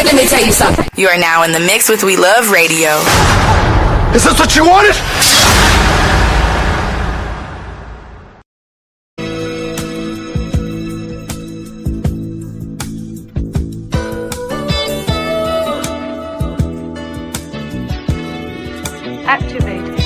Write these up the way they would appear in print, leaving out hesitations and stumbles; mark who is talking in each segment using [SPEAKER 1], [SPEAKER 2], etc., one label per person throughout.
[SPEAKER 1] Let me tell you something.
[SPEAKER 2] You are now in the mix with We Love Radio.
[SPEAKER 3] Is this what you wanted?
[SPEAKER 4] Activated.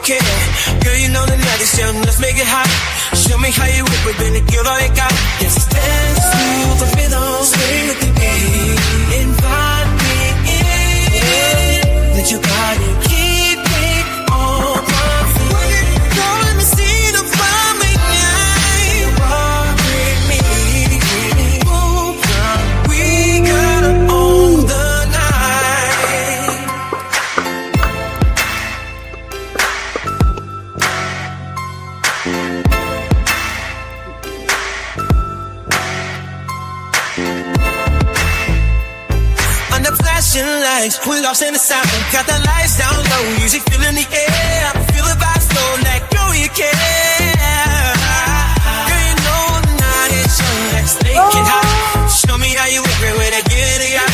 [SPEAKER 1] can. Girl, you know the night is young, let's make it hot. Show me how you whip it, baby, give all you got. Yes, dance to the rhythm, swing with the beat. Invite me in, let your body keep me on my feet. Don't let me see the fire ignite. Bring me, oh, girl, we gotta own the night. Under flashing lights, pull off in the sound. Got the lights down low, music filling the air. Feel the vibe slow, let go you care. Girl, you know the night is young, let's make it hot. Show me how you whip it with a giddy eye.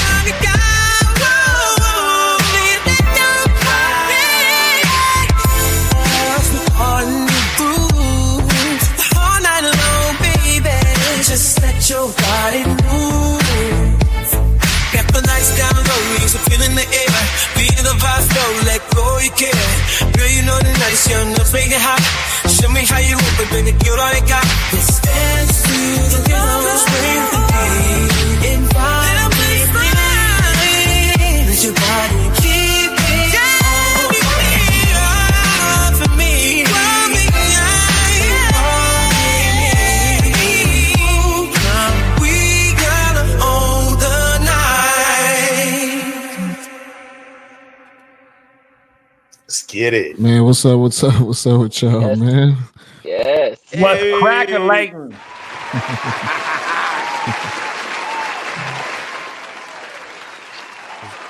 [SPEAKER 1] Just let your body move. Got the lights down low, music feeling the air. Feel the vibe flow, let go you care. Girl, you know the night is young, let's make it hot. Show me how you whip it, baby, give all you got. Let's dance to the rhythm, swing the beat. Invite me in, let your body keep it on for me.
[SPEAKER 3] Let's get it.
[SPEAKER 4] Man, what's up with y'all,
[SPEAKER 5] Yes.
[SPEAKER 4] man?
[SPEAKER 5] Yes.
[SPEAKER 6] What's cracking, Leighton?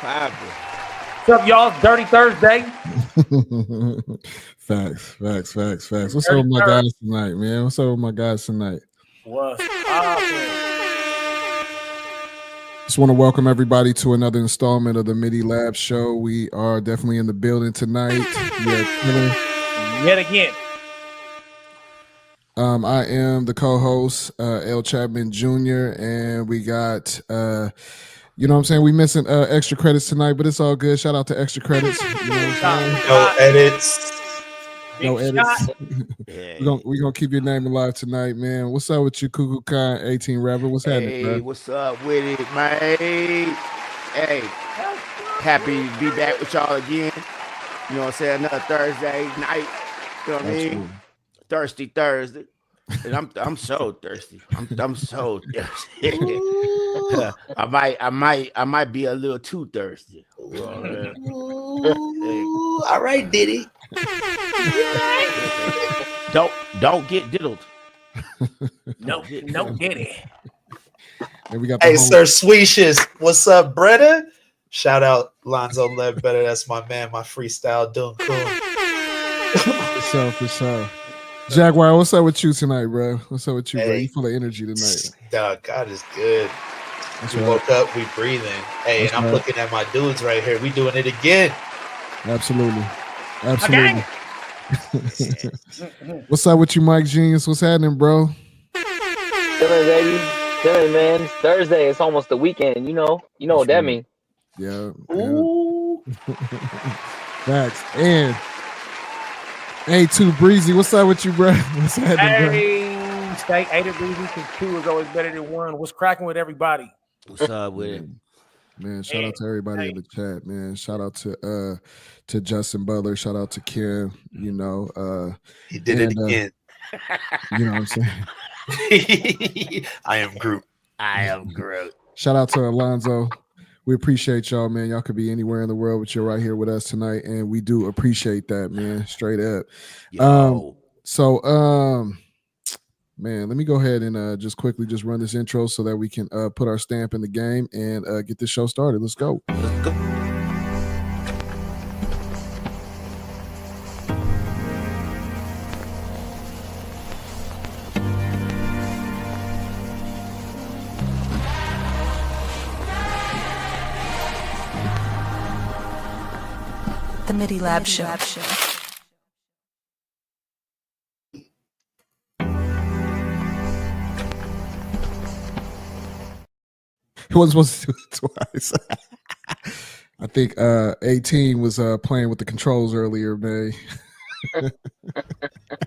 [SPEAKER 6] What's up, y'all? It's Dirty Thursday.
[SPEAKER 4] Facts. What's up with my guys tonight, man? What's up with my guys tonight?
[SPEAKER 6] What's up?
[SPEAKER 4] Just want to welcome everybody to another installment of the MIDI Lab Show. We are definitely in the building tonight.
[SPEAKER 6] Yet again.
[SPEAKER 4] I am the co-host, L.Chatman Jr., and we got, you know what I'm saying? We missing extra credits tonight, but it's all good. Shout out to Extra Credits. You know what I'm saying?
[SPEAKER 3] No edits.
[SPEAKER 4] No
[SPEAKER 6] Big
[SPEAKER 4] edits.
[SPEAKER 6] shot.
[SPEAKER 4] We're gonna keep your name alive tonight, man. What's up with you, Cuckoo Khan 18 rapper? What's happening, bro?
[SPEAKER 7] What's up with it, man? Hey, happy to be back with y'all again. You know what I'm saying? Another Thursday night. You know what I mean?
[SPEAKER 4] Absolutely.
[SPEAKER 7] Thirsty Thursday. And I'm so thirsty. I'm so thirsty. I might be a little too thirsty.
[SPEAKER 3] All right, Diddy.
[SPEAKER 7] Don't get diddled.
[SPEAKER 6] No, get it.
[SPEAKER 4] And we got the
[SPEAKER 3] Hey,
[SPEAKER 4] home-
[SPEAKER 3] Sir Sweetious. What's up, Bretta? Shout out Lonzo Ledbetter. That's my man, my freestyle doing cool.
[SPEAKER 4] for sure. Jaguar, what's up with you tonight, bro? What's up with you, bro?
[SPEAKER 3] Hey.
[SPEAKER 4] You full of energy tonight.
[SPEAKER 3] Dog, God is good.
[SPEAKER 4] That's
[SPEAKER 3] We
[SPEAKER 4] right.
[SPEAKER 3] woke up, we breathing. Hey,
[SPEAKER 4] That's
[SPEAKER 3] and I'm
[SPEAKER 4] right.
[SPEAKER 3] looking at my dudes right here. We doing it again.
[SPEAKER 4] Absolutely.
[SPEAKER 6] Okay.
[SPEAKER 4] What's up with you, Mike Genius? What's happening, bro?
[SPEAKER 5] Chilling, baby. Chilling, man. It's Thursday. It's almost the weekend. You know what that means.
[SPEAKER 4] Yeah.
[SPEAKER 6] Ooh.
[SPEAKER 4] Facts. And A2 Breezy, what's up with you, bro? What's happening,
[SPEAKER 6] Hey, stay 8 degrees because 2 is always better than 1. What's cracking with everybody?
[SPEAKER 7] What's up with it?
[SPEAKER 4] Man, shout out to everybody in the chat, man. Shout out to Justin Butler. Shout out to Kim. You know,
[SPEAKER 3] He did it
[SPEAKER 4] And,
[SPEAKER 3] again.
[SPEAKER 4] you know what I'm saying?
[SPEAKER 3] I am Groot.
[SPEAKER 7] I am Groot.
[SPEAKER 4] Shout out to Alonzo. We appreciate y'all, man. Y'all could be anywhere in the world, but you're right here with us tonight, and we do appreciate that, man. Straight up.
[SPEAKER 7] Yo.
[SPEAKER 4] Man, let me go ahead and just quickly just run this intro so that we can put our stamp in the game and get this show started. Let's go.
[SPEAKER 2] The MIDI Lab Show.
[SPEAKER 4] He wasn't supposed to do it twice. I think 18 was playing with the controls earlier, man.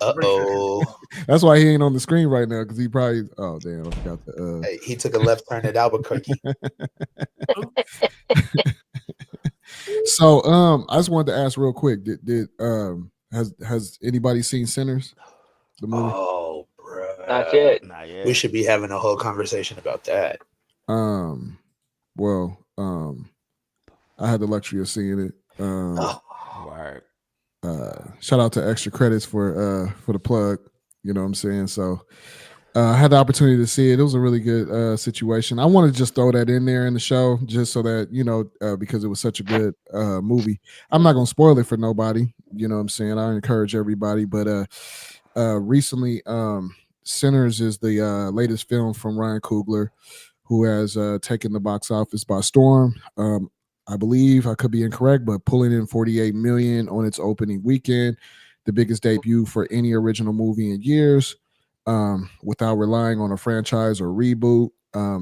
[SPEAKER 3] Uh-oh.
[SPEAKER 4] That's why he ain't on the screen right now, because he probably. Oh damn! I forgot the.
[SPEAKER 3] Hey, he took a left turn at Albuquerque.
[SPEAKER 4] So I just wanted to ask real quick: has anybody seen Sinners, the movie?
[SPEAKER 3] Oh, bro.
[SPEAKER 5] Not yet.
[SPEAKER 7] Not yet.
[SPEAKER 3] We should be having a whole conversation about that.
[SPEAKER 4] Well, I had the luxury of seeing it.
[SPEAKER 7] Word.
[SPEAKER 4] Shout out to Xtra Credits for the plug. You know what I'm saying? So I had the opportunity to see it. It was a really good situation. I want to just throw that in there in the show, just so that because it was such a good movie. I'm not gonna spoil it for nobody. You know what I'm saying? I encourage everybody. But recently, Sinners is the latest film from Ryan Coogler, who has taken the box office by storm. I believe, I could be incorrect, but pulling in 48 million on its opening weekend, the biggest debut for any original movie in years, without relying on a franchise or reboot.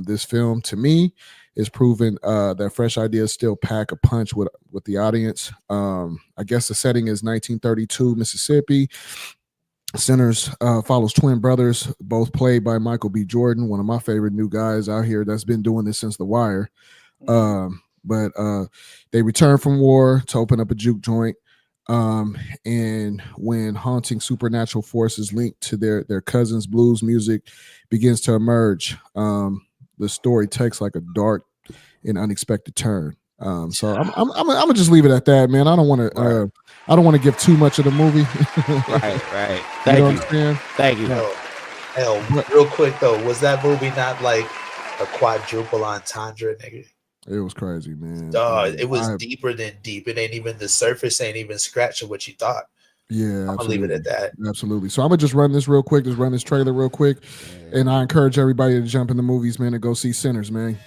[SPEAKER 4] This film, to me, is proven that fresh ideas still pack a punch with the audience. I guess the setting is 1932 Mississippi. Sinners follows twin brothers, both played by Michael B. Jordan, one of my favorite new guys out here that's been doing this since The Wire. But they return from war to open up a juke joint. And when haunting supernatural forces linked to their cousins' blues music begins to emerge, the story takes like a dark and unexpected turn. So I'm gonna just leave it at that, man. I don't want to give too much of the movie.
[SPEAKER 7] Right. Thank you.
[SPEAKER 3] Hell, real quick though, was that movie not like a quadruple entendre, nigga?
[SPEAKER 4] It was crazy, man.
[SPEAKER 3] It was deeper than deep. It ain't even the surface, ain't even scratching what you thought.
[SPEAKER 4] Yeah,
[SPEAKER 3] I'm gonna leave it at that.
[SPEAKER 4] Absolutely. So I'm gonna just run this real quick, just run this trailer real quick. And I encourage everybody to jump in the movies, man, and go see Sinners, man.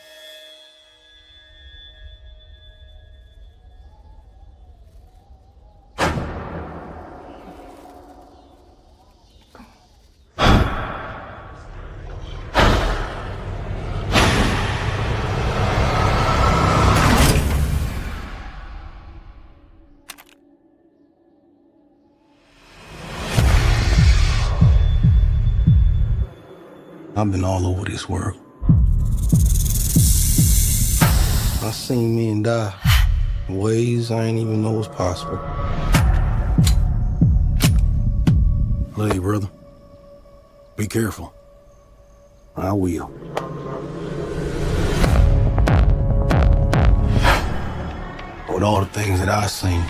[SPEAKER 8] I've been all over this world. I seen men die in ways I ain't even know was possible. Love you, brother. Be careful. I will. With all the things that I've seen,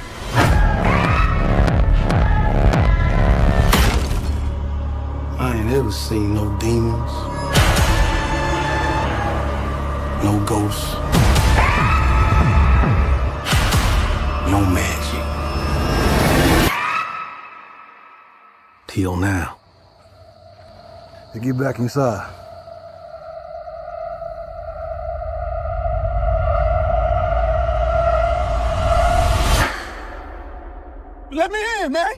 [SPEAKER 8] I ain't ever seen no demons, no ghosts, no magic. Till now. To get back inside.
[SPEAKER 9] Let me in, man.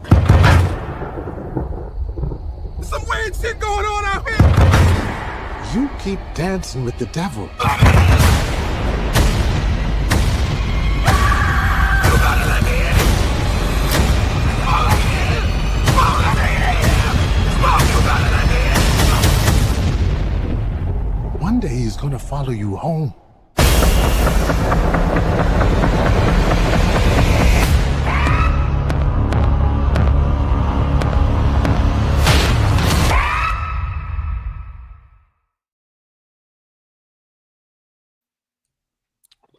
[SPEAKER 9] There's some weird shit going on out here.
[SPEAKER 10] You keep dancing with the devil. One day he's gonna follow you home.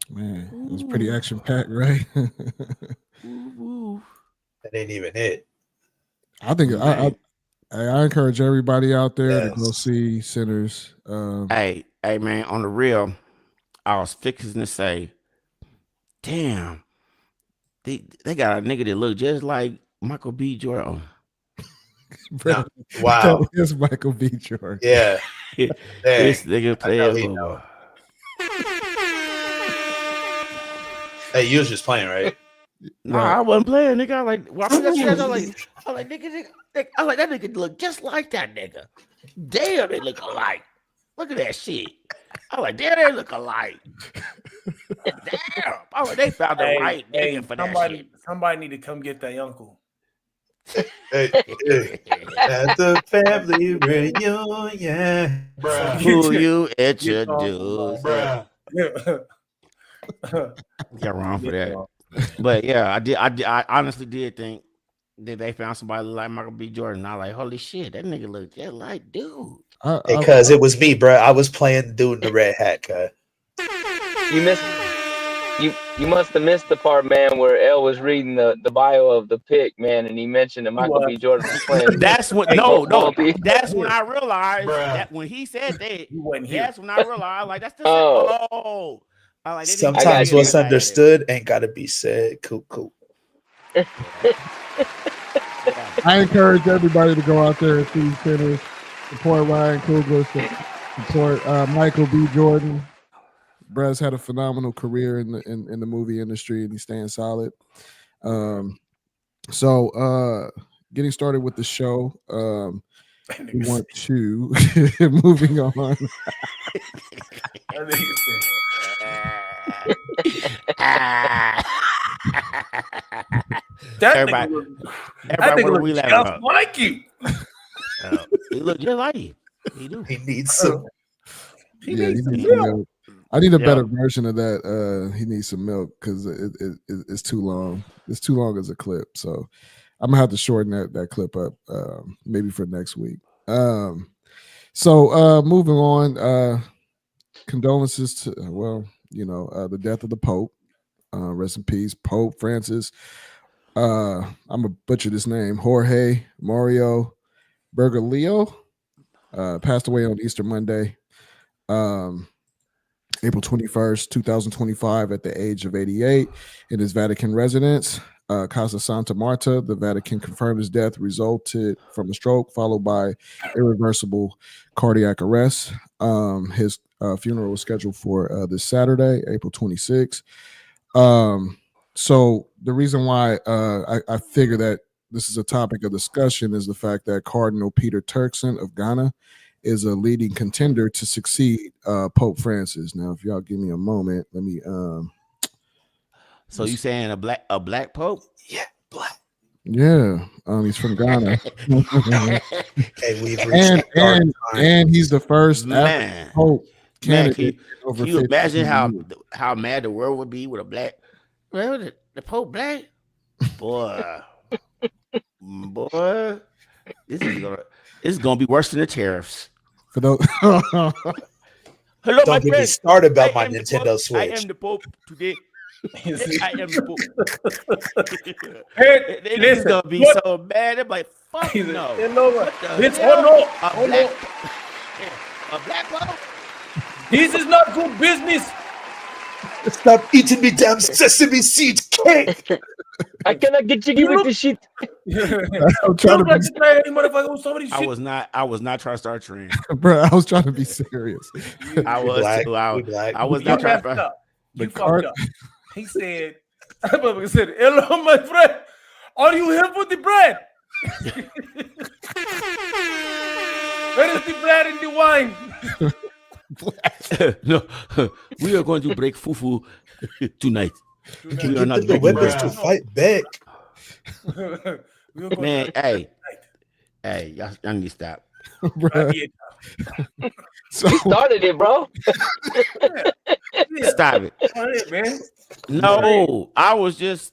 [SPEAKER 4] Man, it was pretty action packed, right?
[SPEAKER 3] That ain't even it.
[SPEAKER 4] I think I encourage everybody out there to
[SPEAKER 3] Yes.
[SPEAKER 4] go see Sinners.
[SPEAKER 7] Hey, man, on the real, I was fixing to say, damn, they got a nigga that look just like Michael B. Jordan.
[SPEAKER 4] Bro,
[SPEAKER 3] Wow.
[SPEAKER 4] that is Michael B. Jordan.
[SPEAKER 3] Yeah.
[SPEAKER 7] This nigga
[SPEAKER 3] I know he
[SPEAKER 7] playing.
[SPEAKER 3] know. Hey, you was just playing, right?
[SPEAKER 7] Nah, I wasn't playing, nigga. I was like, well, I was like, nigga, I was like, that nigga look just like that nigga. Damn, they look alike. Look at that shit. I was like, damn, they look alike. Damn. I was like, they found the right nigga for that shit.
[SPEAKER 6] Somebody need to come get that uncle.
[SPEAKER 3] Hey, at the family reunion.
[SPEAKER 7] Who you introduce? Got wrong for that. But yeah, I honestly did think that they found somebody like Michael B. Jordan. I like, holy shit, that nigga look just like dude.
[SPEAKER 3] Because it was me, bro. I was playing the dude in the red hat, cuz.
[SPEAKER 5] You missed. You must have missed the part, man, where L was reading the bio of the pick, man, and he mentioned that Michael B. Jordan was playing.
[SPEAKER 7] That's when that's when I realized that when he said that, that's when I realized like that's the like,
[SPEAKER 3] sometimes what's understood ain't gotta be said. Cool.
[SPEAKER 4] I encourage everybody to go out there and see Sinners, support Ryan Coogler, support Michael B. Jordan. Brad's had a phenomenal career in the movie industry, and he's staying solid. So getting started with the show, we want to moving on.
[SPEAKER 7] Everybody what we laughing about?
[SPEAKER 6] Like you.
[SPEAKER 7] He look just like you. He do.
[SPEAKER 3] He needs some.
[SPEAKER 4] He needs some milk. I need a better version of that. He needs some milk because it's too long. It's too long as a clip. So I'm gonna have to shorten that clip up maybe for next week. So moving on, condolences to the death of the Pope. Rest in peace, Pope Francis. I'm gonna butcher this name. Jorge Mario Bergoglio passed away on Easter Monday, April 21st, 2025, at the age of 88 in his Vatican residence, Casa Santa Marta. The Vatican confirmed his death resulted from a stroke followed by irreversible cardiac arrest. His funeral was scheduled for this Saturday, April 26th. So the reason why I figure that this is a topic of discussion is the fact that Cardinal Peter Turkson of Ghana is a leading contender to succeed Pope Francis. Now, if y'all give me a moment, let me.
[SPEAKER 7] So you saying a black Pope?
[SPEAKER 3] Yeah, black.
[SPEAKER 4] Yeah, he's from Ghana.
[SPEAKER 3] Hey, we've reached
[SPEAKER 4] and he's the first
[SPEAKER 7] man.
[SPEAKER 4] Pope
[SPEAKER 7] candidate.
[SPEAKER 4] Man,
[SPEAKER 7] can you imagine how mad the world would be with a black? Well, the Pope black, boy, this is gonna be worse than the tariffs.
[SPEAKER 4] For those,
[SPEAKER 7] hello,
[SPEAKER 3] don't
[SPEAKER 7] my
[SPEAKER 3] get me
[SPEAKER 7] friend.
[SPEAKER 3] started about my Nintendo Switch.
[SPEAKER 7] I am the Pope today. I am the Pope. They're gonna be so mad. They're like, fuck no. A black Pope.
[SPEAKER 6] This is not good business.
[SPEAKER 3] Stop eating me damn sesame seed cake.
[SPEAKER 5] I cannot get jiggy with this shit.
[SPEAKER 4] I'm trying to
[SPEAKER 7] I was not trying to start a trend.
[SPEAKER 4] Bro, I was trying to be serious.
[SPEAKER 7] I was
[SPEAKER 3] black.
[SPEAKER 7] I was not trying to.
[SPEAKER 6] You fucked up. He said, hello, my friend. Are you here for the bread? Where is the bread and the wine?
[SPEAKER 7] No, we are going to break fufu tonight.
[SPEAKER 3] We are not the weapons to fight back.
[SPEAKER 7] Man, hey, y'all need to stop.
[SPEAKER 5] So, you started it, bro.
[SPEAKER 7] Stop it,
[SPEAKER 6] man.
[SPEAKER 7] No, I was just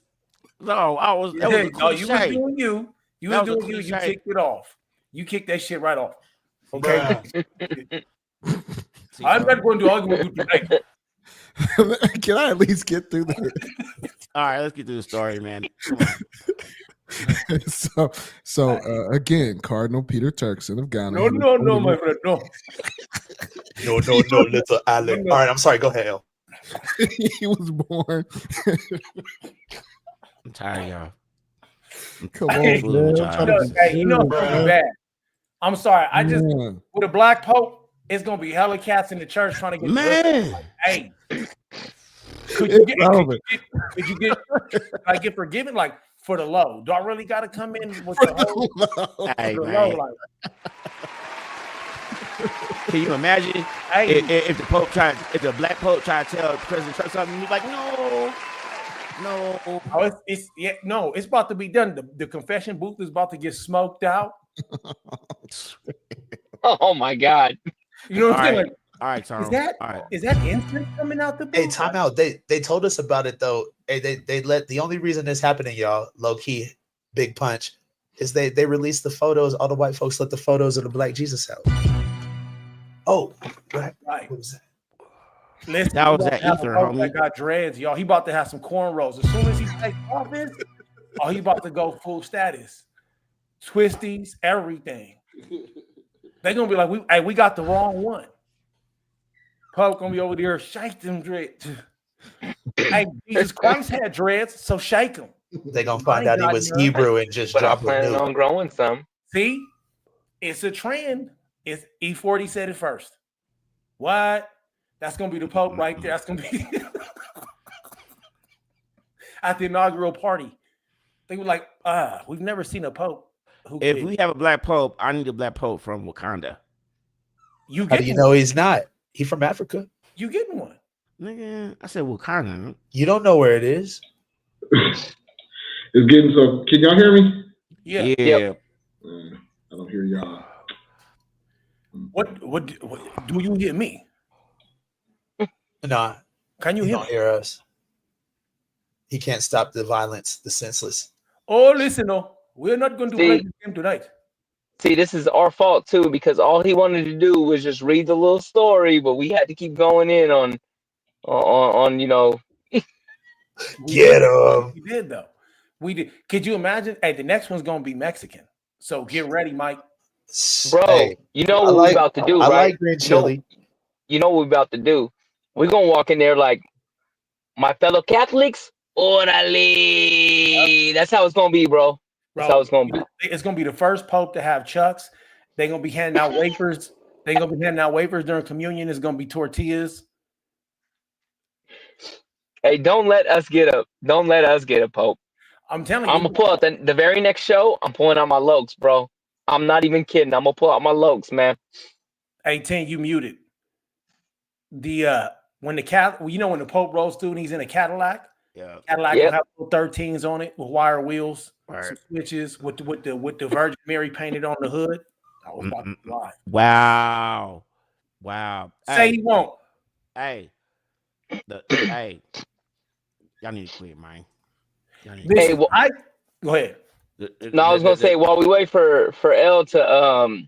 [SPEAKER 7] no. That was
[SPEAKER 6] no, you was doing you. You was doing you. You kicked it off. You kicked that shit right off. Okay. I'm not going to argue with you tonight.
[SPEAKER 4] Can I at least get through this?
[SPEAKER 7] All right, let's get through the story, man.
[SPEAKER 4] So again, Cardinal Peter Turkson of Ghana.
[SPEAKER 6] No, my friend, no.
[SPEAKER 3] No, little Alec. All right, I'm sorry. Go ahead, L.
[SPEAKER 4] He was born.
[SPEAKER 7] I'm tired, y'all.
[SPEAKER 4] Come on, man.
[SPEAKER 6] You know it's gonna be bad. I'm sorry. I just with a black Pope. It's gonna be hella cats in the church trying to get
[SPEAKER 7] man.
[SPEAKER 6] Hey, could you get forgiven like for the low? Do I really got to come in with the whole low? Like,
[SPEAKER 7] can you imagine if the black Pope tried to tell President Trump something? He's like, no. No.
[SPEAKER 6] Oh, it's about to be done. The confession booth is about to get smoked out.
[SPEAKER 5] Oh my God.
[SPEAKER 6] You know what I'm saying? Like,
[SPEAKER 7] all right, Tom.
[SPEAKER 6] Is that incense coming out the booth?
[SPEAKER 3] Hey, time out. They told us about it though. Hey, they let the only reason this happening, y'all, low key, big punch, is they released the photos. All the white folks let the photos of the Black Jesus out. Oh, right. What was that?
[SPEAKER 6] Listen,
[SPEAKER 7] that was that ether, homie.
[SPEAKER 6] That got dreads, y'all. He about to have some cornrows. As soon as he takes office, he about to go full status. Twisties, everything. They're gonna be like, we got the wrong one. Pope gonna be over there, shake them dreads. Hey, Jesus Christ had dreads, so shake them.
[SPEAKER 3] They're gonna find out he was Hebrew and just drop
[SPEAKER 5] I'm planning on growing some.
[SPEAKER 6] See, it's a trend. It's E40 said it first. What? That's gonna be the Pope right there. That's gonna be at the inaugural party. They were like, we've never seen a Pope.
[SPEAKER 7] If we have a black Pope, I need a black Pope from Wakanda.
[SPEAKER 3] How do you know he's not? He from Africa.
[SPEAKER 6] You getting one?
[SPEAKER 7] Nigga, I said Wakanda.
[SPEAKER 3] You don't know where it is.
[SPEAKER 11] It's getting so. Can y'all hear me?
[SPEAKER 6] Yeah.
[SPEAKER 7] Yep.
[SPEAKER 11] I don't hear y'all.
[SPEAKER 6] What do you hear me?
[SPEAKER 3] Nah.
[SPEAKER 6] Can you
[SPEAKER 3] He
[SPEAKER 6] hear
[SPEAKER 3] don't
[SPEAKER 6] me?
[SPEAKER 3] hear us. He can't stop the violence, the senseless.
[SPEAKER 6] Oh, listen, we're not going to play this game tonight.
[SPEAKER 5] See, this is our fault too, because all he wanted to do was just read the little story, but we had to keep going in on you know.
[SPEAKER 3] Get him.
[SPEAKER 6] We did though. We did. Could you imagine? Hey, the next one's gonna be Mexican. So get ready, Mike.
[SPEAKER 5] Bro,
[SPEAKER 3] Hey,
[SPEAKER 5] you know what we're about to do,
[SPEAKER 3] I
[SPEAKER 5] right?
[SPEAKER 3] like green chili.
[SPEAKER 5] You know what we're about to do. We're gonna walk in there like, my fellow Catholics, orale. That's how it's gonna be, bro. That's how it's gonna be.
[SPEAKER 6] It's gonna be the first Pope to have chucks. They're gonna be handing out wafers. They're gonna be handing out wafers during communion. It's gonna be tortillas.
[SPEAKER 5] Hey, don't let us get a Pope.
[SPEAKER 6] I'm telling you,
[SPEAKER 5] I'm gonna pull out the very next show. I'm pulling out my Lokes, bro. I'm not even kidding. I'm gonna pull out my Lokes, man.
[SPEAKER 6] 18, you muted. When the Pope rolls through and he's in a Cadillac.
[SPEAKER 7] Yeah.
[SPEAKER 6] Cadillac will have little 13s on it with wire wheels, some switches with the Virgin Mary painted on the hood. I was about to lie.
[SPEAKER 7] Wow.
[SPEAKER 6] Say he won't.
[SPEAKER 7] Hey. Hey. Y'all need to quit, man.
[SPEAKER 5] Hey, well,
[SPEAKER 6] go ahead.
[SPEAKER 5] No, I was gonna say while we wait for L to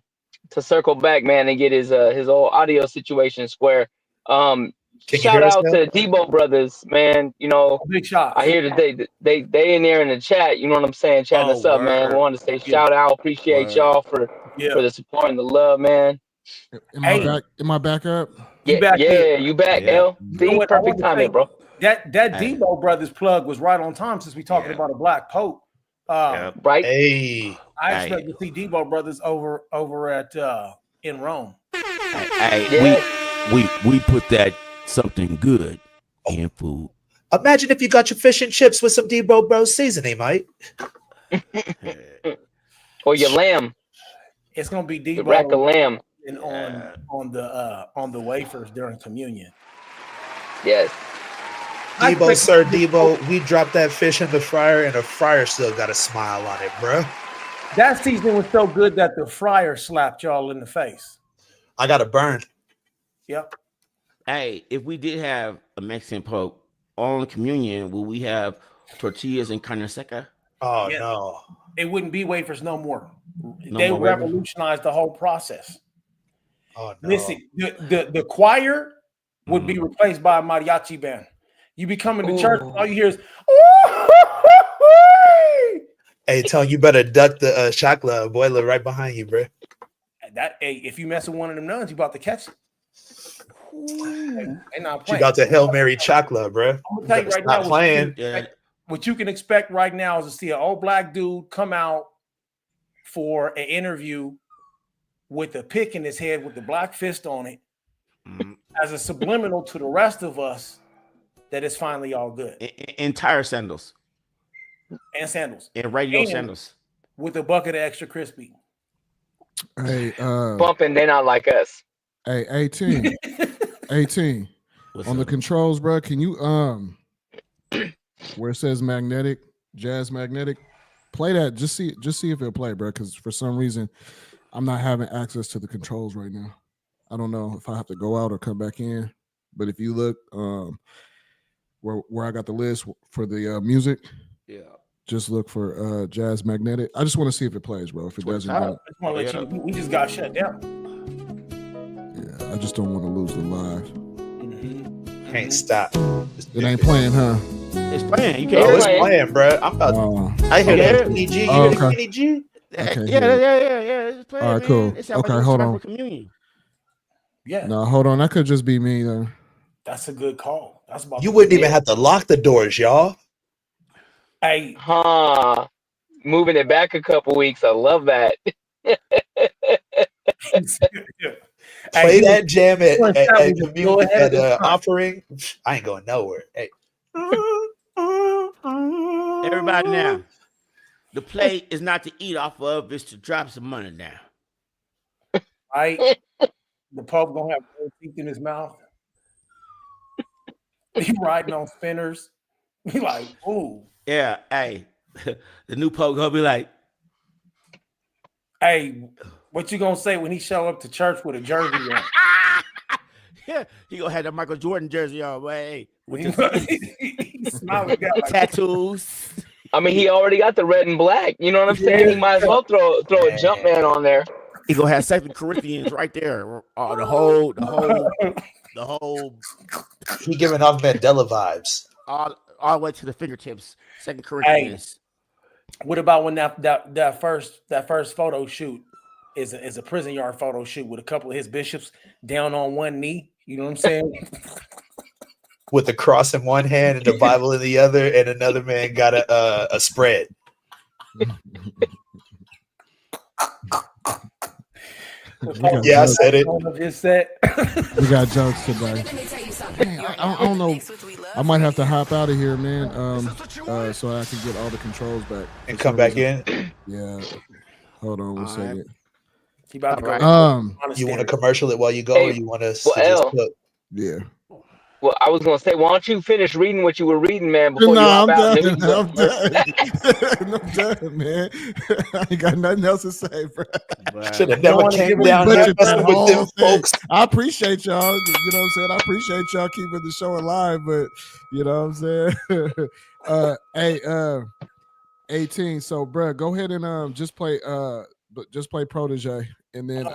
[SPEAKER 5] circle back, man, and get his old audio situation square. Shout out to Debo brothers, man. You know,
[SPEAKER 6] big shot.
[SPEAKER 5] I hear that they in there in the chat. You know what I'm saying? Chatting us up, man. We want to say shout out, appreciate y'all for the support and the love, man.
[SPEAKER 4] Am I back up?
[SPEAKER 5] You back, L. See, perfect timing, bro.
[SPEAKER 6] That Debo brothers plug was right on time since we talking about a black Pope.
[SPEAKER 5] Right.
[SPEAKER 3] Hey,
[SPEAKER 6] I expect to see Debo brothers over at in Rome.
[SPEAKER 12] We put that something good in food.
[SPEAKER 3] Imagine if you got your fish and chips with some Debo Bro seasoning, mate.
[SPEAKER 5] Or your lamb.
[SPEAKER 6] It's gonna be Debo.
[SPEAKER 5] The rack of lamb.
[SPEAKER 6] And on the wafers during communion.
[SPEAKER 5] Yes.
[SPEAKER 3] Debo, sir, Debo, we dropped that fish in the fryer, and the fryer still got a smile on it, bro.
[SPEAKER 6] That seasoning was so good that the fryer slapped y'all in the face.
[SPEAKER 3] I got a burn.
[SPEAKER 6] Yep.
[SPEAKER 7] Hey, if we did have a Mexican Pope on communion, will we have tortillas and carne seca?
[SPEAKER 3] Oh, no.
[SPEAKER 6] It wouldn't be wafers no more. They revolutionized the whole process.
[SPEAKER 3] Oh, no.
[SPEAKER 6] Listen, the choir would be replaced by a mariachi band. You be coming to church, all you hear is,
[SPEAKER 3] hey, Tone, you better duck the chakla boiler right behind you, bro.
[SPEAKER 6] If you mess with one of them nuns, you about to catch it.
[SPEAKER 3] She about to Hail Mary chakla, bro.
[SPEAKER 6] I'm gonna tell you right now,
[SPEAKER 3] playing.
[SPEAKER 6] What you can expect right now is to see an old black dude come out for an interview with a pick in his head with the black fist on it, as a subliminal to the rest of us that it's finally all good.
[SPEAKER 7] Entire sandals.
[SPEAKER 6] And sandals.
[SPEAKER 7] And radio sandals.
[SPEAKER 6] With a bucket of extra crispy.
[SPEAKER 4] Hey,
[SPEAKER 5] bumping, they're not like us.
[SPEAKER 4] Hey, 18. 18. On the controls, bro. Can you where it says magnetic, jazz magnetic. Play that. Just see if it'll play, bro. Because for some reason, I'm not having access to the controls right now. I don't know if I have to go out or come back in. But if you look where I got the list for the music,
[SPEAKER 7] yeah,
[SPEAKER 4] just look for jazz magnetic. I just want to see if it plays, bro. If it doesn't,
[SPEAKER 6] I just want to let you. We just got shut down.
[SPEAKER 4] Yeah, I just don't want to lose the live.
[SPEAKER 3] Can't stop.
[SPEAKER 4] It ain't playing, huh?
[SPEAKER 7] It's playing. You can't.
[SPEAKER 3] Oh, it's playing, bro. I'm about. I hear that Kenny G. You hear the Kenny G?
[SPEAKER 4] Okay,
[SPEAKER 7] yeah. It's playing.
[SPEAKER 4] All right, cool. Okay, hold on.
[SPEAKER 6] Yeah.
[SPEAKER 4] No, hold on. That could just be me, though.
[SPEAKER 6] That's a good call. That's about.
[SPEAKER 3] You wouldn't even have to lock the doors, y'all.
[SPEAKER 6] Hey,
[SPEAKER 5] moving it back a couple weeks. I love that.
[SPEAKER 3] Play that jam at offering. I ain't going nowhere. Hey.
[SPEAKER 7] Everybody now. The plate is not to eat off of, it's to drop some money down.
[SPEAKER 6] Right? The Pope gonna have gold teeth in his mouth. He riding on spinners. He like, ooh.
[SPEAKER 7] Yeah, hey. The new Pope gonna be like,
[SPEAKER 6] hey, what you gonna say when he show up to church with a jersey on?
[SPEAKER 7] Yeah, he gonna have that Michael Jordan jersey on, but hey, with
[SPEAKER 6] he smiling, got like
[SPEAKER 7] tattoos.
[SPEAKER 5] I mean, he already got the red and black. You know what I'm saying? He might as well throw a jump man on there.
[SPEAKER 7] He gonna have 2 Corinthians right there. The whole.
[SPEAKER 3] He giving off Mandela vibes.
[SPEAKER 7] All the way to the fingertips. 2 Corinthians.
[SPEAKER 6] Hey, what about when that first photo shoot is a prison yard photo shoot with a couple of his bishops down on one knee? You know what I'm saying?
[SPEAKER 3] With the cross in one hand and the Bible in the other, and another man got a spread. Yeah, I said it.
[SPEAKER 4] We got jokes today. Man, I don't know. I might have to hop out of here, man. So I can get all the controls back
[SPEAKER 3] and come back in.
[SPEAKER 4] Yeah. Hold on one second.
[SPEAKER 6] You about to go?
[SPEAKER 3] You want to commercial it while you go, or you want to just cook?
[SPEAKER 4] Yeah.
[SPEAKER 5] Well, I was gonna say, why don't you finish reading what you were reading, man? Before
[SPEAKER 4] I'm
[SPEAKER 5] out,
[SPEAKER 4] done. I'm done, man. I ain't got nothing else to say, bro.
[SPEAKER 3] Should have never came down here messing with them folks.
[SPEAKER 4] I appreciate y'all. You know what I'm saying? I appreciate y'all keeping the show alive, but you know what I'm saying? Hey, 18. So, bro, go ahead and just play Protege, and then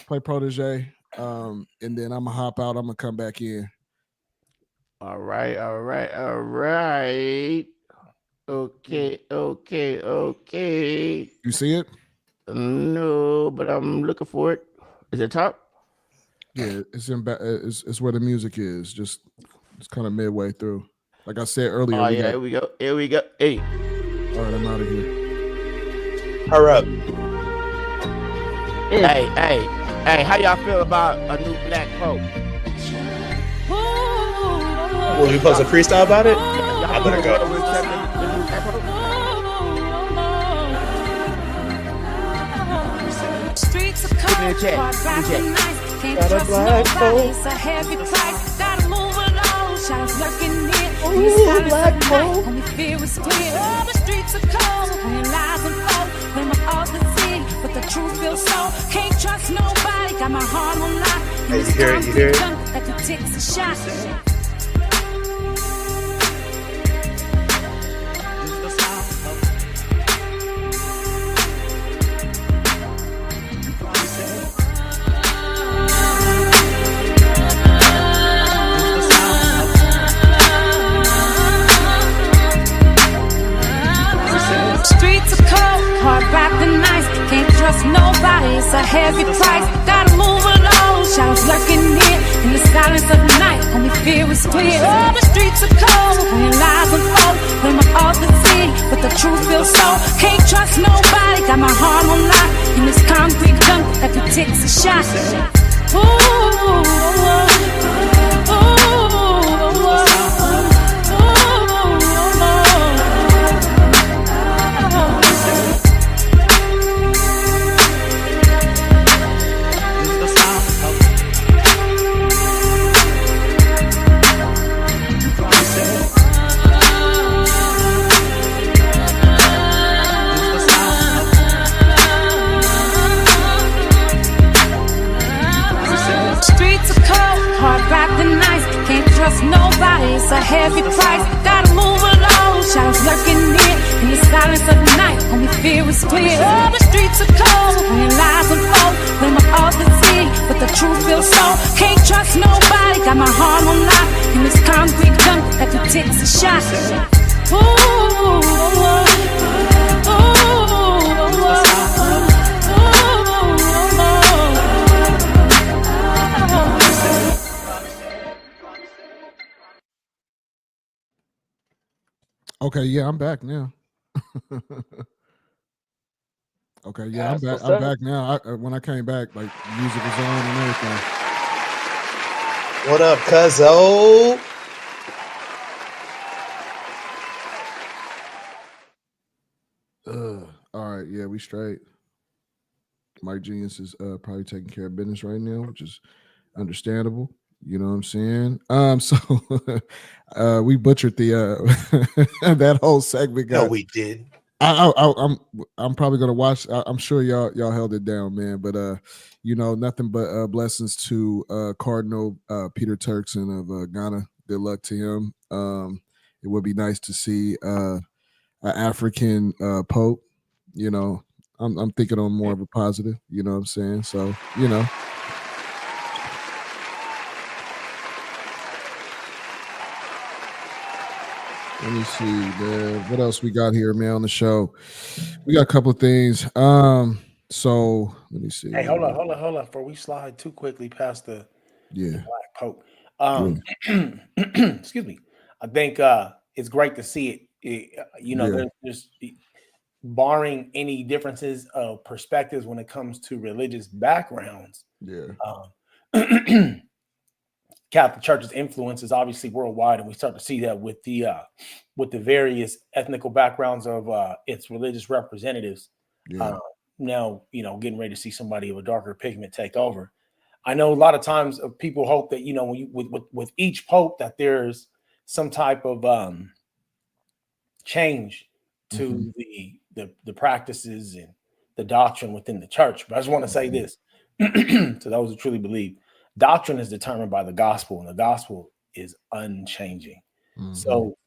[SPEAKER 4] play Protege. And then I'm gonna hop out. I'm gonna come back in.
[SPEAKER 7] All right. Okay.
[SPEAKER 4] You see it?
[SPEAKER 7] No, but I'm looking for it. Is it top?
[SPEAKER 4] Yeah, it's in back. It's where the music is. Just it's kind of midway through. Like I said earlier.
[SPEAKER 7] Oh yeah, here we go. Hey.
[SPEAKER 4] All right, I'm out of here.
[SPEAKER 3] Hurry up.
[SPEAKER 7] Hey, how y'all feel about a new black Pope?
[SPEAKER 3] Well, you supposed to freestyle about it? I better go.
[SPEAKER 1] Streets are cold, can't trust nobody, it's a heavy price. Gotta move along, shadows lurking near. Ooh, black Pope. Only fear is clear. Oh, the streets are cold, when lies unfold, when my all the sin, but the truth feels so. Can't trust nobody, got my heart on lock.
[SPEAKER 3] Hey, you hear it?
[SPEAKER 1] Like the ticks a shot. Wrapped in ice, can't trust nobody, it's a heavy price. Gotta move along, shadows lurking near. In the silence of the night, only fear is clear. Oh, the streets are cold, when lies unfold, when my author's in, but the truth feels so. Can't trust nobody, got my heart on lock. In this concrete jungle, that the ticks a shot. Ooh,
[SPEAKER 13] trust nobody, it's a heavy price. Gotta move along, shadows lurking near. In the silence of the night, only fear is clear. All the streets are cold, when lies unfold. When my heart is sick, but the truth feels so. Can't trust nobody, got my heart on lock. In this concrete jungle that detects a shot. Ooh, ooh, ooh,
[SPEAKER 4] Okay, yeah, I'm back now. Okay, yeah, I'm back. I'm back now. When I came back, like music was on and everything.
[SPEAKER 3] What up, cuzzo?
[SPEAKER 4] All right, yeah, we straight. Mike Genius is probably taking care of business right now, which is understandable. You know what I'm saying? So we butchered the that whole segment.
[SPEAKER 3] No, we did.
[SPEAKER 4] I'm probably gonna watch. I'm sure y'all held it down, man. But nothing but blessings to Cardinal Peter Turkson of Ghana. Good luck to him. It would be nice to see an African Pope. You know, I'm thinking on more of a positive. You know what I'm saying? So Let me see, man. What else we got here, man, on the show? We got a couple of things. So let me see.
[SPEAKER 6] Hey, hold on. Before we slide too quickly past the Black Pope. Excuse me. I think it's great to see it. There's barring any differences of perspectives when it comes to religious backgrounds. Catholic Church's influence is obviously worldwide, and we start to see that with the various ethnical backgrounds of its religious representatives. Now, getting ready to see somebody of a darker pigment take over. I know a lot of times people hope that with each pope that there's some type of change to the practices and the doctrine within the church. But I just want to say this to those who truly believe. Doctrine is determined by the gospel, and the gospel is unchanging. So,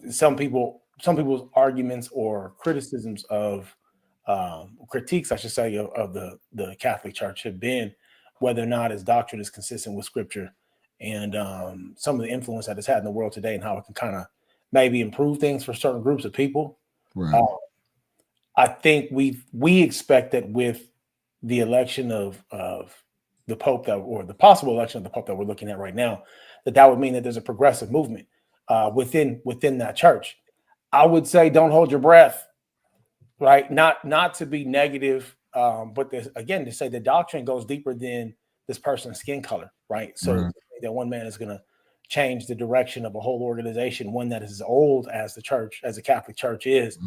[SPEAKER 6] some people's arguments or criticisms of critiques, I should say, of the Catholic Church have been whether or not its doctrine is consistent with Scripture and some of the influence that it's had in the world today and how it can kind of maybe improve things for certain groups of people.
[SPEAKER 4] Right.
[SPEAKER 6] I think we expect that with the election of the Pope or the possible election of the Pope that we're looking at right now, that would mean that there's a progressive movement within that church. I would say don't hold your breath, right? Not to be negative, but again, to say the doctrine goes deeper than this person's skin color, right? So that one man is going to change the direction of a whole organization, one that is as old as the church, as the Catholic Church is,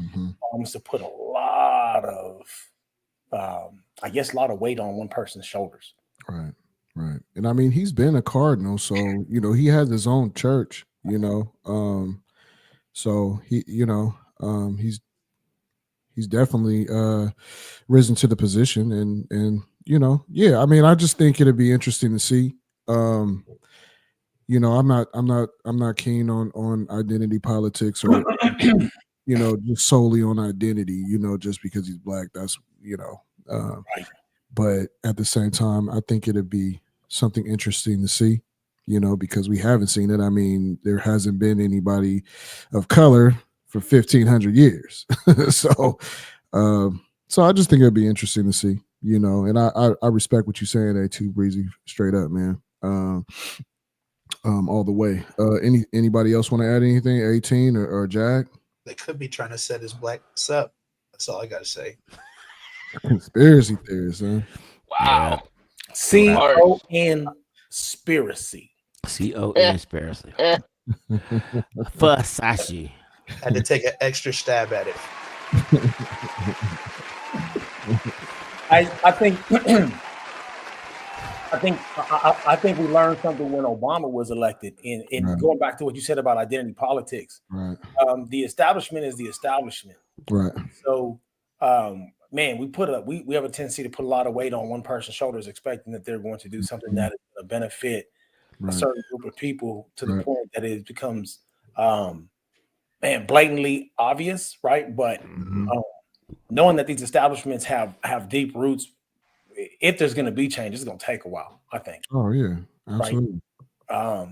[SPEAKER 6] almost to put a lot of weight on one person's shoulders. Right.
[SPEAKER 4] And I mean, he's been a cardinal, so he has his own church, so he's definitely risen to the position, and I mean, I just think it'd be interesting to see. I'm not keen on identity politics or just solely on identity, just because he's Black. That's
[SPEAKER 6] right.
[SPEAKER 4] But at the same time, I think it'd be something interesting to see, because we haven't seen it. I mean, there hasn't been anybody of color for 1,500 years. So I just think it'd be interesting to see, and I respect what you're saying, A2 Breezy, straight up, man. All the way. Anybody else want to add anything? 18 or Jack?
[SPEAKER 3] They could be trying to set his blacks up. That's all I got to say.
[SPEAKER 4] Conspiracy theories, huh?
[SPEAKER 5] Wow.
[SPEAKER 6] C-O-N spiracy.
[SPEAKER 12] C-O-N spiracy. Fusashi.
[SPEAKER 3] Had to take an extra stab at it.
[SPEAKER 6] I think we learned something when Obama was elected. And going back to what you said about identity politics, the establishment is the establishment.
[SPEAKER 4] Right.
[SPEAKER 6] So, man, we have a tendency to put a lot of weight on one person's shoulders, expecting that they're going to do something that is going to benefit a certain group of people to the point that it becomes blatantly obvious, right? But knowing that these establishments have deep roots, if there's going to be change, it's going to take a while, I think.
[SPEAKER 4] Oh yeah, absolutely.
[SPEAKER 6] Right?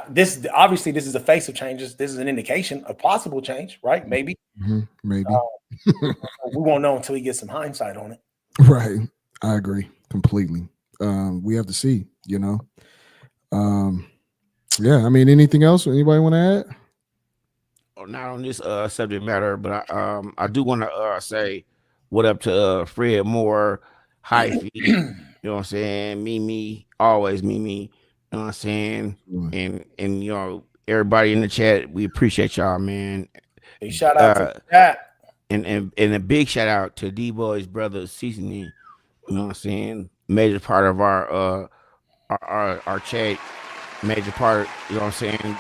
[SPEAKER 6] This is the face of changes. This is an indication of possible change, right? Maybe.
[SPEAKER 4] Maybe.
[SPEAKER 6] We won't know until we get some hindsight on it.
[SPEAKER 4] Right. I agree completely. We have to see, you know. Yeah, I mean, anything else anybody want to add?
[SPEAKER 7] Not on this subject matter, but I do want to say what up to Fred Moore, Hyphy, you know what I'm saying? Mimi, always Mimi, you know what I'm saying? And you know, everybody in the chat, we appreciate y'all, man.
[SPEAKER 6] Big shout out to that.
[SPEAKER 7] And a big shout out to D-Boy's brother Seasoning, you know what I'm saying? Major part of our chat, major part, you know what I'm saying?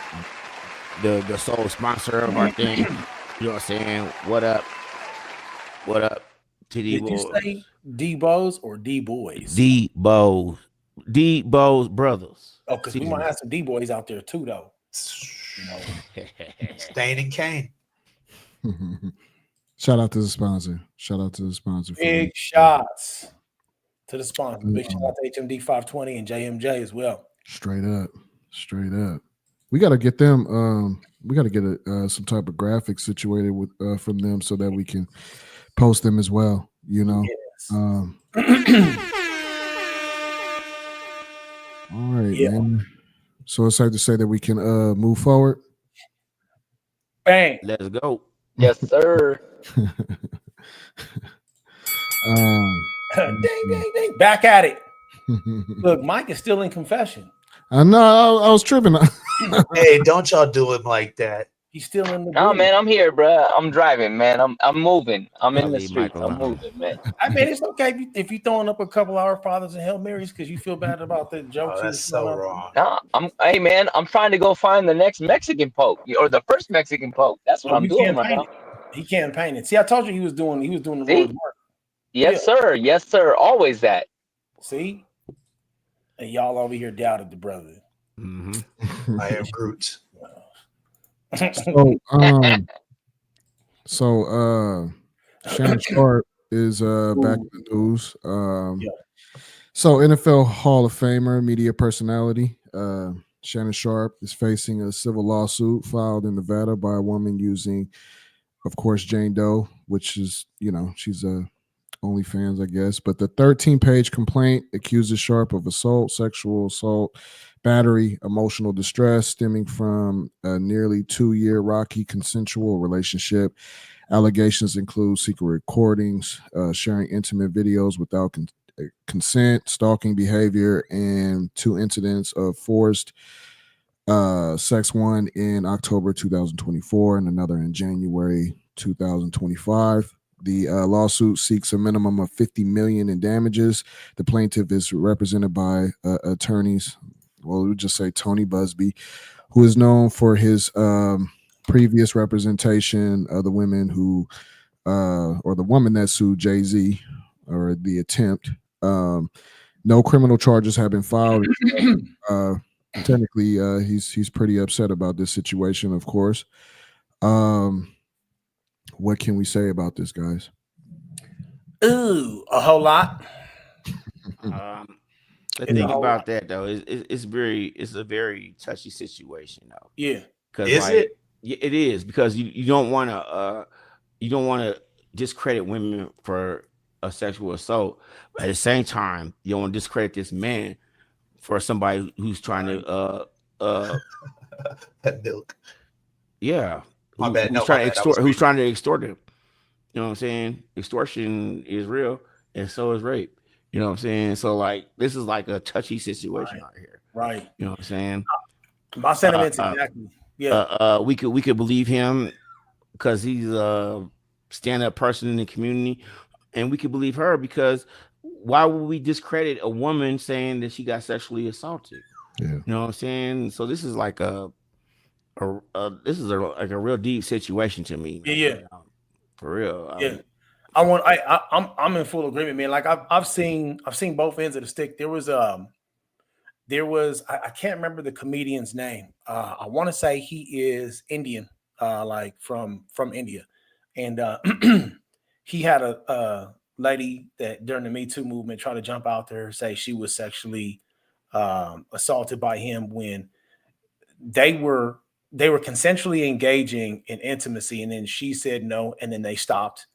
[SPEAKER 7] The sole sponsor of our thing, you know what I'm saying? What up? What up to D-Boys?
[SPEAKER 6] Did you say D-Boys or D-Boys?
[SPEAKER 7] D-Boys brothers.
[SPEAKER 6] Oh, because we might have some D-Boys out there too, though. You know.
[SPEAKER 3] Stain and Kane.
[SPEAKER 4] Shout out to the sponsor.
[SPEAKER 6] Big shots to the sponsor. Big shout out to HMD 520 and JMJ as well.
[SPEAKER 4] Straight up. We got to get them. We got to get some type of graphic situated with from them so that we can post them as well. You know.
[SPEAKER 6] Yes.
[SPEAKER 4] All right, man. So it's safe to say that we can move forward.
[SPEAKER 6] Bang.
[SPEAKER 7] Let's go.
[SPEAKER 5] Yes, sir.
[SPEAKER 6] Ding, ding, ding. Back at it. Look, Mike is still in confession.
[SPEAKER 4] I know. I was tripping.
[SPEAKER 3] Hey, don't y'all do him like that.
[SPEAKER 6] He's still in the
[SPEAKER 5] No, man, I'm here, bro. I'm driving, man. I'm moving. I'm in the streets. I'm moving, man.
[SPEAKER 6] I mean, it's okay if you throwing up a couple Our Fathers and Hail Marys because you feel bad about the jokes.
[SPEAKER 3] Oh, that's so wrong.
[SPEAKER 5] No, hey, man, I'm trying to go find the next Mexican Pope or the first Mexican Pope. That's what I'm doing right now.
[SPEAKER 6] He campaigning. See, I told you he was doing the Lord's work.
[SPEAKER 5] Yes, sir. Yes, sir. Always that. See,
[SPEAKER 6] and y'all over here doubted the brother.
[SPEAKER 3] I am Groot.
[SPEAKER 4] So Shannon Sharpe is back in the news. So NFL Hall of Famer, media personality, Shannon Sharpe is facing a civil lawsuit filed in Nevada by a woman using, of course, Jane Doe, which is, you know, she's a OnlyFans, I guess. But the 13-page complaint accuses Sharpe of assault, sexual assault, battery, emotional distress stemming from a nearly 2-year rocky consensual relationship. Allegations include secret recordings, sharing intimate videos without consent, stalking behavior, and 2 incidents of forced sex, one in October 2024 and another in January 2025. The lawsuit seeks a minimum of $50 million in damages. The plaintiff is represented by attorneys, well, we'll just say Tony Busby, who is known for his previous representation of the women who, or the woman that sued Jay-Z, or the attempt. No criminal charges have been filed. Technically, he's pretty upset about this situation, of course. What can we say about this, guys?
[SPEAKER 6] Ooh, a whole lot.
[SPEAKER 7] The thing about that though is it's a very touchy situation though.
[SPEAKER 6] Yeah.
[SPEAKER 3] Is it?
[SPEAKER 7] It is, because you don't want to discredit women for a sexual assault, but at the same time you don't want to discredit this man for somebody who's trying to
[SPEAKER 3] that milk.
[SPEAKER 7] Yeah.
[SPEAKER 3] Who's
[SPEAKER 7] trying to extort him. You know what I'm saying? Extortion is real, and so is rape. You know what I'm saying? So like this is like a touchy situation out here.
[SPEAKER 6] Right.
[SPEAKER 7] You know what I'm saying?
[SPEAKER 6] My sentiments exactly. Yeah.
[SPEAKER 7] We could believe him because he's a stand-up person in the community, and we could believe her because why would we discredit a woman saying that she got sexually assaulted?
[SPEAKER 4] Yeah.
[SPEAKER 7] You know what I'm saying? So this is like a real deep situation to me, man.
[SPEAKER 6] Yeah.
[SPEAKER 7] For real.
[SPEAKER 6] Yeah. I'm in full agreement, man. Like I've seen both ends of the stick. There there was I can't remember the comedian's name. I want to say he is Indian, like from India, and he had a lady that during the Me Too movement tried to jump out there and say she was sexually assaulted by him when they were consensually engaging in intimacy, and then she said no, and then they stopped,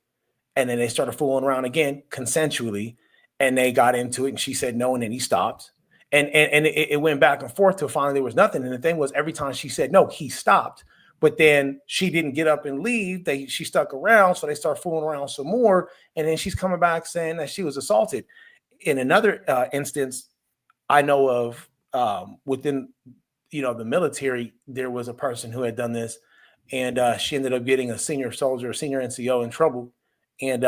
[SPEAKER 6] and then they started fooling around again consensually, and they got into it, and she said no, and then he stopped, and it went back and forth till finally there was nothing. And the thing was, every time she said no, he stopped, but then she didn't get up and leave. She stuck around, so they started fooling around some more, and then she's coming back saying that she was assaulted. In another instance, I know of within the military, there was a person who had done this, and she ended up getting a senior soldier, a senior NCO in trouble. And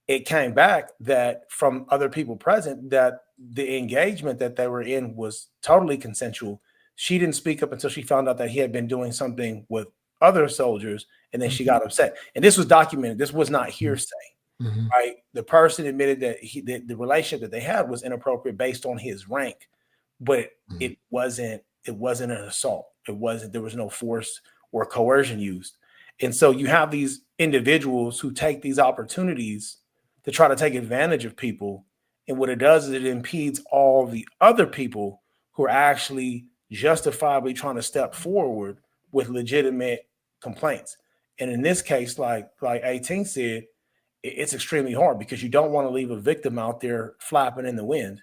[SPEAKER 6] it came back that from other people present that the engagement that they were in was totally consensual. She didn't speak up until she found out that he had been doing something with other soldiers, and then she got upset. And this was documented. This was not hearsay, right? The person admitted that the relationship that they had was inappropriate based on his rank, but it wasn't an assault. There was no force or coercion used. And so you have these individuals who take these opportunities to try to take advantage of people. And what it does is it impedes all the other people who are actually justifiably trying to step forward with legitimate complaints. And in this case, like 18 said, it's extremely hard because you don't want to leave a victim out there flapping in the wind,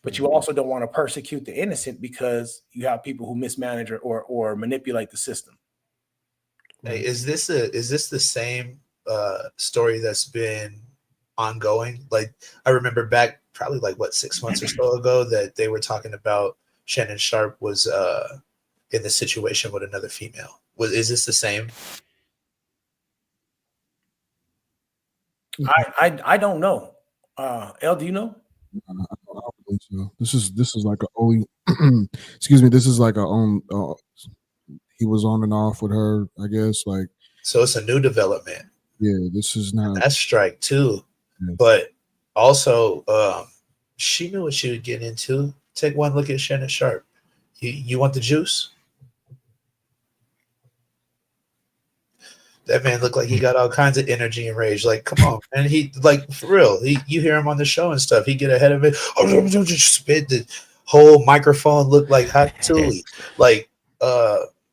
[SPEAKER 6] but you also don't want to persecute the innocent because you have people who mismanage or manipulate the system.
[SPEAKER 3] Hey, is this the same story that's been ongoing? Like, I remember back probably 6 months or so ago that they were talking about Shannon Sharpe was in the situation with another female. Is this the same?
[SPEAKER 6] I don't know. L, do you know?
[SPEAKER 4] I don't believe so. This is like a only excuse me, this is like a own he was on and off with her, I guess. Like,
[SPEAKER 3] so it's a new development.
[SPEAKER 4] Yeah, this is not.
[SPEAKER 3] And that's strike too. Yeah. But also, she knew what she would get into. Take one look at Shannon Sharpe. You want the juice? That man looked like he got all kinds of energy and rage. Like, come on, man. He, like, for real. You hear him on the show and stuff. He get ahead of it. Oh, just spit. The whole microphone looked like hot chili. Like,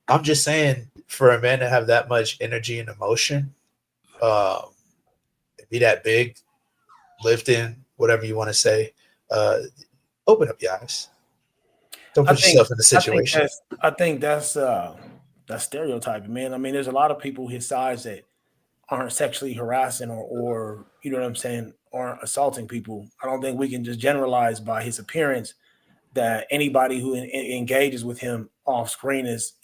[SPEAKER 3] I'm just saying, for a man to have that much energy and emotion, be that big, lifting, whatever you want to say, open up your eyes. Don't put yourself in the situation.
[SPEAKER 6] I think that's stereotyping, man. I mean, there's a lot of people his size that aren't sexually harassing or you know what I'm saying, aren't assaulting people. I don't think we can just generalize by his appearance that anybody who engages with him off screen is,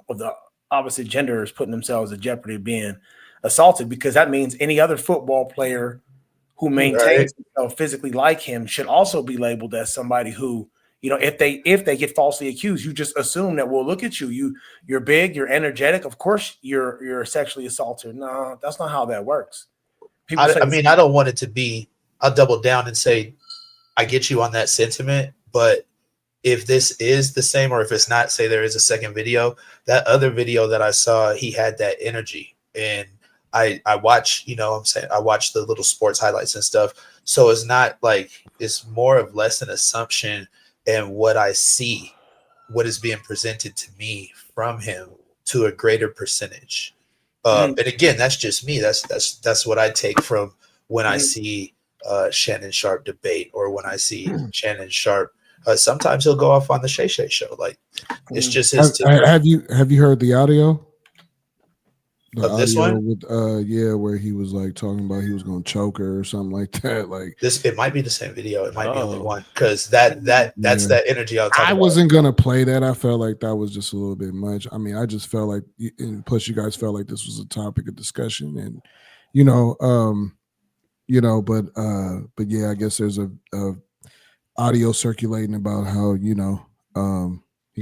[SPEAKER 6] of the opposite gender is putting themselves at jeopardy of being assaulted, because that means any other football player who maintains himself physically like him should also be labeled as somebody who, if they get falsely accused, you just assume that, well, look at you're big, you're energetic, of course you're sexually assaulted. No, that's not how that works.
[SPEAKER 3] I don't want it to be, I'll double down and say, I get you on that sentiment, but if this is the same, or if it's not, say there is a second video, that other video that I saw, he had that energy. And I watch, I watch the little sports highlights and stuff. So it's not like, it's more of less an assumption and what I see, what is being presented to me from him to a greater percentage. And again, that's just me. That's what I take from when I see Shannon Sharpe debate, or when I see Shannon Sharpe. Sometimes he'll go off on the Shay Shay show. Like, it's just his.
[SPEAKER 4] Have you heard the audio?
[SPEAKER 3] Of this one?
[SPEAKER 4] With, where he was like talking about he was going to choke her or something like that. Like
[SPEAKER 3] this, it might be the same video. It might be only one, because that's that energy I was talking about.
[SPEAKER 4] Wasn't gonna play that. I felt like that was just a little bit much. I mean, I just felt like, and plus you guys felt like this was a topic of discussion, and but yeah, I guess there's a audio circulating about how he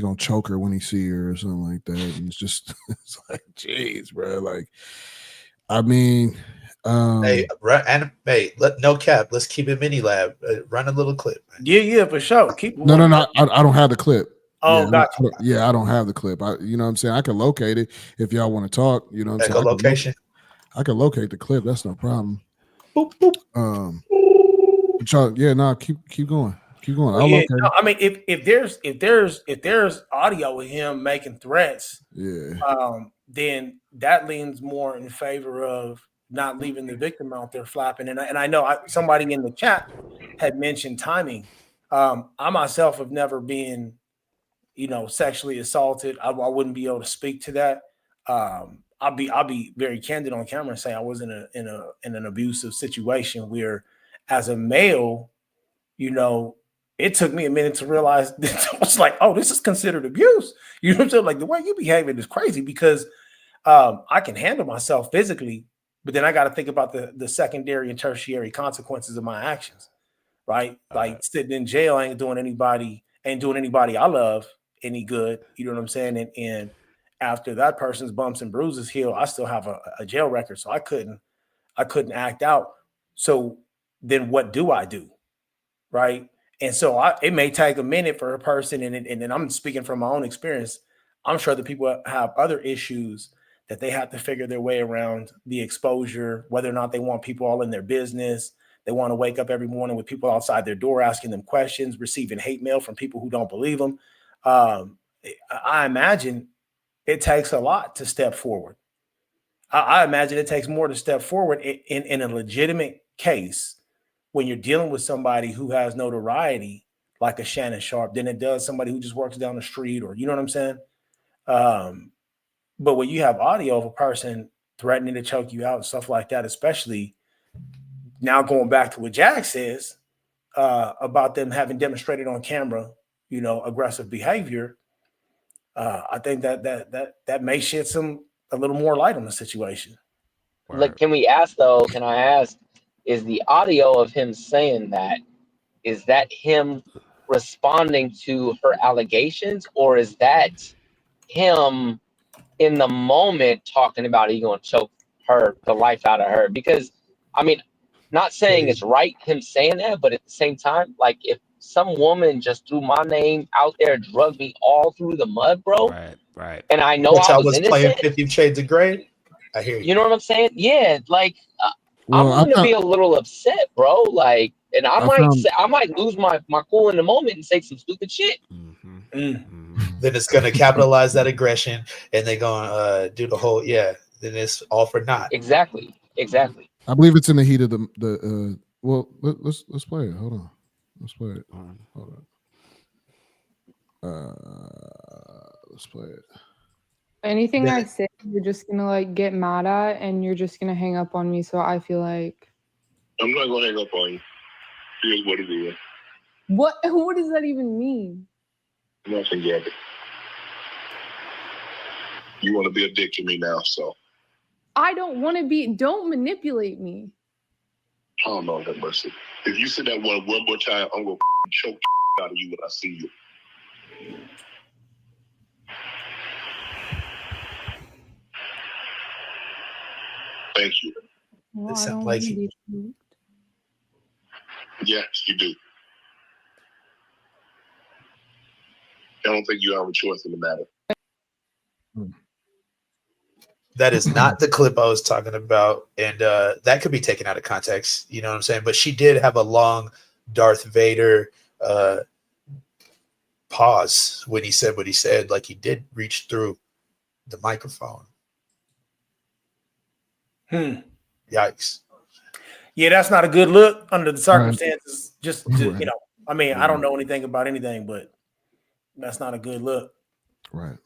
[SPEAKER 4] gonna choke her when he see her or something like that. And it's just, it's like, geez, bro. Like, I mean,
[SPEAKER 3] Hey, no cap. Let's keep it MIDI Lab. Run a little clip. Man.
[SPEAKER 6] Yeah, for sure. Keep it.
[SPEAKER 4] No. I don't have the clip.
[SPEAKER 6] Oh, gotcha.
[SPEAKER 4] I don't have the clip. You know what I'm saying? I can locate it if y'all want to talk. You know what I'm saying?
[SPEAKER 3] Echolocation.
[SPEAKER 4] I can locate the clip. That's no problem.
[SPEAKER 3] Boop, boop.
[SPEAKER 4] Keep going. Keep going.
[SPEAKER 6] Well, I mean, if there's audio with him making threats, then that leans more in favor of not leaving the victim out there flapping. And I know somebody in the chat had mentioned timing. I myself have never been, sexually assaulted. I wouldn't be able to speak to that. I'll be very candid on camera and say I was in an abusive situation where, as a male, it took me a minute to realize that I was like, oh, this is considered abuse. You know what I'm saying? Like, the way you behaving is crazy, because I can handle myself physically, but then I got to think about the secondary and tertiary consequences of my actions, right? Like sitting in jail ain't doing anybody I love any good. You know what I'm saying? And after that person's bumps and bruises heal, I still have a jail record, so I couldn't act out. So then what do I do? Right. And so it may take a minute for a person, and I'm speaking from my own experience. I'm sure that people have other issues that they have to figure their way around the exposure, whether or not they want people all in their business. They want to wake up every morning with people outside their door asking them questions, receiving hate mail from people who don't believe them. I imagine it takes a lot to step forward. I imagine it takes more to step forward in a legitimate case when you're dealing with somebody who has notoriety like a Shannon Sharpe than it does somebody who just works down the street, or, you know what I'm saying? But when you have audio of a person threatening to choke you out and stuff like that, especially now going back to what Jack says about them having demonstrated on camera, aggressive behavior, I think that may shed a little more light on the situation.
[SPEAKER 5] Like, can I ask, is the audio of him saying that, is that him responding to her allegations, or is that him in the moment talking about he going to choke the life out of her? Because, I mean, not saying it's right him saying that, but at the same time, like, if some woman just threw my name out there and drug me all through the mud, bro,
[SPEAKER 12] right,
[SPEAKER 5] and I know I was innocent,
[SPEAKER 3] playing 50 Shades of Grey. I hear you.
[SPEAKER 5] You know what I'm saying? Yeah, like, I'm going to be a little upset, bro. Like, and I might lose my cool in the moment and say some stupid shit.
[SPEAKER 3] Then it's going to capitalize that aggression, and they're going to do the whole, then it's all for naught.
[SPEAKER 5] Exactly.
[SPEAKER 4] I believe it's in the heat of the well, let's play it. Hold on. Let's play it. Hold on. Let's play it.
[SPEAKER 14] Anything I say, you're just gonna like get mad at, and you're just gonna hang up on me. So I feel like
[SPEAKER 15] I'm not gonna hang up on you. Here's what it is.
[SPEAKER 14] What does that even mean?
[SPEAKER 15] Nothing, Gabby. You want to be a dick to me now, so
[SPEAKER 14] I don't want to be. Don't manipulate me.
[SPEAKER 15] Oh no, have mercy. If you say that one more time, I'm gonna choke out of you when I see you. Thank you.
[SPEAKER 14] Well, I don't like you.
[SPEAKER 15] Yes, you do. I don't think you have a choice in the matter.
[SPEAKER 3] That is not the clip I was talking about, and that could be taken out of context. You know what I'm saying? But she did have a long Darth Vader pause when he said what he said. Like, he did reach through the microphone. Yikes.
[SPEAKER 6] Yeah, that's not a good look under the circumstances. Just I mean, I don't know anything about anything, but that's not a good look.
[SPEAKER 4] Right.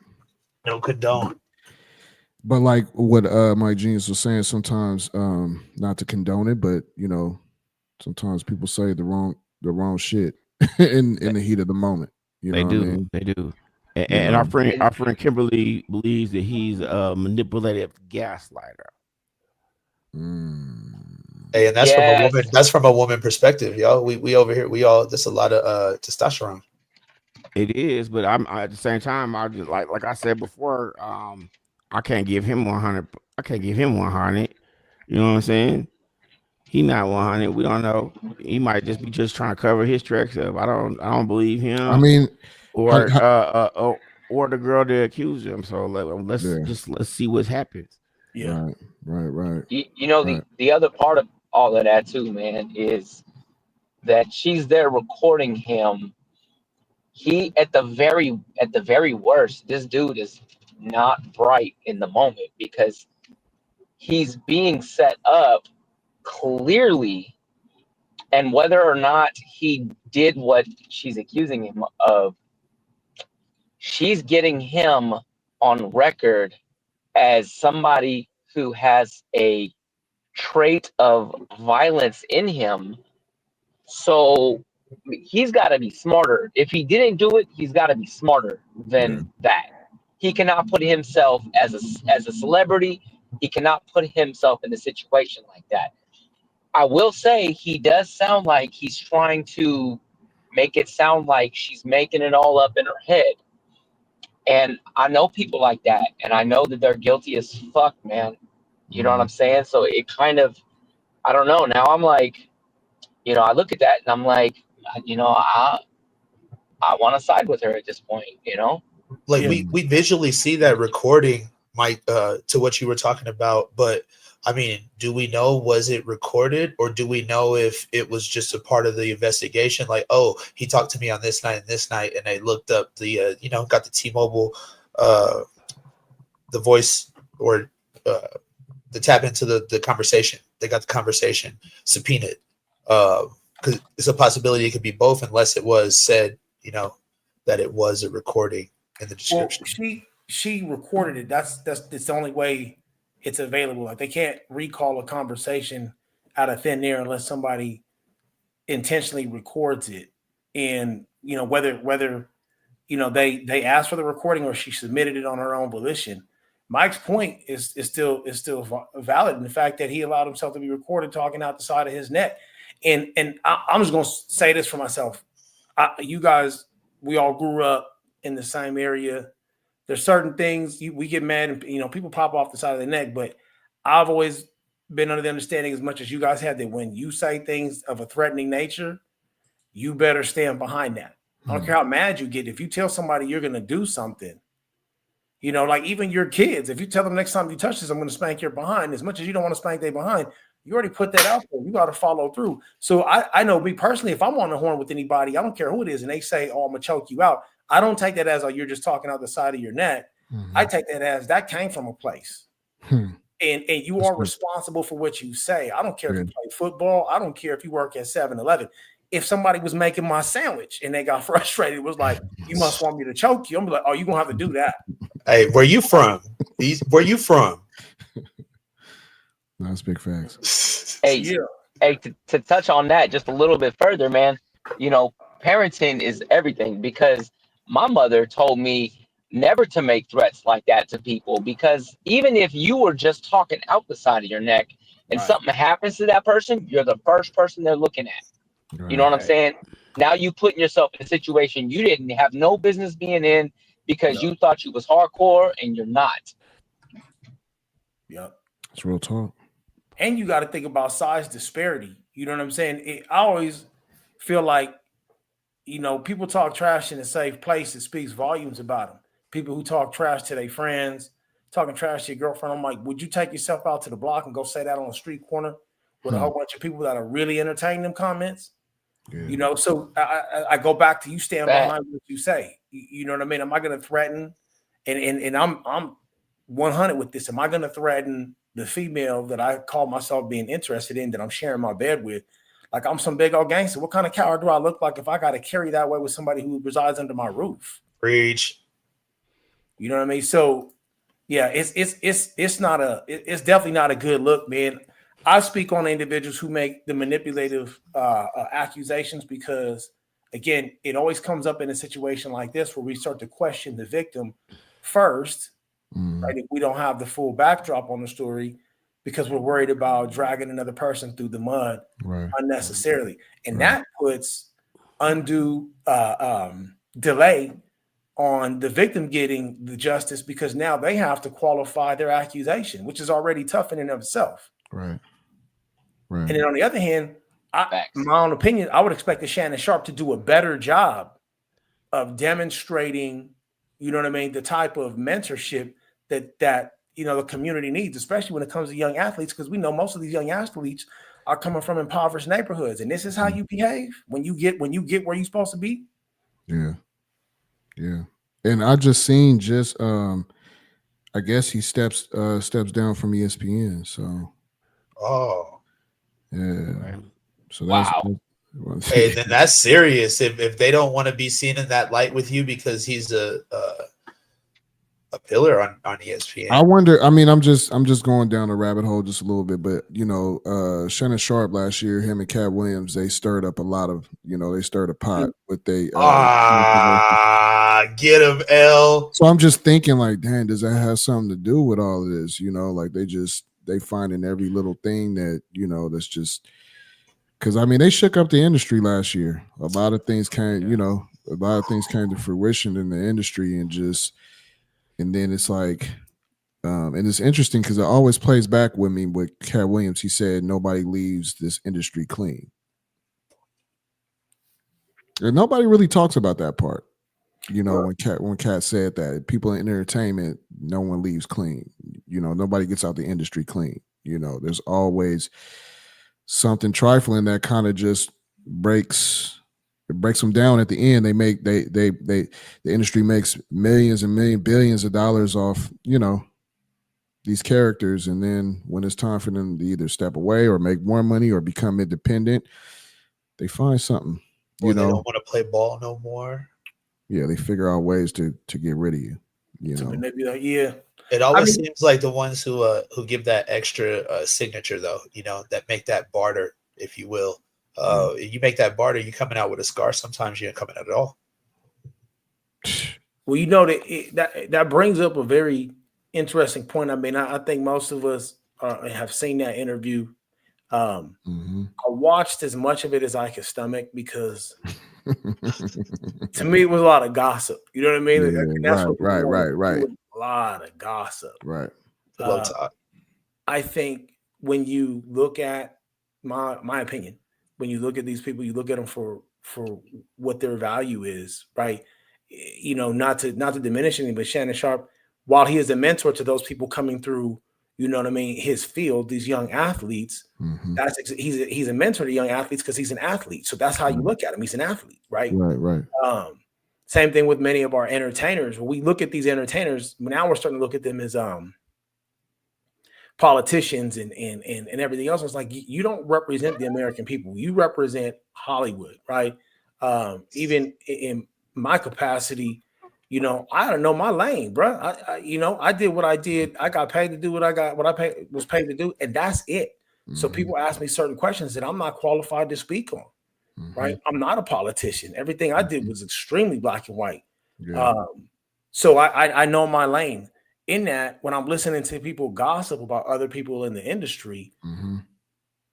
[SPEAKER 3] No condone.
[SPEAKER 4] But like what my genius was saying, sometimes not to condone it, but sometimes people say the wrong shit in the heat of the moment.
[SPEAKER 12] They do. And our friend Kimberly believes that he's a manipulative gaslighter.
[SPEAKER 3] Hey, and that's from a woman. That's from a woman perspective, y'all. We over here. We all. There's a lot of testosterone.
[SPEAKER 12] It is, but I'm at the same time. I just like I said before. I can't give him 100. I can't give him 100. You know what I'm saying? He not 100. We don't know. He might just be trying to cover his tracks up. I don't believe him.
[SPEAKER 4] I mean,
[SPEAKER 12] or the girl that accused him. So let's see what happens.
[SPEAKER 6] Yeah.
[SPEAKER 4] Right.
[SPEAKER 5] You know, the other part of all of that too, man, is that she's there recording him. He at the very worst, this dude is not bright in the moment because he's being set up clearly, and whether or not he did what she's accusing him of, she's getting him on record as somebody who has a trait of violence in him. So he's got to be smarter. If he didn't do it, he's got to be smarter than that. He cannot put himself as a celebrity. He cannot put himself in a situation like that. I will say he does sound like he's trying to make it sound like she's making it all up in her head. And I know people like that, and I know that they're guilty as fuck, man. You know what I'm saying? So it kind of, I don't know. Now I'm like, I look at that and I'm like, I want to side with her at this point,
[SPEAKER 3] Like we visually see that recording, Mike, to what you were talking about, but I mean, do we know, was it recorded, or do we know if it was just a part of the investigation? Like, oh, he talked to me on this night and this night, and they looked up the, got the T-Mobile, the voice or the tap into the conversation. They got the conversation subpoenaed. Because it's a possibility it could be both, unless it was said, that it was a recording in the description.
[SPEAKER 6] Well, she recorded it. That's the only way it's available. Like, they can't recall a conversation out of thin air unless somebody intentionally records it. And whether they asked for the recording or she submitted it on her own volition. Mike's point is still valid in the fact that he allowed himself to be recorded talking out the side of his neck. And I'm just gonna say this for myself. You guys, we all grew up in the same area. There's certain things we get mad and people pop off the side of the neck, but I've always been under the understanding, as much as you guys have, that when you say things of a threatening nature, you better stand behind that. I don't care how mad you get. If you tell somebody you're gonna do something, like even your kids, if you tell them next time you touch this, I'm gonna spank your behind, as much as you don't want to spank their behind, you already put that out there. You got to follow through. So I know me personally, if I'm on the horn with anybody, I don't care who it is, and they say, oh, I'm going to choke you out, I don't take that as, oh, you're just talking out the side of your neck. I take that as that came from a place. And you are responsible for what you say. I don't care if you play football. I don't care if you work at 7-Eleven. If somebody was making my sandwich and they got frustrated, it was like, you must want me to choke you. I'm like, oh, you're going to have to do that.
[SPEAKER 3] Hey, where you from? Where you from?
[SPEAKER 4] That's big facts.
[SPEAKER 5] Hey, to touch on that just a little bit further, man, parenting is everything, because my mother told me never to make threats like that to people, because even if you were just talking out the side of your neck and something happens to that person, you're the first person they're looking at. You know what I'm saying? Now you putting yourself in a situation you didn't have no business being in because you thought you was hardcore and you're not.
[SPEAKER 6] Yep.
[SPEAKER 4] It's real talk.
[SPEAKER 6] And you got to think about size disparity. You know what I'm saying? I always feel like, people talk trash in a safe place. It speaks volumes about them. People who talk trash to their friends, talking trash to your girlfriend. I'm like, would you take yourself out to the block and go say that on a street corner with a whole bunch of people that are really entertaining them comments? Yeah. So I go back to, you stand behind what you say. You know what I mean? Am I going to threaten? And I'm 100 with this. Am I going to threaten the female that I call myself being interested in, that I'm sharing my bed with, like I'm some big old gangster? What kind of coward do I look like if I got to carry that way with somebody who resides under my roof?
[SPEAKER 3] Preach.
[SPEAKER 6] You know what I mean? So yeah, it's definitely not a good look, man. I speak on individuals who make the manipulative accusations, because again, it always comes up in a situation like this where we start to question the victim first. Right? If we don't have the full backdrop on the story, because we're worried about dragging another person through the mud unnecessarily. And that puts undue delay on the victim getting the justice, because now they have to qualify their accusation, which is already tough in and of itself.
[SPEAKER 4] Right.
[SPEAKER 6] And then on the other hand, my own opinion, I would expect the Shannon Sharpe to do a better job of demonstrating, you know what I mean, the type of mentorship that the community needs, especially when it comes to young athletes, because we know most of these young athletes are coming from impoverished neighborhoods, and this is how you behave when you get where you're supposed to be.
[SPEAKER 4] Yeah. And I just seen I guess he steps down from ESPN. So yeah. So that's
[SPEAKER 3] hey, then that's serious. If they don't want to be seen in that light with you because he's a pillar on ESPN.
[SPEAKER 4] I wonder. I mean, I'm just going down a rabbit hole just a little bit, but Shannon Sharpe last year, him and Cat Williams, they stirred up a lot of, they stirred a pot with they.
[SPEAKER 3] Get him, L.
[SPEAKER 4] So I'm just thinking, like, damn, does that have something to do with all of this? Like they find in every little thing that that's just because I mean they shook up the industry last year. A lot of things came to fruition in the industry, and then it's like, and it's interesting because it always plays back with me with Cat Williams. He said nobody leaves this industry clean, and nobody really talks about that part. When Cat said that, people in entertainment, no one leaves clean. Nobody gets out the industry clean. There's always something trifling that kind of just breaks them down at the end. The industry makes millions and billions of dollars off, these characters. And then when it's time for them to either step away or make more money or become independent, they find something,
[SPEAKER 3] Or they don't want to play ball no more.
[SPEAKER 4] Yeah, they figure out ways to get rid of you.
[SPEAKER 3] It always seems like the ones who give that extra signature, though, that make that barter, if you will. You make that barter, you coming out with a scar. Sometimes you ain't coming out at all.
[SPEAKER 6] Well, that brings up a very interesting point. I mean, I think most of us have seen that interview. I watched as much of it as I could stomach because to me it was a lot of gossip. You know what I mean? Right. A lot of gossip.
[SPEAKER 4] Right.
[SPEAKER 6] I think when you look at my opinion, when you look at these people, you look at them for what their value is, right? Not to diminish anything, but Shannon Sharpe, while he is a mentor to those people coming through, you know what I mean, his field, these young athletes, he's a mentor to young athletes because he's an athlete. So that's how you look at him. He's an athlete, right?
[SPEAKER 4] Right.
[SPEAKER 6] Same thing with many of our entertainers. When we look at these entertainers, now we're starting to look at them as politicians and everything else. It's like you don't represent the American people. You represent Hollywood, right? Even in my capacity, I don't know my lane, bro. I did what I did. I got paid to do what I was paid to do, and that's it. So people ask me certain questions that I'm not qualified to speak on, right? I'm not a politician. Everything I did was extremely black and white. So I know my lane. In that, when I'm listening to people gossip about other people in the industry,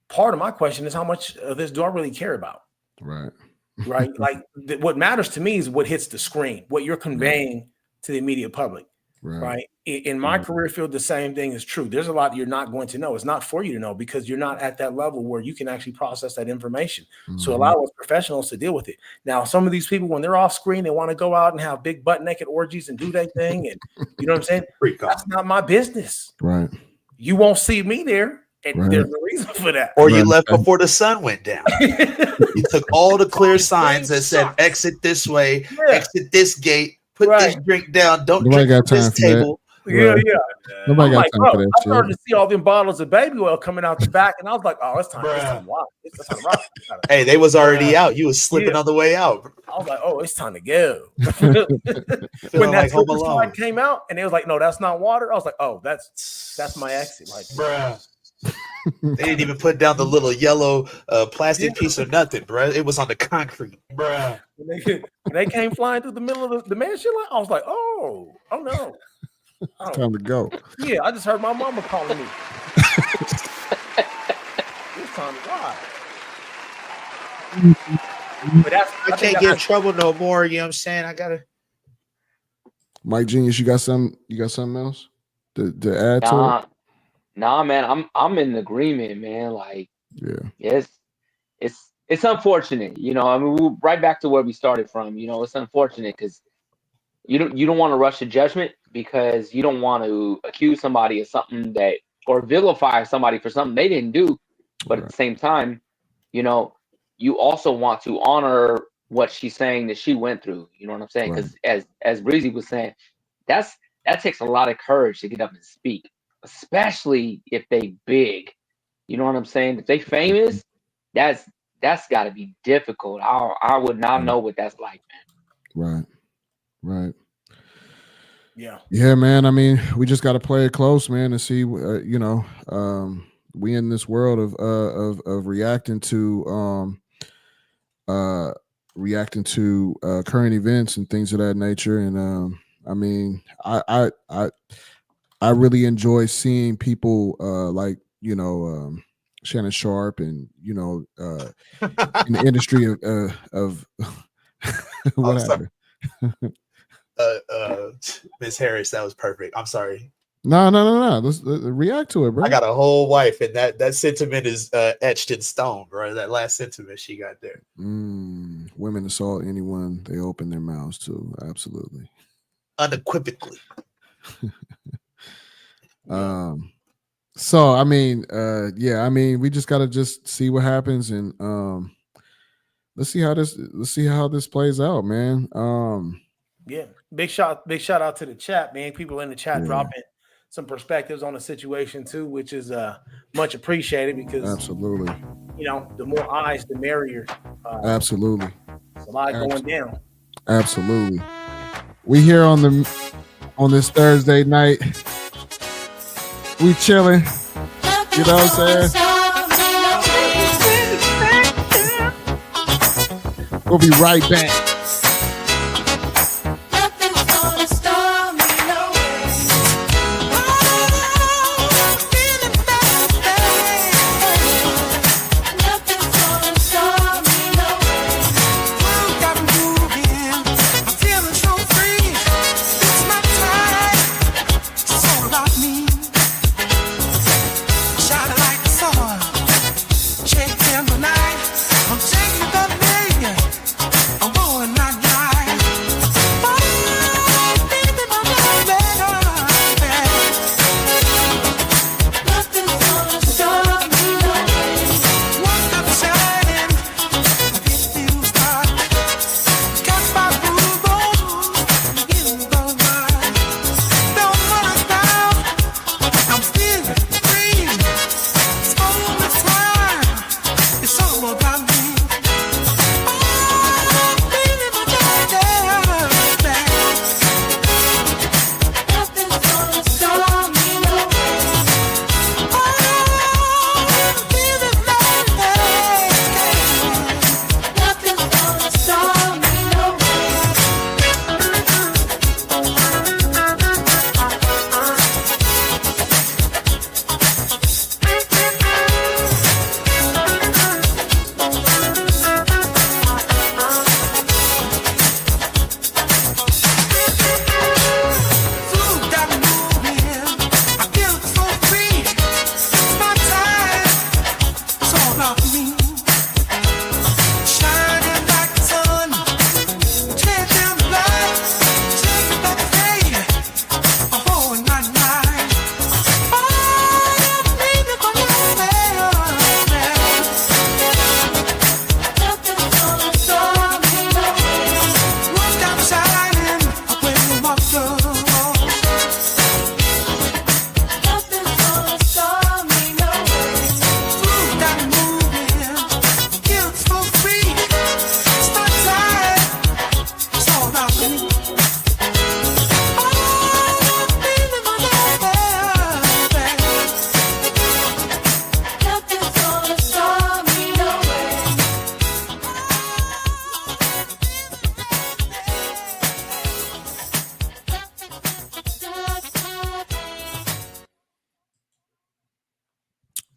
[SPEAKER 6] part of my question is how much of this do I really care about?
[SPEAKER 4] Right.
[SPEAKER 6] Like what matters to me is what hits the screen, what you're conveying to the immediate public. Right. In my career field, the same thing is true. There's a lot you're not going to know. It's not for you to know because you're not at that level where you can actually process that information. So allow us professionals to deal with it. Now, some of these people, when they're off screen, they want to go out and have big butt naked orgies and do their thing. And you know what I'm saying? That's not my business.
[SPEAKER 4] Right.
[SPEAKER 6] You won't see me there. And there's a reason for that.
[SPEAKER 3] Or you left before the sun went down. You took all the clear signs that said exit this way, exit this gate, put this drink down, don't drink at this table.
[SPEAKER 6] Yeah.
[SPEAKER 4] Nobody got time for that
[SPEAKER 6] I started to see all them bottles of baby oil coming out the back, and I was like, "Oh, it's time to rock. It's time to rock."
[SPEAKER 3] Hey, they was already out. You was slipping on the way out.
[SPEAKER 6] I was like, "Oh, it's time to go." When that slide came out, and it was like, "No, that's not water." I was like, "Oh, that's my exit." Like,
[SPEAKER 3] bruh. They didn't even put down the little yellow plastic piece or nothing, bro. It was on the concrete, bruh.
[SPEAKER 6] When they came flying through the middle of the mansion, I was like, oh no.
[SPEAKER 4] It's time to go.
[SPEAKER 6] Yeah, I just heard my mama calling me. It's time to ride. But
[SPEAKER 3] I can't get in trouble no more. You know what I'm saying? I gotta.
[SPEAKER 4] Mike Genius, you got something else to add to it?
[SPEAKER 5] Nah, man, I'm in agreement, man. Like,
[SPEAKER 4] yeah,
[SPEAKER 5] it's unfortunate, you know. I mean, we're right back to where we started from. You know, it's unfortunate because you don't want to rush to judgment because you don't want to accuse somebody of something that or vilify somebody for something they didn't do. But at the same time, you know, you also want to honor what she's saying that she went through. You know what I'm saying? Because as Breezy was saying, that takes a lot of courage to get up and speak, especially if they big. You know what I'm saying? If they famous, that's got to be difficult. I would not know what that's like, man.
[SPEAKER 4] Right.
[SPEAKER 6] Yeah,
[SPEAKER 4] man. I mean, we just got to play it close, man, and see. You know, we in this world of reacting to current events and things of that nature. And I mean, I really enjoy seeing people like, you know, Shannon Sharpe and, you know, in the industry of what happened.
[SPEAKER 3] Miss Harris, that was perfect. I'm sorry.
[SPEAKER 4] No. Let's react to it, bro.
[SPEAKER 3] I got a whole wife, and that sentiment is etched in stone, bro. That last sentiment she got there.
[SPEAKER 4] Women assault anyone they open their mouths to. Absolutely.
[SPEAKER 3] Unequivocally.
[SPEAKER 4] So I mean, I mean, we just gotta just see what happens, and let's see how this plays out, man.
[SPEAKER 6] Yeah, big shout out to the chat, man. People in the chat dropping some perspectives on the situation too, which is much appreciated because
[SPEAKER 4] absolutely,
[SPEAKER 6] you know, the more eyes, the merrier.
[SPEAKER 4] Absolutely,
[SPEAKER 6] it's a lot going down.
[SPEAKER 4] Absolutely, we here on this Thursday night. We chilling. You know what I'm saying? We'll be right back.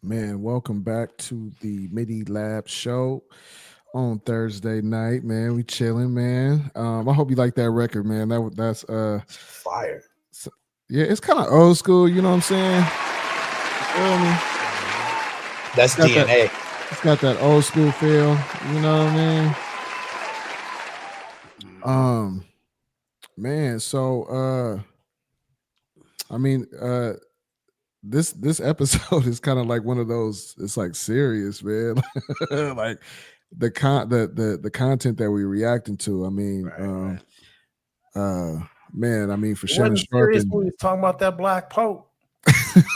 [SPEAKER 4] Man, welcome back to the MIDI Lab Show on Thursday night, man. We chilling, man. I hope you like that record, man. That's
[SPEAKER 3] fire.
[SPEAKER 4] Yeah, it's kind of old school, you know what I'm saying? feel me?
[SPEAKER 3] That's DNA.
[SPEAKER 4] It's got that old school feel. You know what I mean? Man. So, this episode is kind of like one of those. It's like serious, man. Like the content that we're reacting to. I mean, man. I mean, for Shannon Sharpe,
[SPEAKER 6] we was talking about that Black Pope.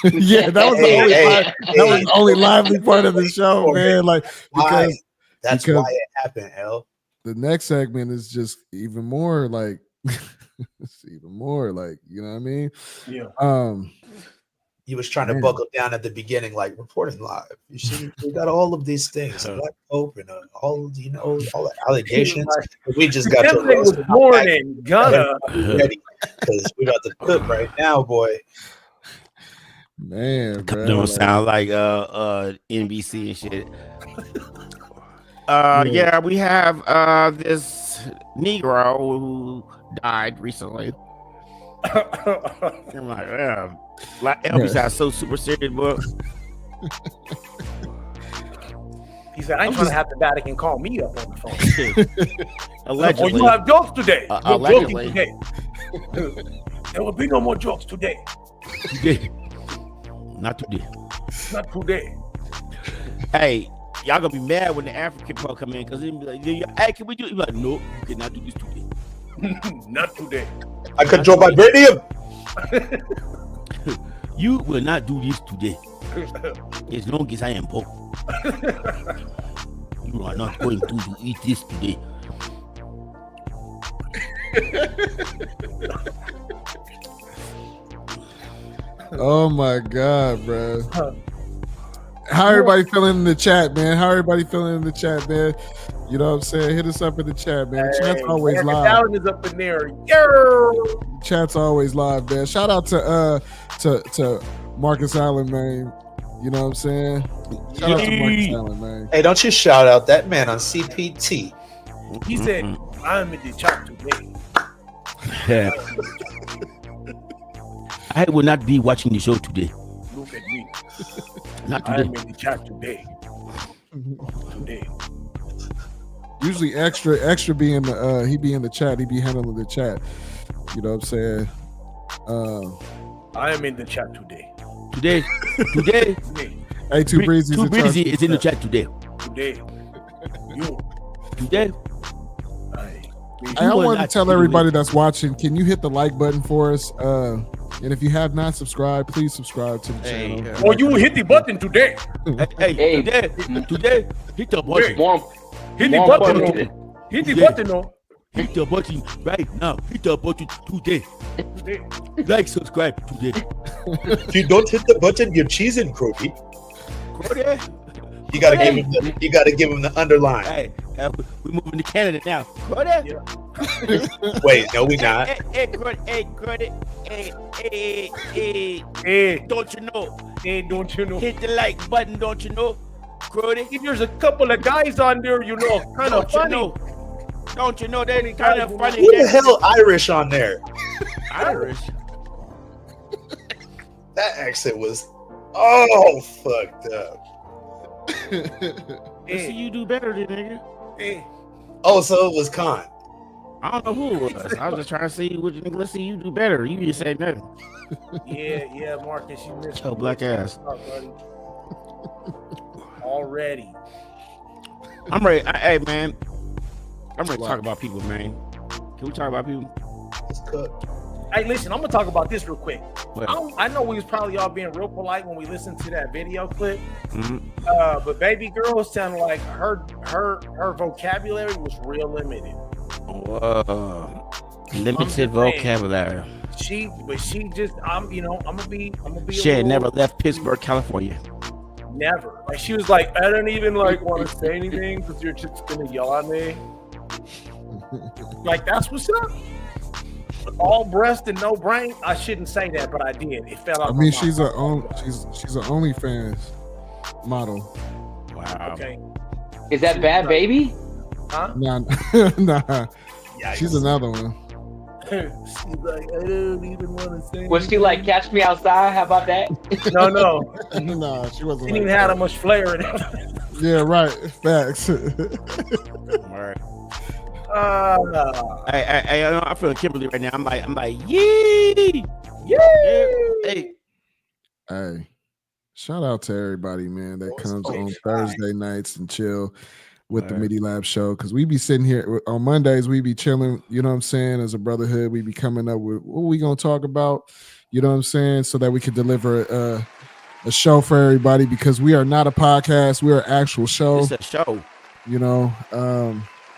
[SPEAKER 4] Yeah, that was the only lively part of the show, man. Like because
[SPEAKER 3] that's why it happened. L.
[SPEAKER 4] The next segment is just even more like, it's even more like, you know what I mean?
[SPEAKER 6] Yeah.
[SPEAKER 3] He was trying to buckle down at the beginning, like reporting live. You see, we got all of these things, Black Pope, and all the allegations. We just got to
[SPEAKER 6] was born in Ghana.
[SPEAKER 3] Ready, because we got the clip right now, boy.
[SPEAKER 4] Man, bro,
[SPEAKER 12] don't sound like NBC and shit. Yeah, we have this Negro who died recently. I'm like, yeah. Like Elvis sounds so super serious, bro.
[SPEAKER 6] He said, I ain't trying to have the Vatican call me up on the phone.
[SPEAKER 12] Allegedly.
[SPEAKER 6] Oh, you have jokes today.
[SPEAKER 12] Allegedly.
[SPEAKER 6] Today. There will be no more jokes today.
[SPEAKER 12] Today. Not today.
[SPEAKER 6] Not today.
[SPEAKER 12] Hey, y'all gonna be mad when the African folk come in because they be like, hey, can we do it? Be like, no, you cannot do this today.
[SPEAKER 6] Not today.
[SPEAKER 3] I control vibranium.
[SPEAKER 12] You will not do this today. As long as I am Pope. You are not going to eat this today.
[SPEAKER 4] Oh my God, bro. How everybody feeling in the chat, man? How everybody feeling in the chat, man? You know what I'm saying? Hit us up in the chat, man. Chat's always live.
[SPEAKER 6] Allen is up in there. Yo!
[SPEAKER 4] Chat's always live, man. Shout out to Marcus Allen, man. You know what I'm saying? Shout out to Marcus Allen, man.
[SPEAKER 3] Hey, don't you shout out that man on CPT.
[SPEAKER 6] He said, I'm in the chat today.
[SPEAKER 12] I will not be watching the show today.
[SPEAKER 6] Look at me.
[SPEAKER 12] Not today.
[SPEAKER 6] I'm in the chat today. Today.
[SPEAKER 4] Usually extra be in the he be in the chat, he be handling the chat. You know what I'm saying?
[SPEAKER 6] I am in the chat today.
[SPEAKER 12] Today.
[SPEAKER 4] Hey, Too Breezy
[SPEAKER 12] is in the chat today.
[SPEAKER 6] Today. You.
[SPEAKER 12] Today.
[SPEAKER 4] I want to tell everybody that's watching, can you hit the like button for us? And if you have not subscribed, please subscribe to the channel.
[SPEAKER 6] Or you will hit the button today.
[SPEAKER 12] Hey, today, hit the button.
[SPEAKER 6] Hit the button. Hit the button.
[SPEAKER 12] Hit the button right now. Hit the button today. Like, subscribe today.
[SPEAKER 3] If you don't hit the button, you're cheesing, Crody. You gotta give him the underline.
[SPEAKER 12] Hey, we're moving to Canada now.
[SPEAKER 6] Yeah.
[SPEAKER 3] Wait, no, we not.
[SPEAKER 12] Hey, don't you know?
[SPEAKER 6] Hey, don't you know?
[SPEAKER 12] Hit the like button, don't you know? Crody.
[SPEAKER 6] There's a couple of guys on there, you know, kind of funny.
[SPEAKER 12] Don't you know they're kind of funny?
[SPEAKER 3] Who the hell Irish on there?
[SPEAKER 12] Irish.
[SPEAKER 3] That accent was fucked up.
[SPEAKER 12] Hey, see you do better than nigga.
[SPEAKER 6] Hey.
[SPEAKER 3] Oh, so it was Khan.
[SPEAKER 12] I don't know who it was. I was just trying to see which nigga. Let's see you do better. You just say nothing.
[SPEAKER 6] Yeah, Marcus, you missed
[SPEAKER 12] your black ass.
[SPEAKER 6] Already.
[SPEAKER 12] I'm ready. Hey, man. I'm ready to talk about people, man. Can we talk about people?
[SPEAKER 3] It's cooked.
[SPEAKER 6] Hey, listen, I'm gonna talk about this real quick.
[SPEAKER 12] What?
[SPEAKER 6] I know we was probably all being real polite when we listened to that video clip, but baby girl sounded like her vocabulary was real limited.
[SPEAKER 12] Limited vocabulary.
[SPEAKER 6] She just, I'm gonna be.
[SPEAKER 12] She had never left Pittsburgh, California.
[SPEAKER 6] Never. Like she was like, I don't even want to say anything because you're just gonna yell at me. Like that's what's up. All breast and no brain. I shouldn't say that, but I did. It fell out.
[SPEAKER 4] I mean, she's an OnlyFans model.
[SPEAKER 12] Wow.
[SPEAKER 6] Okay.
[SPEAKER 5] Is that Bad Baby?
[SPEAKER 6] Huh?
[SPEAKER 4] Nah.
[SPEAKER 6] Yikes.
[SPEAKER 4] She's another one.
[SPEAKER 6] She's like, I don't even want to say.
[SPEAKER 5] Was she like, catch me outside? How about that?
[SPEAKER 6] No.
[SPEAKER 4] No, she wasn't.
[SPEAKER 6] She didn't even have that much flair in it.
[SPEAKER 4] Yeah, right. Facts.
[SPEAKER 12] All right. I'm feeling Kimberly right now. I'm like, yee.
[SPEAKER 4] Hey, shout out to everybody, man, that comes on Thursday nights and chill with the MIDI Lab Show, because we be sitting here on Mondays, we be chilling, you know what I'm saying, as a brotherhood. We be coming up with what we gonna talk about, you know what I'm saying, so that we can deliver a show for everybody, because we are not a podcast, we're an actual show.
[SPEAKER 12] It's a show,
[SPEAKER 4] you know.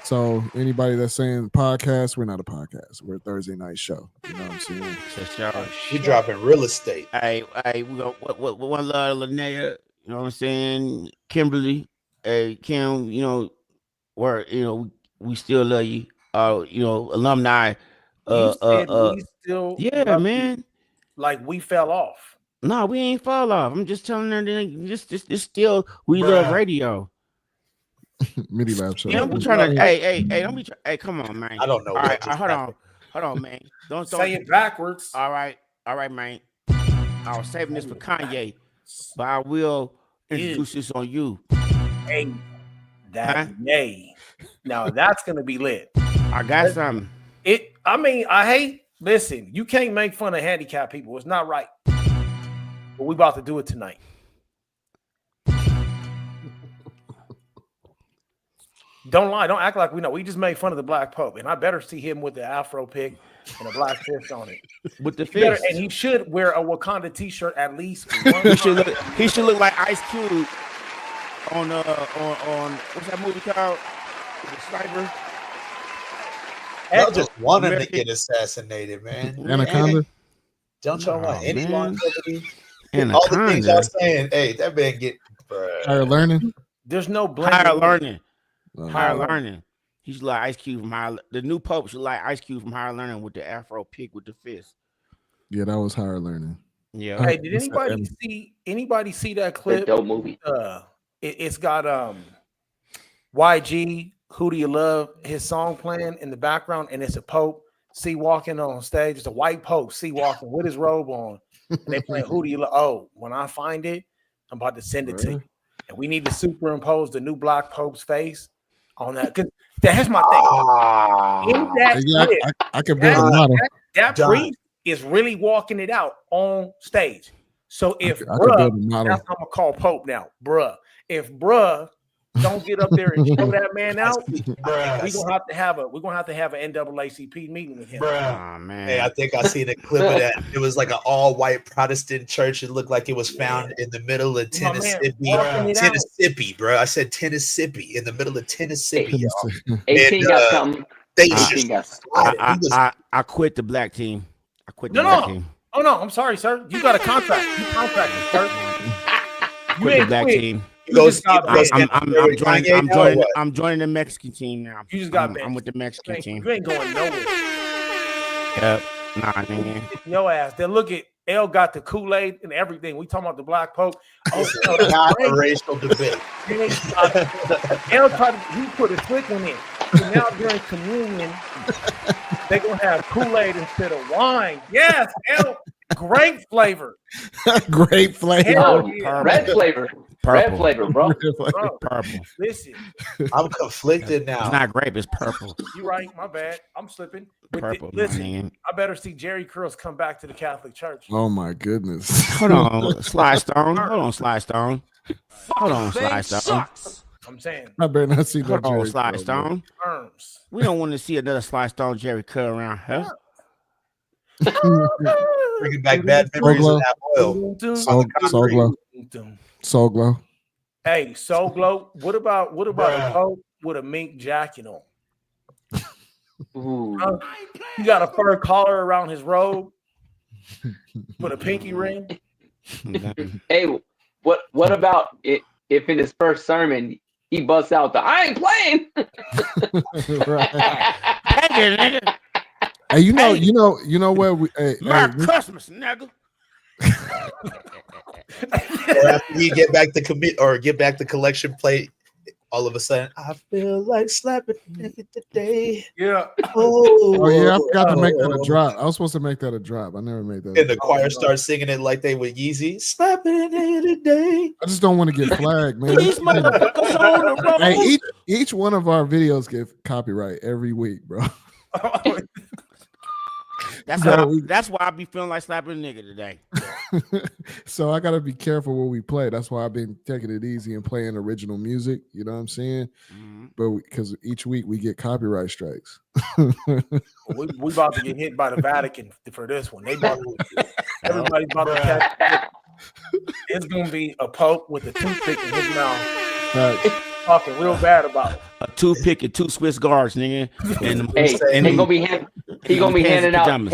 [SPEAKER 4] So anybody that's saying podcast, we're not a podcast. We're a Thursday night show. You know what I'm saying?
[SPEAKER 12] It's a show.
[SPEAKER 3] We dropping real estate.
[SPEAKER 12] Hey, we got what one love, Linnea, you know what I'm saying? Kimberly, Kim, you know, we still love you. You know, alumni.
[SPEAKER 6] You said we still
[SPEAKER 12] man.
[SPEAKER 6] Like we fell off.
[SPEAKER 12] No, we ain't fall off. I'm just telling her that just still we love radio.
[SPEAKER 4] MIDI Lab Show.
[SPEAKER 12] Yeah, I'm trying to. Hey, don't be. Hey, come on, man.
[SPEAKER 3] I don't know.
[SPEAKER 12] All right, hold on, man. Don't
[SPEAKER 6] say it backwards.
[SPEAKER 12] All right, man. I was saving this for Kanye, but I will introduce this on you.
[SPEAKER 6] Hey, that's yay. Now that's gonna be lit.
[SPEAKER 12] I got something.
[SPEAKER 6] Listen, you can't make fun of handicapped people. It's not right. But we about to do it tonight. Don't lie. Don't act like we know. We just made fun of the Black Pope, and I better see him with the Afro pick and a black fist on it.
[SPEAKER 12] With the fist,
[SPEAKER 6] and he should wear a Wakanda T-shirt at least.
[SPEAKER 12] He should look like Ice Cube on what's that movie called? The Sniper.
[SPEAKER 3] Y'all just wanted to get assassinated, man.
[SPEAKER 4] Anaconda.
[SPEAKER 3] Don't y'all want any longevity?
[SPEAKER 12] Anaconda.
[SPEAKER 3] All the things y'all saying, hey, that man get
[SPEAKER 4] higher learning.
[SPEAKER 6] There's no
[SPEAKER 12] higher learning.
[SPEAKER 6] Higher
[SPEAKER 12] learning. He's like Ice Cube from Higher. The new Pope should like Ice Cube from Higher Learning with the Afro pick with the fist.
[SPEAKER 4] Yeah, that was higher learning.
[SPEAKER 12] Yeah.
[SPEAKER 6] Hey, did anybody see that clip?
[SPEAKER 5] Dope movie.
[SPEAKER 6] It's got YG, Who Do You Love, his song playing in the background, and it's a Pope walking on stage. It's a white Pope walking with his robe on, and they playing Who Do You Love. Oh, when I find it, I'm about to send it to you, and we need to superimpose the new Black Pope's face on that, because that's my thing. In that clip,
[SPEAKER 4] I could build a model.
[SPEAKER 6] That priest is really walking it out on stage. So if bruh, that's how I'm gonna call Pope now, bruh. If bruh don't get up there and show that man out, we're gonna have to have an NAACP meeting with him.
[SPEAKER 12] Oh, man.
[SPEAKER 3] Hey, I think I seen a clip of that. It was like an all-white Protestant church. It looked like it was found in the middle of Tennessee, bro. I said Tennessee, in the middle of Tennessee.
[SPEAKER 5] 18 got something.
[SPEAKER 12] I quit the black team. I quit the black team.
[SPEAKER 6] Oh no, I'm sorry, sir. You got a contract. You contracted, sir.
[SPEAKER 12] You quit the black team. I'm joining the Mexican team now.
[SPEAKER 6] You just got
[SPEAKER 12] I'm with the Mexican team.
[SPEAKER 6] You ain't going nowhere.
[SPEAKER 12] Yep. Nah, man.
[SPEAKER 6] Your ass. Then look at L got the Kool-Aid and everything. We talking about the Black Pope.
[SPEAKER 3] Not a racial debate.
[SPEAKER 6] L he put a quick one in. So now during communion, they're gonna have Kool-Aid instead of wine. Yes, L. Grape flavor.
[SPEAKER 4] Grape flavor.
[SPEAKER 5] Red flavor.
[SPEAKER 12] Purple.
[SPEAKER 5] Red flavor, bro.
[SPEAKER 12] Purple.
[SPEAKER 6] Listen,
[SPEAKER 3] I'm conflicted now.
[SPEAKER 12] It's not grape, it's purple.
[SPEAKER 6] You're right. My bad. I'm slipping.
[SPEAKER 12] Purple.
[SPEAKER 6] Listen, I better see Jerry Curls come back to the Catholic Church.
[SPEAKER 4] Oh my goodness.
[SPEAKER 12] Hold on, Sly Stone. Hold on, Sly Stone.
[SPEAKER 6] I'm saying.
[SPEAKER 4] I better not see that.
[SPEAKER 12] Hold on, Sly Stone.
[SPEAKER 6] Arms.
[SPEAKER 12] We don't want to see another Sly Stone Jerry Curl around here.
[SPEAKER 3] Bringing back bad memories of that oil.
[SPEAKER 4] Soul Glow.
[SPEAKER 6] Hey, Soul Glow. What about a Pope with a mink jacket on? You got a fur collar around his robe. Put a pinky ring.
[SPEAKER 5] Hey, what about it if in his first sermon he busts out the "I ain't playing"?
[SPEAKER 4] Hey, you know where we
[SPEAKER 12] Merry Christmas, nigga.
[SPEAKER 3] Or after we get back the collection plate all of a sudden, I feel like slapping it today.
[SPEAKER 6] Yeah.
[SPEAKER 4] Oh yeah, I forgot to make that a drop. I was supposed to make that a drop. I never made that.
[SPEAKER 3] And the choir starts singing it like they were Yeezy. Slapping it today.
[SPEAKER 4] I just don't want to get flagged, man.
[SPEAKER 7] These motherfuckers on the road.
[SPEAKER 4] Hey, each one of our videos get copyright every week, bro.
[SPEAKER 7] That's why I be feeling like slapping a nigga today.
[SPEAKER 4] So I gotta be careful what we play. That's why I've been taking it easy and playing original music. You know what I'm saying?
[SPEAKER 7] Mm-hmm.
[SPEAKER 4] But because each week we get copyright strikes.
[SPEAKER 6] we about to get hit by the Vatican for this one. Everybody's about to catch. It's gonna be a pope with a toothpick in his mouth. Talking real bad about it.
[SPEAKER 12] A toothpick and 2 Swiss guards, nigga.
[SPEAKER 5] And he gonna be handing out.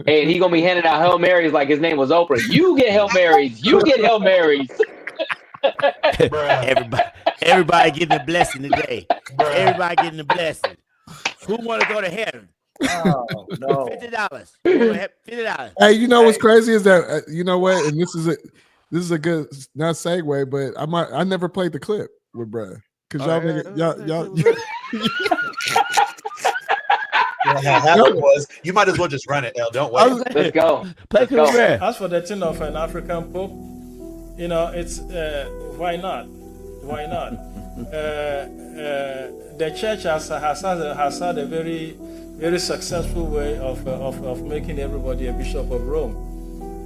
[SPEAKER 5] Hey, he gonna be handing out Hail Marys like his name was Oprah. You get Hail Marys. You get Hail Marys.
[SPEAKER 12] Everybody getting a blessing today. Everybody getting a blessing. Who want to go to heaven?
[SPEAKER 6] Oh no!
[SPEAKER 12] $50. $50.
[SPEAKER 4] Hey, you know what's crazy is that you know what, and this is a good not segue, but I never played the clip with Brad because y'all.
[SPEAKER 3] You might as well just run it, L. Don't wait.
[SPEAKER 5] Let's go.
[SPEAKER 16] As for the thing of an African pope, you know, it's why not? Why not? The church has had a very, very successful way of making everybody a bishop of Rome,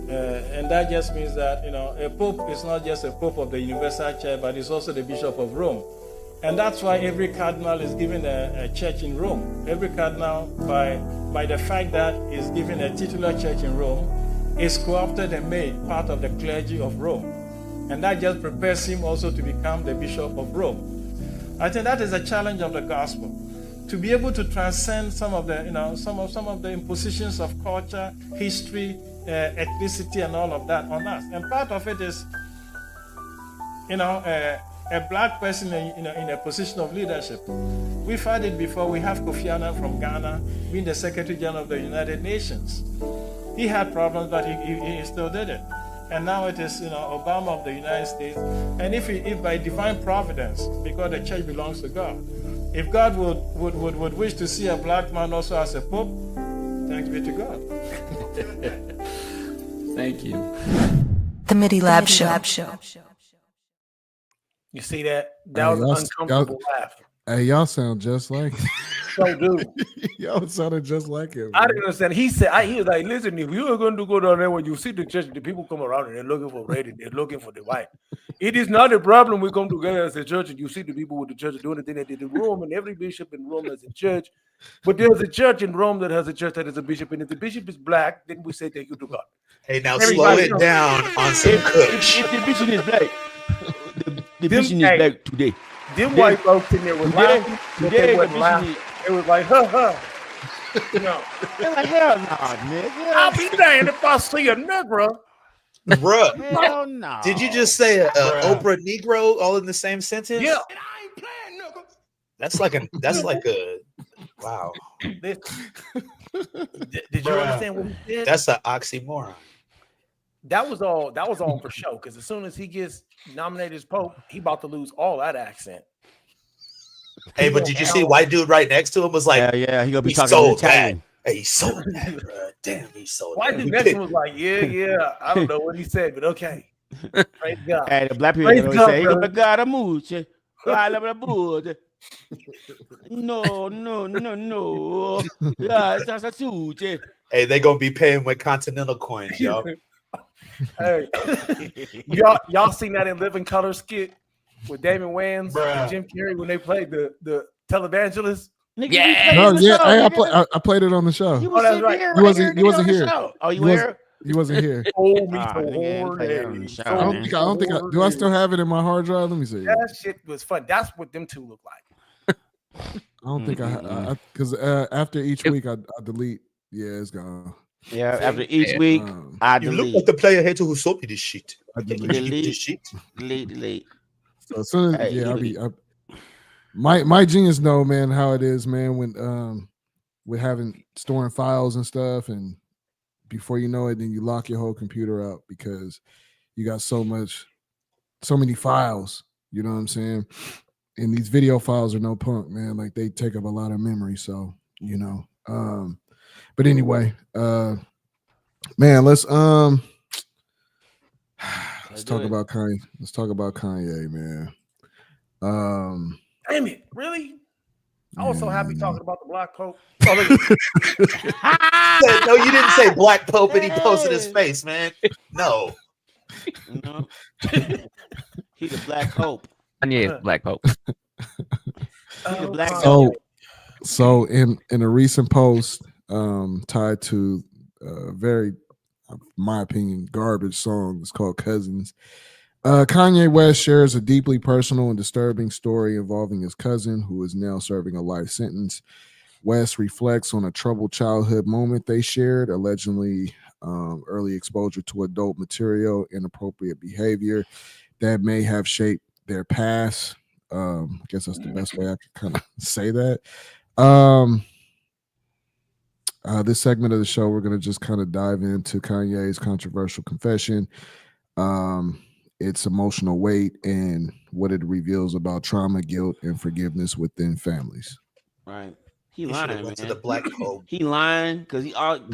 [SPEAKER 16] and that just means that, you know, a pope is not just a pope of the universal church, but it's also the bishop of Rome. And that's why every cardinal is given a church in Rome. Every cardinal, by the fact that he's given a titular church in Rome, is co-opted and made part of the clergy of Rome. And that just prepares him also to become the bishop of Rome. I think that is a challenge of the gospel, to be able to transcend some of the, you know, some of the impositions of culture, history, ethnicity, and all of that on us. And part of it is, you know, a black person in a position of leadership. We've had it before. We have Kofi Annan from Ghana being the Secretary General of the United Nations. He had problems, but he still did it. And now it is, you know, Obama of the United States. And if by divine providence, because the church belongs to God, if God would wish to see a black man also as a pope, thanks be to God.
[SPEAKER 5] Thank you.
[SPEAKER 2] The MIDI Lab Show.
[SPEAKER 6] You see that? That was an uncomfortable laugh.
[SPEAKER 4] Hey, y'all sound just like
[SPEAKER 6] So do.
[SPEAKER 4] y'all sounded just like him.
[SPEAKER 6] I didn't understand. He was like, listen, if you are going to go down there, when you see the church, the people come around and they're looking for red and they're looking for the white. It is not a problem. We come together as a church and you see the people with the church doing the thing they did in Rome, and every bishop in Rome has a church. But there's a church in Rome that has a church that has a bishop, and if the bishop is black, then we say thank you to God.
[SPEAKER 3] Hey, now slow it down on some kush.
[SPEAKER 12] If the bishop is black, the bishop is black today.
[SPEAKER 6] Them white folks in there was laughing. They wasn't laughing. It was like, You know,
[SPEAKER 12] they're like, hell no, nigga.
[SPEAKER 6] I'll be damned if I see a Negro.
[SPEAKER 3] Bruh.
[SPEAKER 12] Hell no.
[SPEAKER 3] Did you just say Oprah Negro all in the same sentence?
[SPEAKER 6] Yeah.
[SPEAKER 3] That's like a wow.
[SPEAKER 6] Did you understand what he did?
[SPEAKER 3] That's an oxymoron.
[SPEAKER 6] That was on for show, because as soon as he gets nominated as Pope, he about to lose all that accent.
[SPEAKER 3] Hey, but did you see white dude right next to him was like,
[SPEAKER 12] yeah, he gonna be talking
[SPEAKER 3] so
[SPEAKER 12] Italian.
[SPEAKER 3] Hey, he's so bad, bro. Damn, he's so
[SPEAKER 6] white dude next to him was like, yeah. I don't know what he said, but okay. Praise God.
[SPEAKER 12] Hey, the black people always say, "God, mucho. I love the boot." No. Yeah, that's a suit.
[SPEAKER 3] Hey, they gonna be paying with continental coins, y'all.
[SPEAKER 6] Hey, y'all seen that in Living Color skit with Damon Wayans and Jim Carrey when they played the televangelist?
[SPEAKER 5] Yeah.
[SPEAKER 4] No, yeah, I played it on the show.
[SPEAKER 6] Oh, that's right.
[SPEAKER 4] He wasn't here.
[SPEAKER 12] Oh, you were?
[SPEAKER 4] He wasn't here.
[SPEAKER 6] Oh, me
[SPEAKER 4] I don't think do I still have it in my hard drive? Let me see.
[SPEAKER 6] That shit was fun. That's what them two look like.
[SPEAKER 4] I don't think I because after each week I delete. Yeah, it's gone.
[SPEAKER 12] Yeah, after each week I delete.
[SPEAKER 3] You look like the player here who sold me this shit.
[SPEAKER 4] I
[SPEAKER 12] delete
[SPEAKER 3] this shit.
[SPEAKER 12] Delete.
[SPEAKER 4] So as soon as my genius know, man, how it is, man, when with having storing files and stuff, and before you know it, then you lock your whole computer up because you got so many files. You know what I'm saying? and these video files are no punk, man. Like they take up a lot of memory. So, you know. But anyway, man, let's talk about Kanye. Let's talk about Kanye, man.
[SPEAKER 6] Damn it, really? I was so happy talking about the Black Pope.
[SPEAKER 3] Oh, look at no, you didn't say Black Pope and he posted his face, man. No.
[SPEAKER 12] No. He's a Black Pope.
[SPEAKER 5] Kanye is Black Pope.
[SPEAKER 12] He's a Black
[SPEAKER 4] Pope. So in a recent post tied to very, in my opinion, garbage song, it's called Cousins. Kanye West shares a deeply personal and disturbing story involving his cousin, who is now serving a life sentence. West reflects on a troubled childhood moment they shared, allegedly early exposure to adult material, inappropriate behavior that may have shaped their past. I guess that's the best way I could kind of say that. This segment of the show, we're going to just kind of dive into Kanye's controversial confession, its emotional weight, and what it reveals about trauma, guilt, and forgiveness within families.
[SPEAKER 12] Right. He lying, man.
[SPEAKER 3] To the Black Pope.
[SPEAKER 12] He lying because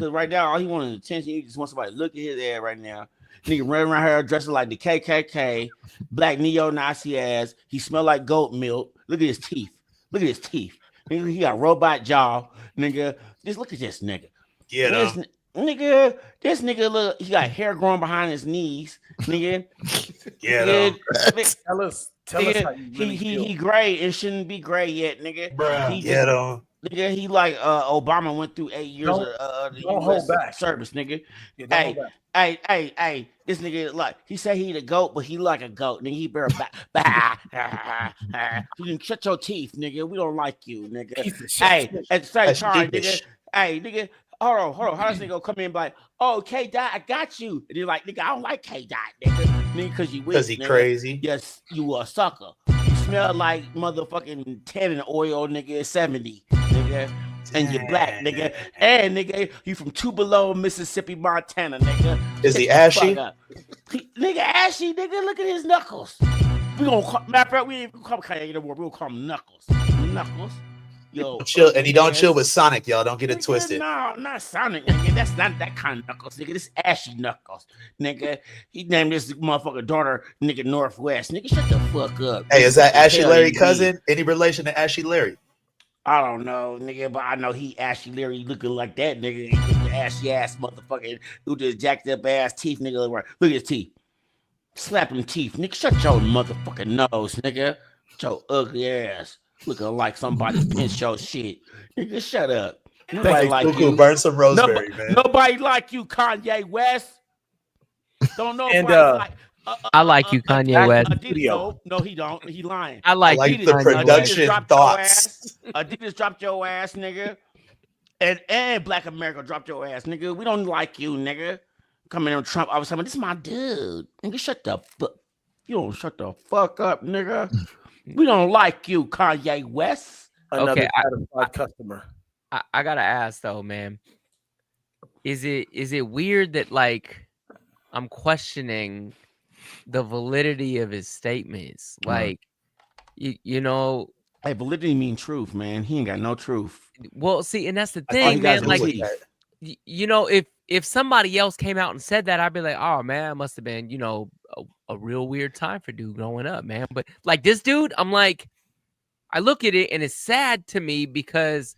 [SPEAKER 12] right now all he wanted attention. He just wants somebody to look at his ass right now. Nigga running around here dressing like the KKK, black neo-Nazi ass. He smell like goat milk. Look at his teeth. Look at his teeth. Nigga, he got robot jaw. Nigga, just look at this nigga.
[SPEAKER 3] Yeah.
[SPEAKER 12] Nigga, this nigga look. He got hair growing behind his knees. Nigga.
[SPEAKER 3] Yeah.
[SPEAKER 6] Tell us how you really feel.
[SPEAKER 12] He gray and shouldn't be gray yet, nigga.
[SPEAKER 3] Bruh.
[SPEAKER 12] Nigga, he like Obama went through 8 years of
[SPEAKER 6] don't hold back.
[SPEAKER 12] service, nigga.
[SPEAKER 6] Yeah,
[SPEAKER 12] Hey, this nigga like he said he the goat, but he like a goat, nigga. He better you can shut your teeth, nigga. We don't like you, nigga. Hey, at the same time, nigga. Hey, nigga. Hold on. How does nigga come in and be like, oh, K Dot, I got you? And you're like, nigga, I don't like K Dot, nigga. Because you weak,
[SPEAKER 3] he crazy.
[SPEAKER 12] Yes, you a sucker. You smell like motherfucking 10 in oil, nigga, 70, nigga. And you're black, nigga. And nigga, you from Tupelo, Mississippi, Montana, nigga.
[SPEAKER 3] Is he ashy?
[SPEAKER 12] Nigga, ashy, nigga. Look at his knuckles. We gonna call, matter of fact, we ain't gonna call Kanye anymore. We gonna call him Knuckles. Knuckles. Yo,
[SPEAKER 3] chill, and he don't chill with Sonic, y'all. Don't get it twisted.
[SPEAKER 12] No, not Sonic, nigga. That's not that kind of Knuckles, nigga. This ashy Knuckles, nigga. He named this motherfucker daughter, nigga, Northwest. Nigga, shut the fuck up.
[SPEAKER 3] Hey, is that Ashy Larry cousin? Any relation to Ashy Larry?
[SPEAKER 12] I don't know, nigga, but I know he Ashy Larry looking like that, nigga. Ashy ass motherfucker who just jacked up ass teeth, nigga. Look at his teeth. Slapping teeth, nigga. Shut your motherfucking nose, nigga. Shut your ugly ass. Looking like somebody pinched your shit. Nigga, shut up. Nobody like you.
[SPEAKER 3] Burn some rosemary, man.
[SPEAKER 12] Nobody like you, Kanye West. Don't know. And
[SPEAKER 5] I like you, Kanye West.
[SPEAKER 12] No, he don't. He lying.
[SPEAKER 5] I like
[SPEAKER 3] the production thoughts.
[SPEAKER 12] Adidas dropped your ass, nigga. And Black America dropped your ass, nigga. We don't like you, nigga. Coming in Trump, I was saying, this is my dude. Nigga, shut the fuck. You don't shut the fuck up, nigga. We don't like you, Kanye West.
[SPEAKER 6] Another satisfied customer.
[SPEAKER 5] I gotta ask though, man. Is it weird that like I'm questioning the validity of his statements? Like, you know,
[SPEAKER 12] hey, validity mean truth, man. He ain't got no truth.
[SPEAKER 5] Well, see, and that's the thing, man. Like, you know, if somebody else came out and said that, I'd be like, oh man, it must have been, you know, a real weird time for dude growing up, man. But like this dude, I'm like, I look at it and it's sad to me because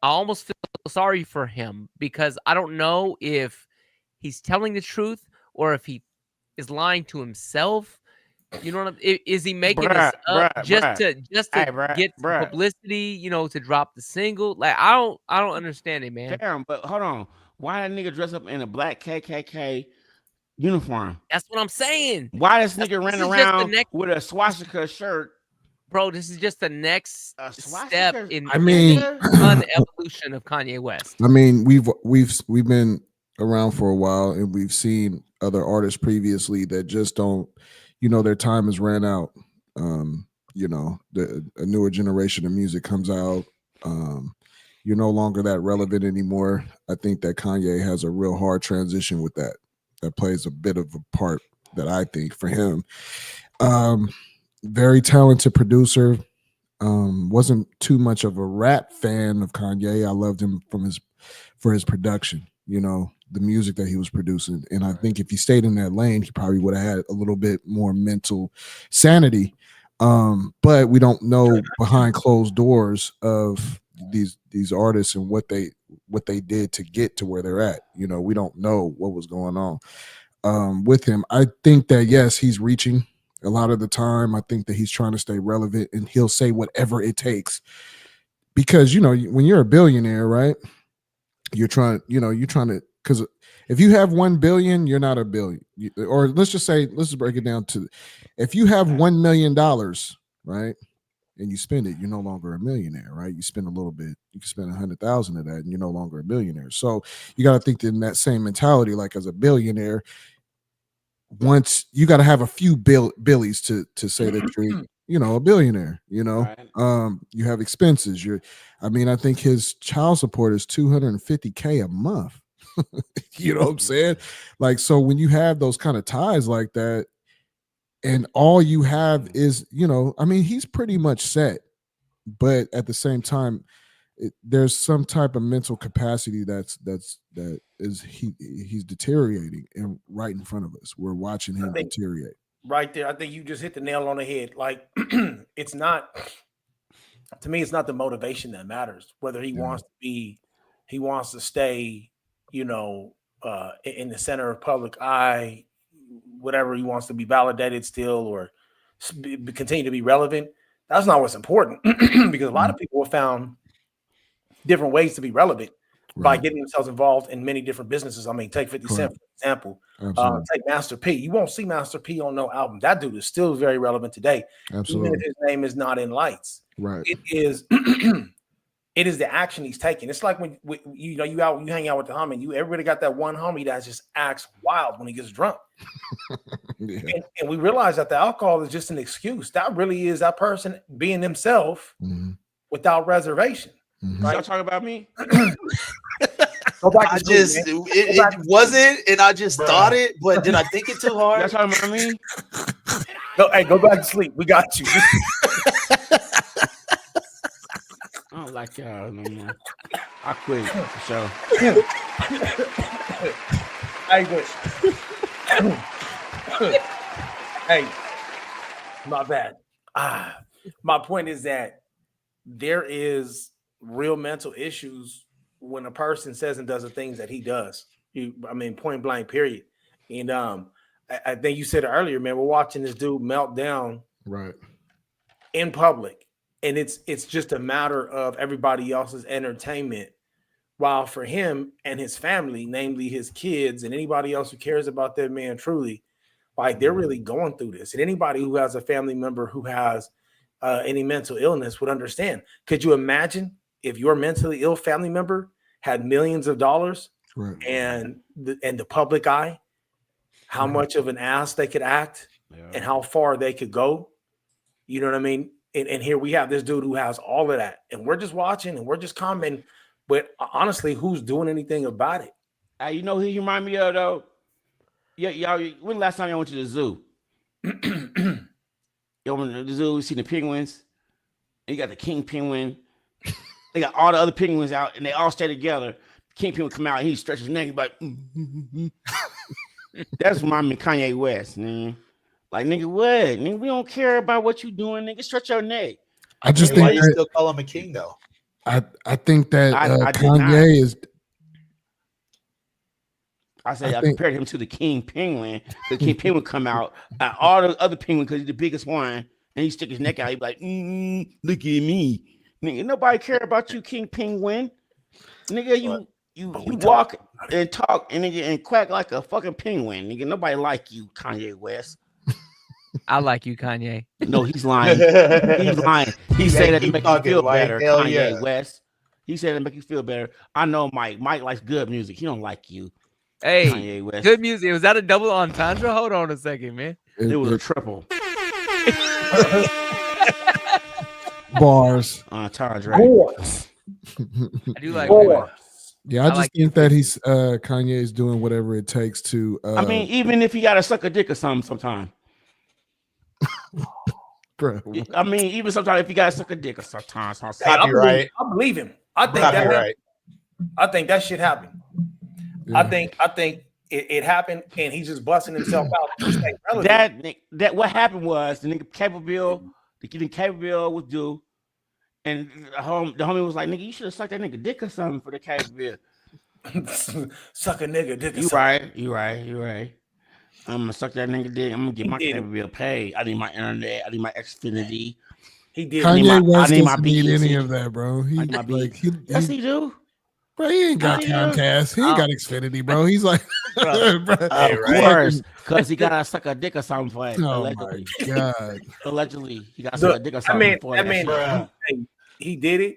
[SPEAKER 5] I almost feel sorry for him because I don't know if he's telling the truth or if he is lying to himself. You know what is he making this up just to get publicity, you know, to drop the single? Like I don't understand it, man.
[SPEAKER 12] Damn, but hold on. Why that nigga dress up in a black KKK uniform?
[SPEAKER 5] That's what I'm saying.
[SPEAKER 12] Why this nigga ran around with a swastika shirt?
[SPEAKER 5] Bro, this is just the next step in
[SPEAKER 4] I mean,
[SPEAKER 5] evolution of Kanye West.
[SPEAKER 4] I mean, we've been around for a while and we've seen other artists previously that just don't, you know, their time has ran out. You know, a newer generation of music comes out. You're no longer that relevant anymore. I think that Kanye has a real hard transition with that. That plays a bit of a part that I think for him. very talented producer. Wasn't too much of a rap fan of Kanye. I loved him for his production, the music that he was producing. And I think if he stayed in that lane, he probably would have had a little bit more mental sanity. But we don't know behind closed doors of these artists and what they did to get to where they're at. We don't know what was going on with him. I think that yes, he's reaching a lot of the time. I think that he's trying to stay relevant, and he'll say whatever it takes because when you're a billionaire, right? You're trying to, because if you have 1 billion, you're not a billion. Or let's just break it down to, if you have $1 million, right, and you spend it, you're no longer a millionaire, right? You spend a little bit, you can spend 100,000 of that, and you're no longer a millionaire. So you got to think in that same mentality, like as a billionaire, once you got to have a few billies to say that you're a billionaire. Right. You have expenses. I think his child support is $250K a month. You know what I'm saying? Like, so when you have those kind of ties like that, and all you have is, he's pretty much set, but at the same time, there's some type of mental capacity he's deteriorating, and right in front of us, we're watching him deteriorate.
[SPEAKER 6] Right there, I think you just hit the nail on the head. Like, it's not, to me, it's not the motivation that matters. Whether he wants to stay, in the center of public eye, whatever he wants to be validated still, or continue to be relevant. That's not what's important, because a lot of people have found different ways to be relevant by getting themselves involved in many different businesses. I mean, take 50 Cent, for example. Take Master P. You won't see Master P on no album. That dude is still very relevant today. Absolutely. Even if his name is not in lights. Right. It is the action he's taking. It's like when you hang out with the homie, everybody got that one homie that just acts wild when he gets drunk. Yeah. And we realize that the alcohol is just an excuse. That really is that person being themselves without reservation.
[SPEAKER 12] Mm-hmm. Right? Y'all talking about me?
[SPEAKER 3] It wasn't, and I just thought it, but did I think it too hard?
[SPEAKER 12] Y'all talking about me?
[SPEAKER 6] Go back to sleep. We got you.
[SPEAKER 12] I don't like y'all no more. I quit for sure.
[SPEAKER 6] I quit. Hey, my bad. My point is that there is real mental issues when a person says and does the things that he does. Point blank, period. And I think you said it earlier, man. We're watching this dude melt down in public, and it's just a matter of everybody else's entertainment. While for him and his family, namely his kids and anybody else who cares about that man truly, like they're really going through this. And anybody who has a family member who has any mental illness would understand. Could you imagine if your mentally ill family member had millions of dollars and the public eye, how much of an ass they could act and how far they could go? You know what I mean? And here we have this dude who has all of that, and we're just watching and we're just commenting. But honestly, who's doing anything about it?
[SPEAKER 12] You know who you remind me of though? Yeah, y'all. When the last time y'all went to the zoo? Y'all went to the zoo. You seen the penguins? And you got the king penguin. They got all the other penguins out, and they all stay together. King penguin come out, and he stretches his neck, he's like, That's my Kanye West, man. Like, nigga, what? Nigga, we don't care about what you doing, nigga. Stretch your neck.
[SPEAKER 4] I just think
[SPEAKER 3] why you still call him a king though?
[SPEAKER 4] I think that Kanye is.
[SPEAKER 12] I compared him to the king penguin. The king penguin come out, all the other penguins, because he's the biggest one, and he stick his neck out. He be like, look at me, nigga. Nobody care about you, king penguin. Nigga, you walk and talk and quack like a fucking penguin, nigga. Nobody like you, Kanye West.
[SPEAKER 17] I like you, Kanye.
[SPEAKER 12] No, he's lying. He's lying. He said that to make you feel better, Kanye West. He said to make you feel better. I know Mike. Mike likes good music. He don't like you.
[SPEAKER 17] Hey,
[SPEAKER 12] Kanye West.
[SPEAKER 17] Good music. Was that a double entendre? Hold on a second, man.
[SPEAKER 12] It was a triple.
[SPEAKER 4] Bars.
[SPEAKER 12] Entendre.
[SPEAKER 17] I do like bars.
[SPEAKER 4] Yeah, I just think that he's Kanye is doing whatever it takes to.
[SPEAKER 12] I mean, even if he got to suck a dick or something sometime.
[SPEAKER 4] bro.
[SPEAKER 12] I mean, even sometimes if you guys suck a dick, or sometimes
[SPEAKER 3] Copyright.
[SPEAKER 6] I believe him. I think
[SPEAKER 3] Copyright.
[SPEAKER 6] I think that shit happened.
[SPEAKER 4] Yeah.
[SPEAKER 6] I think it happened, and he's just busting himself out to stay relevant.
[SPEAKER 12] That what happened was the nigga cable bill was due, and the homie was like, nigga, you should have sucked that nigga dick or something for the cable bill.
[SPEAKER 6] Suck a nigga dick.
[SPEAKER 12] You right. I'm gonna suck that nigga dick. I'm gonna get my cable bill paid. I need my internet. I need my Xfinity.
[SPEAKER 6] He did.
[SPEAKER 4] Kanye West
[SPEAKER 12] I
[SPEAKER 4] doesn't need any of that, bro.
[SPEAKER 12] Yes, he do.
[SPEAKER 4] Bro, he ain't got Comcast. He ain't got Xfinity, bro. He's like,
[SPEAKER 12] bro, of course, because he gotta suck a dick or something for it.
[SPEAKER 4] Oh
[SPEAKER 12] allegedly.
[SPEAKER 4] my god!
[SPEAKER 12] Allegedly, he gotta suck a dick or something for it.
[SPEAKER 6] He did it,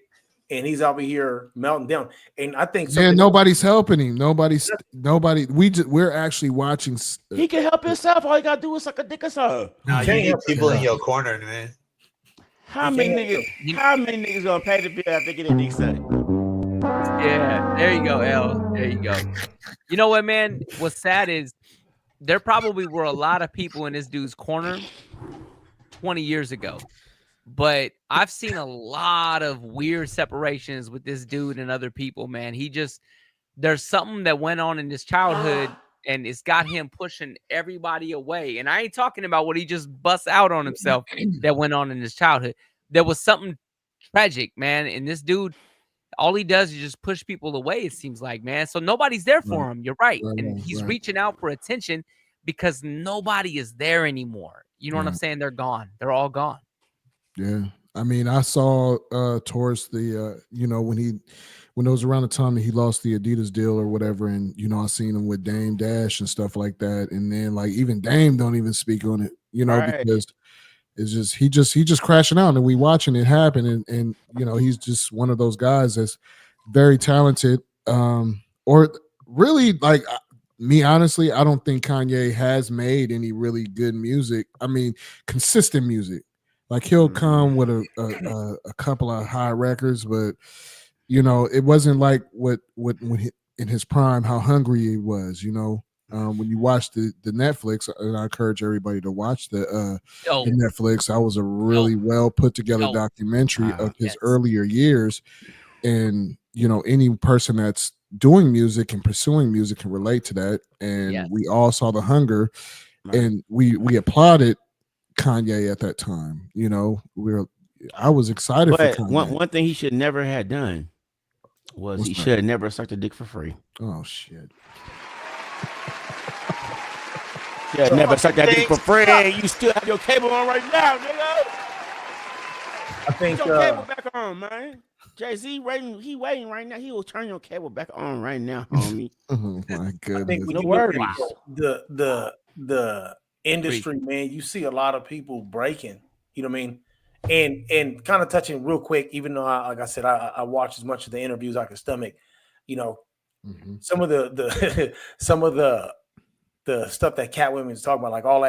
[SPEAKER 6] and he's over here melting down. And I think
[SPEAKER 4] nobody's helping him. Nobody. We're actually watching.
[SPEAKER 12] He can help himself. All he gotta do is suck a dick or something.
[SPEAKER 3] No, you need people in your corner, man.
[SPEAKER 12] How many niggas gonna pay the bill after getting dick sucked?
[SPEAKER 17] Yeah, there you go, L. There you go. You know what, man? What's sad is there probably were a lot of people in this dude's corner 20 years ago. But I've seen a lot of weird separations with this dude and other people, man. There's something that went on in his childhood, and it's got him pushing everybody away. And I ain't talking about what he just busts out on himself that went on in his childhood. There was something tragic, man. And this dude, all he does is just push people away, it seems like, man. So nobody's there for him. You're right. And he's reaching out for attention because nobody is there anymore. You know what I'm saying? They're gone. They're all gone.
[SPEAKER 4] Yeah. I mean, I saw towards the, when it was around the time that he lost the Adidas deal or whatever, and, I seen him with Dame Dash and stuff like that. And then, like, even Dame don't even speak on it, because it's just, he just crashing out, and we watching it happen. And he's just one of those guys that's very talented. Or really, like, me, honestly, I don't think Kanye has made any really good music. I mean, consistent music. Like, he'll come with a couple of high records, but it wasn't like what when he, in his prime, how hungry he was. When you watch the Netflix, and I encourage everybody to watch the Netflix. That was a really well put together documentary of his earlier years, and any person that's doing music and pursuing music can relate to that. And we all saw the hunger, and we applauded Kanye at that time. I was excited for Kanye.
[SPEAKER 12] One thing he should never have done was he should have never sucked a dick for free.
[SPEAKER 4] Oh shit.
[SPEAKER 12] Yeah, never sucked that dick for free. You still have your cable on right now, nigga.
[SPEAKER 6] I think
[SPEAKER 12] your cable back on, man. Jay-Z waiting right now. He will turn your cable back on right now, homie.
[SPEAKER 4] Oh my goodness.
[SPEAKER 6] I think when you look at the industry, man, you see a lot of people breaking. You know what I mean? And kind of touching real quick, even though like I said, I watched as much of the interviews I could stomach. Some of the some of the stuff that Cat Women is talking about, like all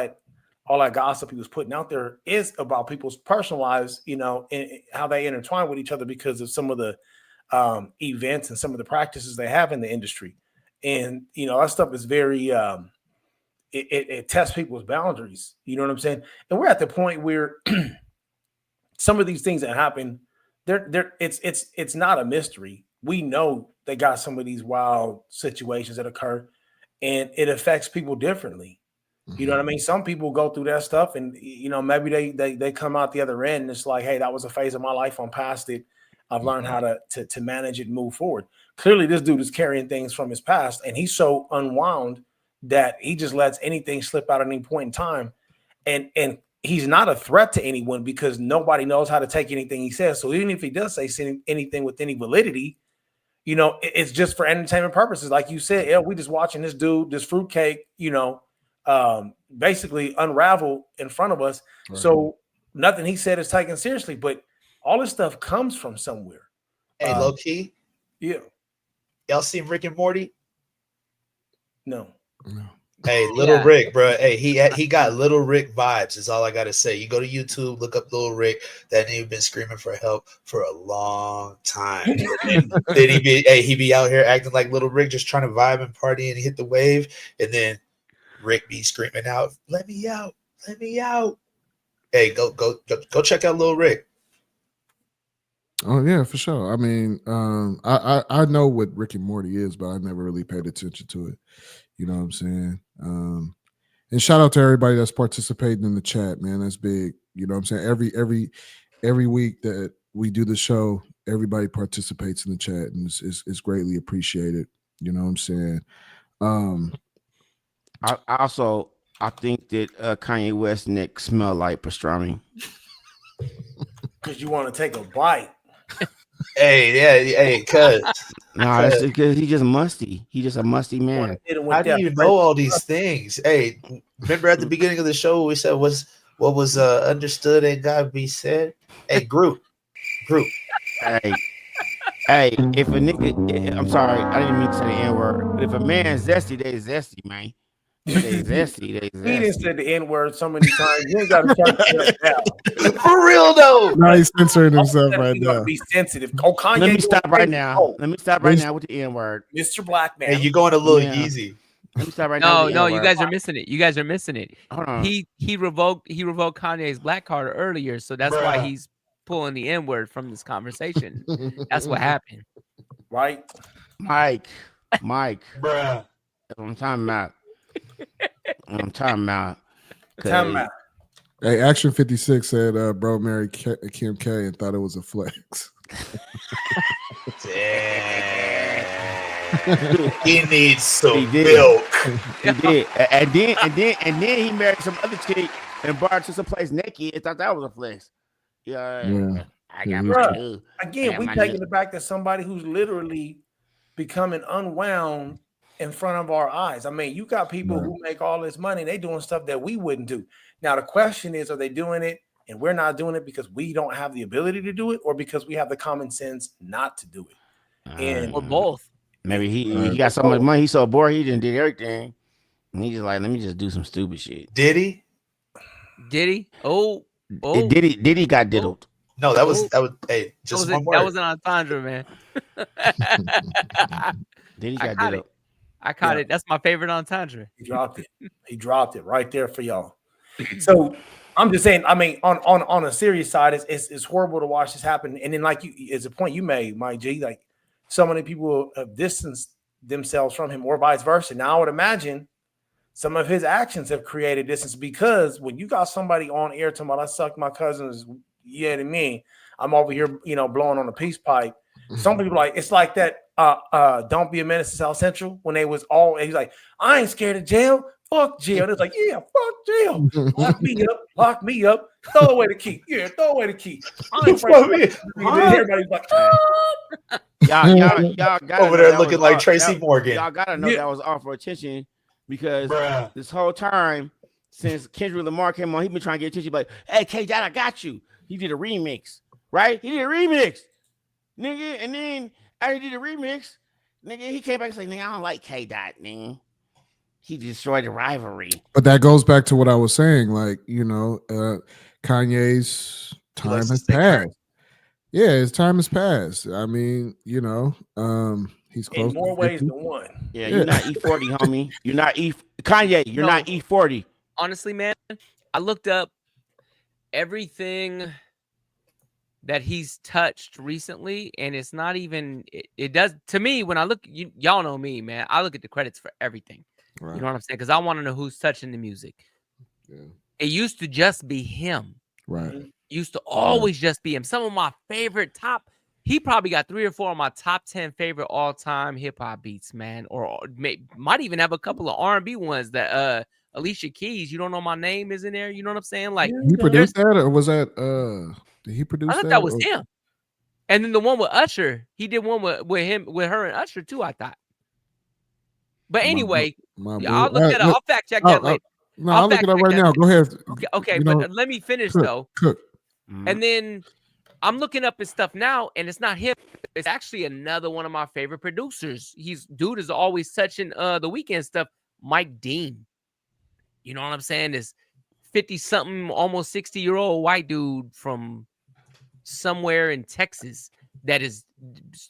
[SPEAKER 6] that gossip he was putting out there, is about people's personal lives, and how they intertwine with each other because of some of the events and some of the practices they have in the industry. And that stuff is very it tests people's boundaries. You know what I'm saying? And we're at the point where some of these things that happen, it's not a mystery. We know they got some of these wild situations that occur, and it affects people differently. You know what I mean? Some people go through that stuff, and maybe they come out the other end, and it's like, hey, that was a phase of my life. I'm past it. I've learned how to manage it and move forward. Clearly, this dude is carrying things from his past, and he's so unwound that he just lets anything slip out at any point in time. And he's not a threat to anyone because nobody knows how to take anything he says. So even if he does say anything with any validity, it's just for entertainment purposes. Like you said, we just watching this dude, this fruitcake, basically unravel in front of us. Right. So nothing he said is taken seriously, but all this stuff comes from somewhere.
[SPEAKER 3] Hey, low key.
[SPEAKER 6] Yeah.
[SPEAKER 3] Y'all seen Rick and Morty?
[SPEAKER 6] No.
[SPEAKER 3] Hey, Little Rick, bro. Hey, he got Little Rick vibes. Is all I gotta say. You go to YouTube, look up Little Rick. That nigga been screaming for help for a long time. Then he be out here acting like Little Rick, just trying to vibe and party and hit the wave. And then Rick be screaming out, "Let me out! Let me out!" Hey, go check out Lil Rick.
[SPEAKER 4] Oh yeah, for sure. I mean, I know what Rick and Morty is, but I never really paid attention to it. You know what I'm saying? And shout out to everybody that's participating in the chat, man. That's big. You know what I'm saying? Every week that we do the show, everybody participates in the chat, and it's greatly appreciated. You know what I'm saying?
[SPEAKER 12] I think that Kanye West neck smell like pastrami.
[SPEAKER 6] Because you want to take a bite.
[SPEAKER 3] Hey, cuz.
[SPEAKER 12] Nah, that's because he's just musty. He's just a musty man.
[SPEAKER 3] How do you know all these things? Hey, remember at the beginning of the show we said what was understood ain't gotta be said? Hey, group.
[SPEAKER 12] Hey, if a nigga, I'm sorry, I didn't mean to say the N-word, but if a man's zesty, they zesty, man. They zesty.
[SPEAKER 6] He didn't say the N-word so many times. You ain't got to turn it down.
[SPEAKER 3] For real though.
[SPEAKER 4] No, he's censoring himself right now.
[SPEAKER 6] Be sensitive. Oh, Kanye.
[SPEAKER 12] Let me stop right now. Let me stop right now with the N-word.
[SPEAKER 6] Mr. Black Man.
[SPEAKER 3] Hey, you're going a little easy.
[SPEAKER 12] Let me stop right now.
[SPEAKER 17] No, you guys are missing it. You guys are missing it.
[SPEAKER 12] Hold on.
[SPEAKER 17] He revoked Kanye's black card earlier, so that's why he's pulling the N-word from this conversation. That's what happened.
[SPEAKER 6] Right?
[SPEAKER 12] Mike. Bruh. I'm talking about. Time out.
[SPEAKER 4] Hey, Action 56 said, bro married Kim K and thought it was a flex.
[SPEAKER 3] He needs some milk.
[SPEAKER 12] He did. And then he married some other chick and brought her to some place naked and thought that was a flex. Yeah. I got my
[SPEAKER 6] Again, we taking it back to somebody who's literally becoming unwound in front of our eyes. I mean, you got people who make all this money, they doing stuff that we wouldn't do. Now, the question is, are they doing it and we're not doing it because we don't have the ability to do it, or because we have the common sense not to do it?
[SPEAKER 17] Or both.
[SPEAKER 12] Maybe he got so much money, he's so bored, he did everything. And he's just like, let me just do some stupid shit.
[SPEAKER 3] Did he?
[SPEAKER 17] Oh.
[SPEAKER 12] Did he got diddled?
[SPEAKER 3] No, that was hey, just one word.
[SPEAKER 17] That was an entendre, man.
[SPEAKER 12] Did he got diddled?
[SPEAKER 17] I caught it. That's my favorite entendre.
[SPEAKER 6] He dropped it. He dropped it right there for y'all. So I'm just saying, I mean, on a serious side, it's horrible to watch this happen. And then, like you, as a point you made, Mike G, like so many people have distanced themselves from him, or vice versa. Now I would imagine some of his actions have created distance, because when you got somebody on air talking about I sucked my cousin's, yeah, to me, I'm over here, blowing on a peace pipe. Some people like, it's like that. Don't be a menace to South Central when they was all, he's like, I ain't scared of jail. Fuck jail. And it's like, yeah, fuck jail. Lock me up. Throw away the key. Yeah, throw away the key. I ain't afraid. Everybody's like,
[SPEAKER 12] y'all got
[SPEAKER 3] over there looking like Tracy Morgan.
[SPEAKER 12] Y'all gotta know that was all for attention, because this whole time since Kendrick Lamar came on, he been trying to get attention. Like, hey, K-Dot, I got you. He did a remix, right? He did a remix, nigga, and then after he did a remix, nigga, he came back and said, nigga, I don't like K-Dot, man. He destroyed the rivalry.
[SPEAKER 4] But that goes back to what I was saying. Like, Kanye's time has passed. Yeah, his time has passed. I mean, he's close
[SPEAKER 6] in more ways than one.
[SPEAKER 12] Yeah, you're not E40, homie. You're not Kanye. You're not E40.
[SPEAKER 17] Honestly, man, I looked up everything that he's touched recently, and it's not even. It does to me when I look. Y'all know me, man. I look at the credits for everything. Right. You know what I'm saying? Because I want to know who's touching the music. Yeah. It used to just be him.
[SPEAKER 4] Right.
[SPEAKER 17] It used to always just be him. Some of my favorite he probably got 3 or 4 of my top 10 favorite all-time hip-hop beats, man. Or might even have a couple of R&B ones that Alicia Keys, You Don't Know My Name, is in there. You know what I'm saying? Like,
[SPEAKER 4] he produced that, or was that did he produce that?
[SPEAKER 17] I thought that was him. And then the one with Usher, he did one with her and Usher too, I thought. But anyway, I'll look that up. I'll fact check that later.
[SPEAKER 4] I'll look it up right now. Go ahead.
[SPEAKER 17] Okay, but let me finish though. And then I'm looking up his stuff now, and it's not him. It's actually another one of my favorite producers. Dude is always touching the Weeknd stuff. Mike Dean. You know what I'm saying? This 50-something, almost 60-year-old white dude from somewhere in Texas. That is,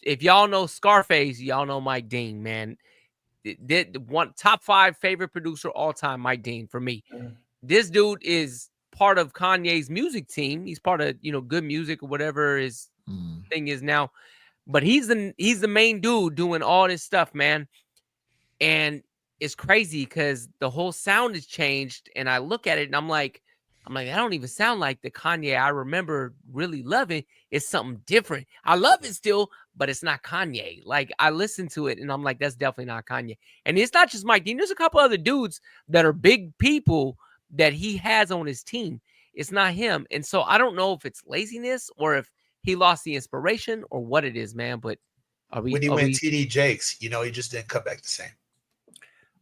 [SPEAKER 17] if y'all know Scarface, y'all know Mike Dean, man. Did one top 5 favorite producer all time, Mike Dean, for me. This dude is part of Kanye's music team. He's part of, Good Music or whatever his thing is now. But he's the main dude doing all this stuff, man. And it's crazy because the whole sound has changed. And I look at it and I'm like, that don't even sound like the Kanye I remember really loving. It's something different. I love it still, but it's not Kanye. Like, I listen to it and I'm like, that's definitely not Kanye. And it's not just Mike Dean. There's a couple other dudes that are big people that he has on his team. It's not him. And so I don't know if it's laziness or if he lost the inspiration or what it is, man. But
[SPEAKER 3] when he went TD Jakes, he just didn't come back the same.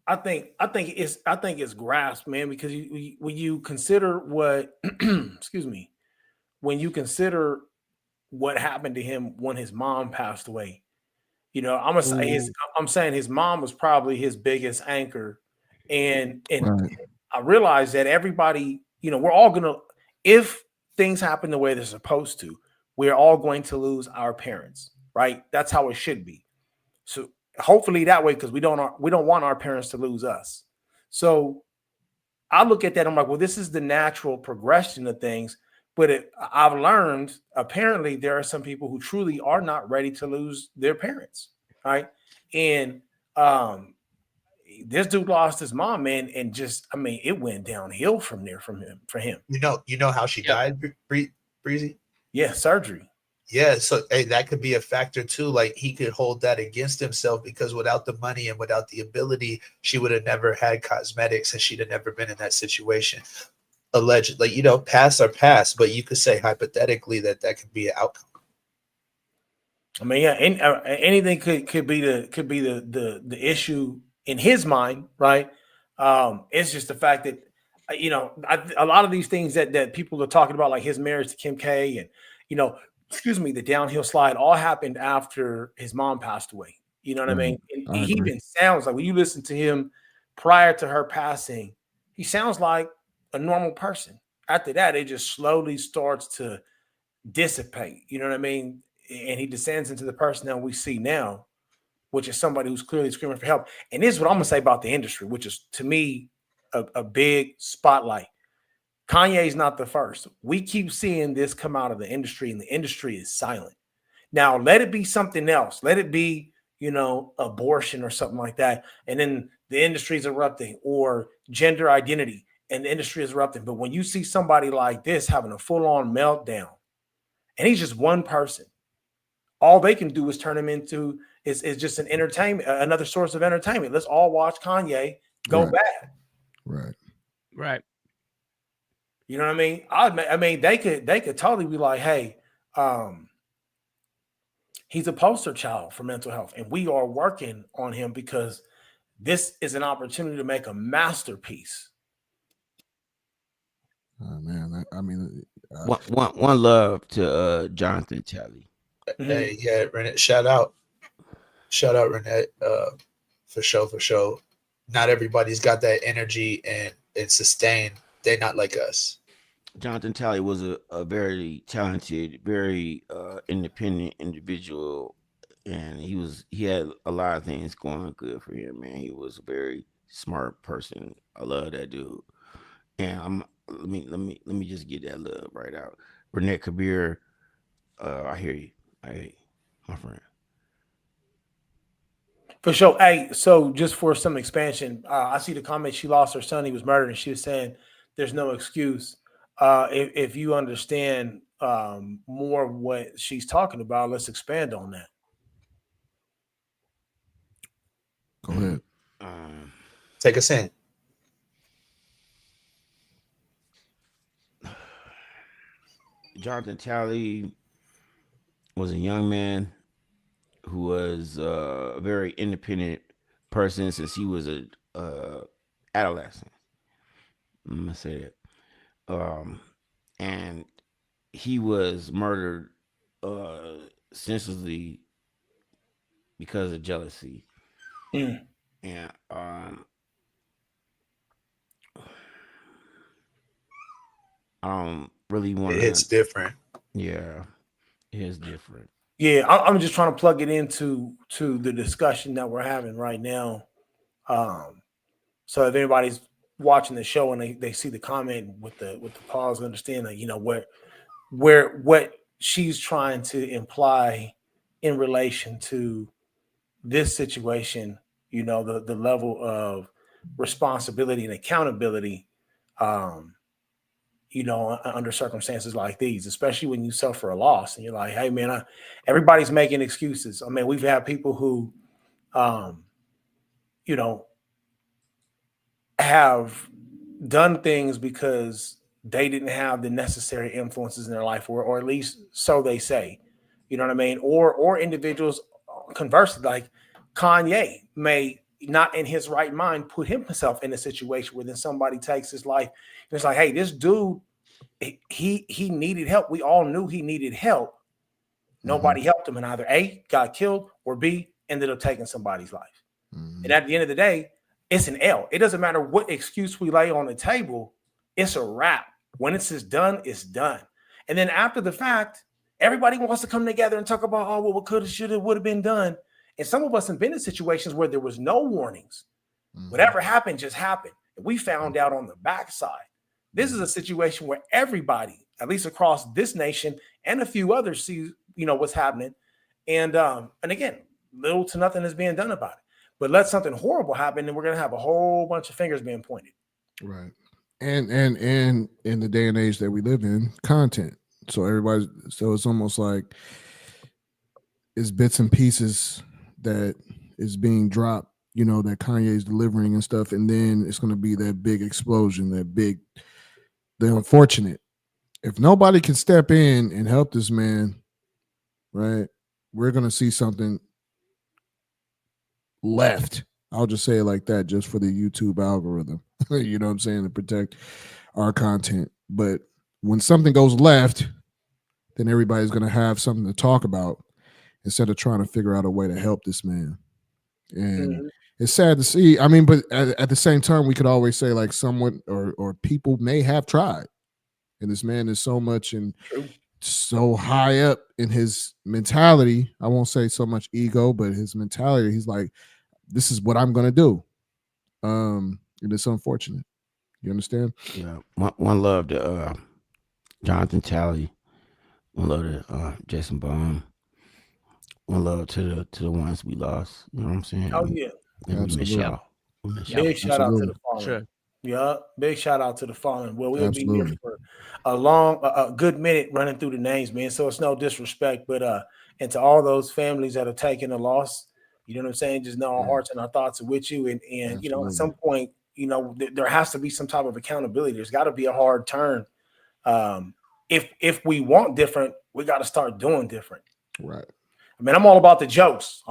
[SPEAKER 6] I think it's grasp, man, because when you consider what excuse me, when you consider what happened to him when his mom passed away, I'm saying his mom was probably his biggest anchor, and
[SPEAKER 4] right.
[SPEAKER 6] I realized that everybody, we're all gonna, if things happen the way they're supposed to, we're all going to lose our parents, right? That's how it should be. So hopefully that way, because we don't want our parents to lose us. So I look at that, I'm like, well, this is the natural progression of things. But I've learned, apparently, there are some people who truly are not ready to lose their parents, right? And this dude lost his mom, man, and it went downhill from there for him.
[SPEAKER 3] You know how she died, Breezy?
[SPEAKER 6] Yeah, surgery.
[SPEAKER 3] Yeah, so that could be a factor too. Like, he could hold that against himself because without the money and without the ability, she would have never had cosmetics and she'd have never been in that situation. Allegedly, past are past, but you could say hypothetically that could be an outcome.
[SPEAKER 6] I mean, yeah, anything could be the issue in his mind, right? It's just the fact that a lot of these things that people are talking about, like his marriage to Kim K, and the downhill slide, all happened after his mom passed away. You know what I mean? And he even sounds like, when you listen to him prior to her passing, he sounds like a normal person. After that, it just slowly starts to dissipate. You know what I mean? And he descends into the person that we see now, which is somebody who's clearly screaming for help. And this is what I'm going to say about the industry, which is, to me, a big spotlight. Kanye's not the first. We keep seeing this come out of the industry, and the industry is silent. Now, let it be something else. Let it be, abortion or something like that. And then the industry is erupting, or gender identity, and the industry is erupting. But when you see somebody like this having a full-on meltdown, and he's just one person, all they can do is turn him into is just an entertainment, another source of entertainment. Let's all watch Kanye go bad.
[SPEAKER 4] Right.
[SPEAKER 6] You know what I mean? I mean, they could totally be like, hey, he's a poster child for mental health, and we are working on him because this is an opportunity to make a masterpiece.
[SPEAKER 4] Oh man,
[SPEAKER 12] one love to Jonathan Talley.
[SPEAKER 3] Hey, yeah, Renette, shout out, Renette, for sure. Not everybody's got that energy and sustain. They're not like us.
[SPEAKER 12] Jonathan Talley was a very talented, very independent individual, and he had a lot of things going good for him, man. He was a very smart person. I love that dude. And let me just get that love right out. Renette Kabir, I hear you. Hey, my friend.
[SPEAKER 6] For sure. Hey, so just for some expansion, I see the comment, she lost her son, he was murdered, and she was saying there's no excuse. If you understand more of what she's talking about, let's expand on that.
[SPEAKER 4] Go ahead.
[SPEAKER 3] Take us in.
[SPEAKER 12] Jonathan Talley was a young man who was a very independent person since he was a adolescent. I'm gonna say that. And he was murdered senselessly because of jealousy.
[SPEAKER 6] Mm.
[SPEAKER 12] And I don't really want to.
[SPEAKER 3] It's different.
[SPEAKER 12] Yeah, it is different.
[SPEAKER 6] Yeah, I'm just trying to plug it into the discussion that we're having right now. So if anybody's watching the show and they see the comment with the pause, understand that, you know, what she's trying to imply in relation to this situation, you know, the level of responsibility and accountability, you know, under circumstances like these, especially when you suffer a loss and you're like, hey man, everybody's making excuses. I mean, we've had people who, you know, have done things because they didn't have the necessary influences in their life, or at least so they say, you know what I mean? Or individuals, conversely, like Kanye may not in his right mind put himself in a situation where then somebody takes his life and it's like, hey, this dude, he needed help. We all knew he needed help. Nobody helped him, and either A, got killed, or B, ended up taking somebody's life. And at the end of the day, it's an L. It doesn't matter what excuse we lay on the table. It's a wrap. When it's done, it's done. And then after the fact, everybody wants to come together and talk about, oh, well, what could have, should have, would have been done. And some of us have been in situations where there was no warnings. Whatever happened just happened. And we found out on the backside. This is a situation where everybody, at least across this nation and a few others, see, you know, what's happening. And again, little to nothing is being done about it. But let something horrible happen, and we're going to have a whole bunch of fingers being pointed.
[SPEAKER 4] Right. And in the day and age that we live in, content. So it's almost like it's bits and pieces that is being dropped, you know, that Kanye's delivering and stuff. And then it's going to be that big explosion, the unfortunate. If nobody can step in and help this man, right, we're going to see something left. I'll just say it like that, just for the YouTube algorithm. You know what I'm saying? To protect our content. But when something goes left, then everybody's going to have something to talk about instead of trying to figure out a way to help this man. And it's sad to see. I mean, but at the same time, we could always say like someone or people may have tried. And this man is so much and so high up in his mentality. I won't say so much ego, but his mentality. He's like, this is what I'm going to do. And it's unfortunate. You understand?
[SPEAKER 12] Yeah. One love to Jonathan Talley. One love to Jason Baum. One love to the ones we lost. You know what I'm saying?
[SPEAKER 6] Oh yeah.
[SPEAKER 12] And we miss y'all.
[SPEAKER 6] Big shout out to the fallen. Sure. Yeah, big shout out to the fallen. Well, we'll be here for a good minute running through the names, man. So it's no disrespect, but and to all those families that have taken a loss, you know what I'm saying? Just know our hearts and our thoughts are with you. And you know, at some point, you know, there has to be some type of accountability. There's got to be a hard turn. If we want different, we got to start doing different.
[SPEAKER 4] Right.
[SPEAKER 6] I mean, I'm all about the jokes.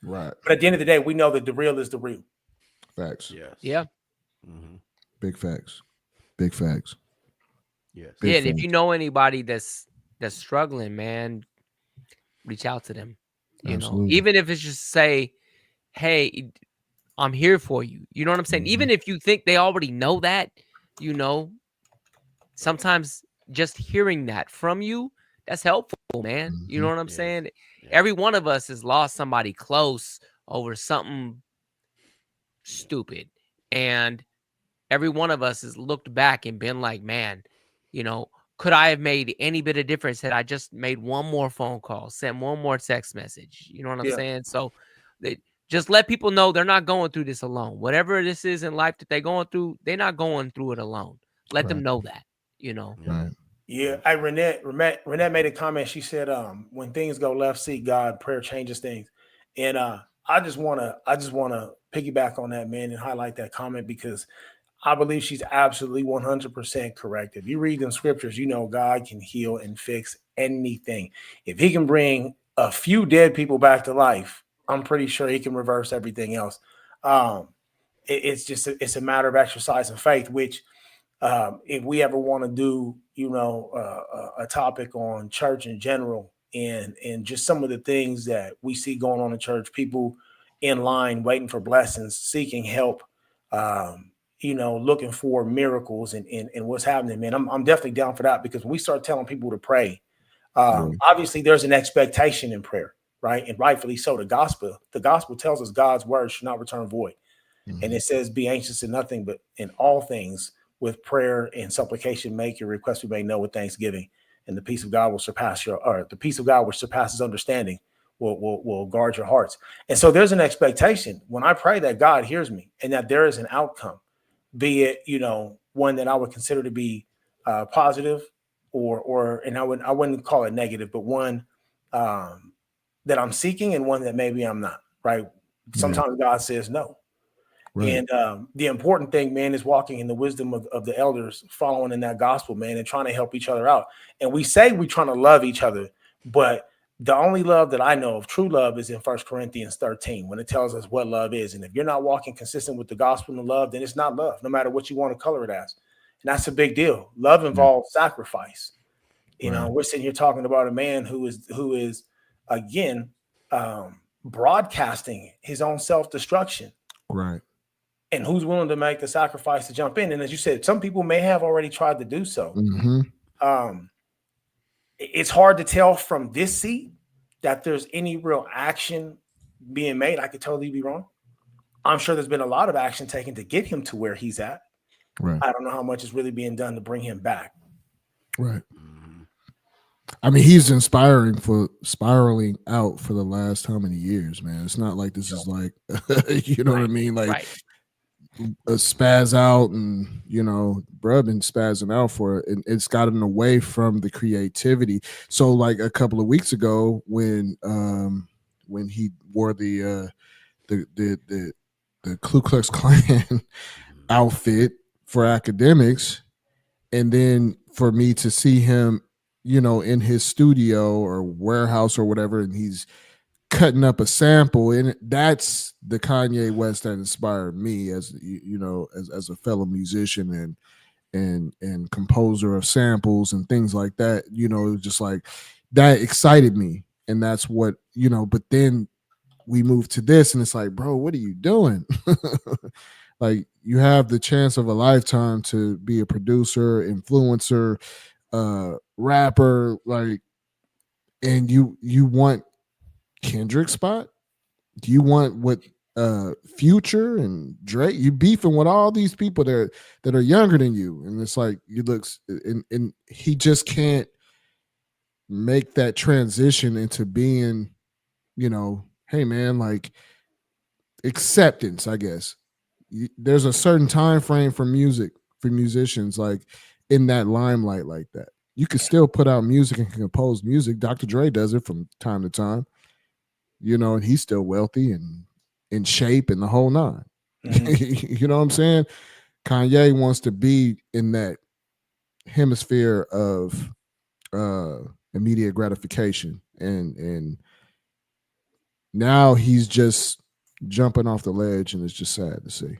[SPEAKER 4] Right.
[SPEAKER 6] But at the end of the day, we know that the real is the real.
[SPEAKER 4] Facts.
[SPEAKER 12] Yes.
[SPEAKER 17] Yeah.
[SPEAKER 4] Big facts. Big facts.
[SPEAKER 12] Yes.
[SPEAKER 17] Yeah, and if you know anybody that's struggling, man, reach out to them. You know, even if it's just say, hey, I'm here for you. You know what I'm saying? Even if you think they already know that, you know, sometimes just hearing that from you, that's helpful, man. You know what I'm saying? Yeah. Every one of us has lost somebody close over something stupid. And every one of us has looked back and been like, man, you know, could I have made any bit of difference had I just made one more phone call, sent one more text message? You know what I'm saying? So just let people know they're not going through this alone. Whatever this is in life that they're going through, they're not going through it alone. Let them know that, you know.
[SPEAKER 4] Right.
[SPEAKER 6] Yeah. Hey, Renette made a comment. She said, when things go left, seek God, prayer changes things. And I just wanna piggyback on that, man, and highlight that comment because I believe she's absolutely 100% correct. If you read in scriptures, you know God can heal and fix anything. If he can bring a few dead people back to life, I'm pretty sure he can reverse everything else. It's a matter of exercise and faith, which if we ever want to do, you know, a topic on church in general and just some of the things that we see going on in church, people in line waiting for blessings, seeking help, you know, looking for miracles and what's happening, man. I'm definitely down for that because when we start telling people to pray, obviously there's an expectation in prayer, right? And rightfully so. The gospel tells us God's word should not return void. And it says, be anxious in nothing, but in all things with prayer and supplication, make your requests be made known with thanksgiving. And the peace of God will surpass the peace of God, which surpasses understanding, will guard your hearts. And so there's an expectation when I pray that God hears me and that there is an outcome, be it, one that I would consider to be positive and I wouldn't call it negative, but one that I'm seeking and one that maybe I'm not, right? Sometimes God says no. Right. And the important thing, man, is walking in the wisdom of the elders, following in that gospel, man, and trying to help each other out. And we say we're trying to love each other, but the only love that I know of, true love, is in 1 Corinthians 13, when it tells us what love is. And if you're not walking consistent with the gospel and love, then it's not love, no matter what you want to color it as. And that's a big deal. Love involves sacrifice. We're sitting here talking about a man who is again, broadcasting his own self-destruction.
[SPEAKER 4] Right.
[SPEAKER 6] And who's willing to make the sacrifice to jump in. And as you said, some people may have already tried to do so. It's hard to tell from this seat that there's any real action being made. I could totally be wrong. I'm sure there's been a lot of action taken to get him to where he's at. Right. I don't know how much is really being done to bring him back.
[SPEAKER 4] Right. I mean, he's inspiring for spiraling out for the last how many years, man? It's not like this is like, you know what I mean? Like a spaz out and, bruh been spazzing out for it. And it's gotten away from the creativity. So like a couple of weeks ago when he wore the Ku Klux Klan outfit for academics, and then for me to see him, in his studio or warehouse or whatever, and he's cutting up a sample, and that's the Kanye West that inspired me as as a fellow musician and composer of samples and things like that. Just like that excited me, and that's what But then we moved to this, and it's like, bro, what are you doing? Like, you have the chance of a lifetime to be a producer, influencer, rapper, like, and you want Kendrick's spot? Do you want what Future and Drake? You beefing with all these people that are younger than you, and it's like you looks and he just can't make that transition into being, hey man, like acceptance, I guess. There's a certain time frame for music, for musicians, like in that limelight like that. You can still put out music and compose music. Dr. Dre does it from time to time, and he's still wealthy and in shape and the whole nine. You know what I'm saying? Kanye wants to be in that hemisphere of immediate gratification, and now he's just jumping off the ledge, and it's just sad to see.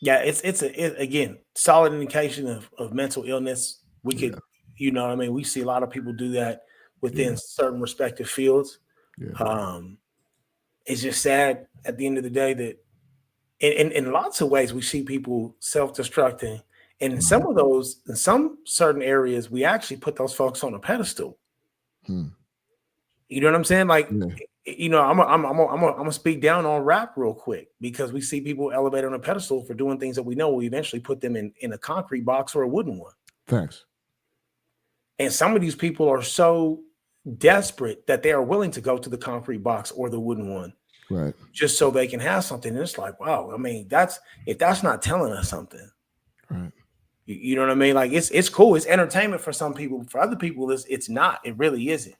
[SPEAKER 6] Yeah, it's again, solid indication of mental illness. We could, we see a lot of people do that within certain respective fields. It's just sad at the end of the day that in lots of ways we see people self-destructing, and in some of those, in some certain areas, we actually put those folks on a pedestal. You know what I'm saying? Like, I'm gonna speak down on rap real quick, because we see people elevated on a pedestal for doing things that we know will eventually put them in a concrete box or a wooden one.
[SPEAKER 4] Thanks.
[SPEAKER 6] And some of these people are so desperate that they are willing to go to the concrete box or the wooden one,
[SPEAKER 4] right,
[SPEAKER 6] just so they can have something. And it's like, wow, I mean, if that's not telling us something,
[SPEAKER 4] right?
[SPEAKER 6] You know what I mean? Like, it's cool, it's entertainment for some people. For other people, it's not. It really isn't.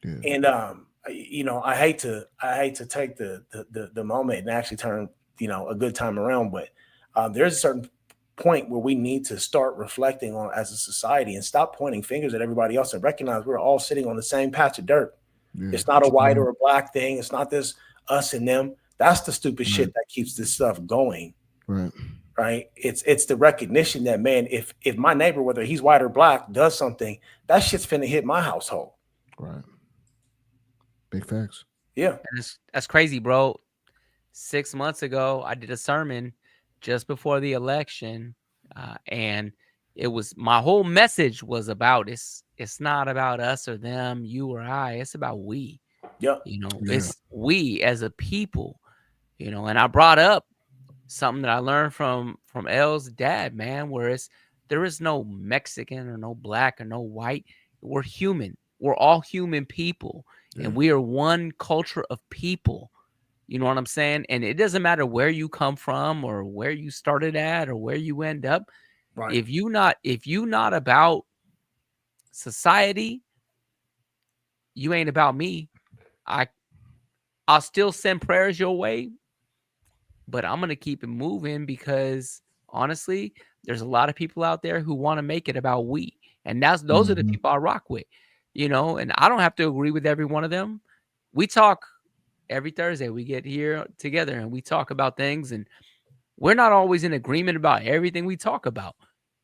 [SPEAKER 6] And I hate to take the moment and actually turn a good time around, but there's a certain point where we need to start reflecting on as a society and stop pointing fingers at everybody else and recognize we're all sitting on the same patch of dirt. It's not a white or a black thing. It's not this us and them. That's the stupid shit that keeps this stuff going. Right. It's the recognition that, man, if my neighbor, whether he's white or black, does something, that shit's finna hit my household.
[SPEAKER 4] Right. Big facts.
[SPEAKER 6] Yeah.
[SPEAKER 17] That's crazy, bro. 6 months ago, I did a sermon just before the election, and it was, my whole message was about, it's not about us or them, you or I. It's about we.
[SPEAKER 6] Yeah.
[SPEAKER 17] It's we as a people. And I brought up something that I learned from L's dad, man, where there is no Mexican or no black or no white. We're human. We're all human people, and we are one culture of people. You know what I'm saying? And it doesn't matter where you come from or where you started at or where you end up.
[SPEAKER 6] Right.
[SPEAKER 17] If you not about society, you ain't about me. I'll still send prayers your way, but I'm gonna keep it moving because honestly, there's a lot of people out there who want to make it about we, and those are the people I rock with, you know. And I don't have to agree with every one of them. We talk every Thursday. We get here together and we talk about things, and we're not always in agreement about everything we talk about.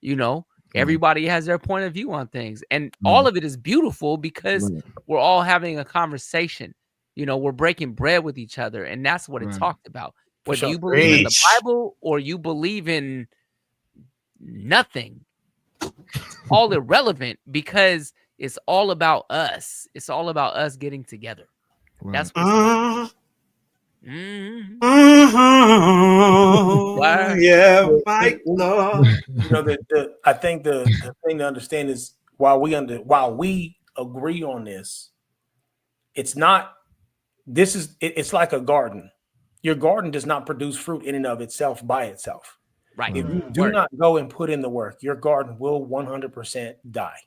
[SPEAKER 17] You know, everybody has their point of view on things, and all of it is beautiful because we're all having a conversation. You know, we're breaking bread with each other, and that's what it talked about. Whether you believe in the Bible or you believe in nothing, all irrelevant, because it's all about us. It's all about us getting together. That's what it's
[SPEAKER 3] yeah, Mike.
[SPEAKER 6] You know, I think the thing to understand is while we agree on this, it's not. It's like a garden. Your garden does not produce fruit in and of itself by itself.
[SPEAKER 17] Right.
[SPEAKER 6] If you do not go and put in the work, your garden will 100% die.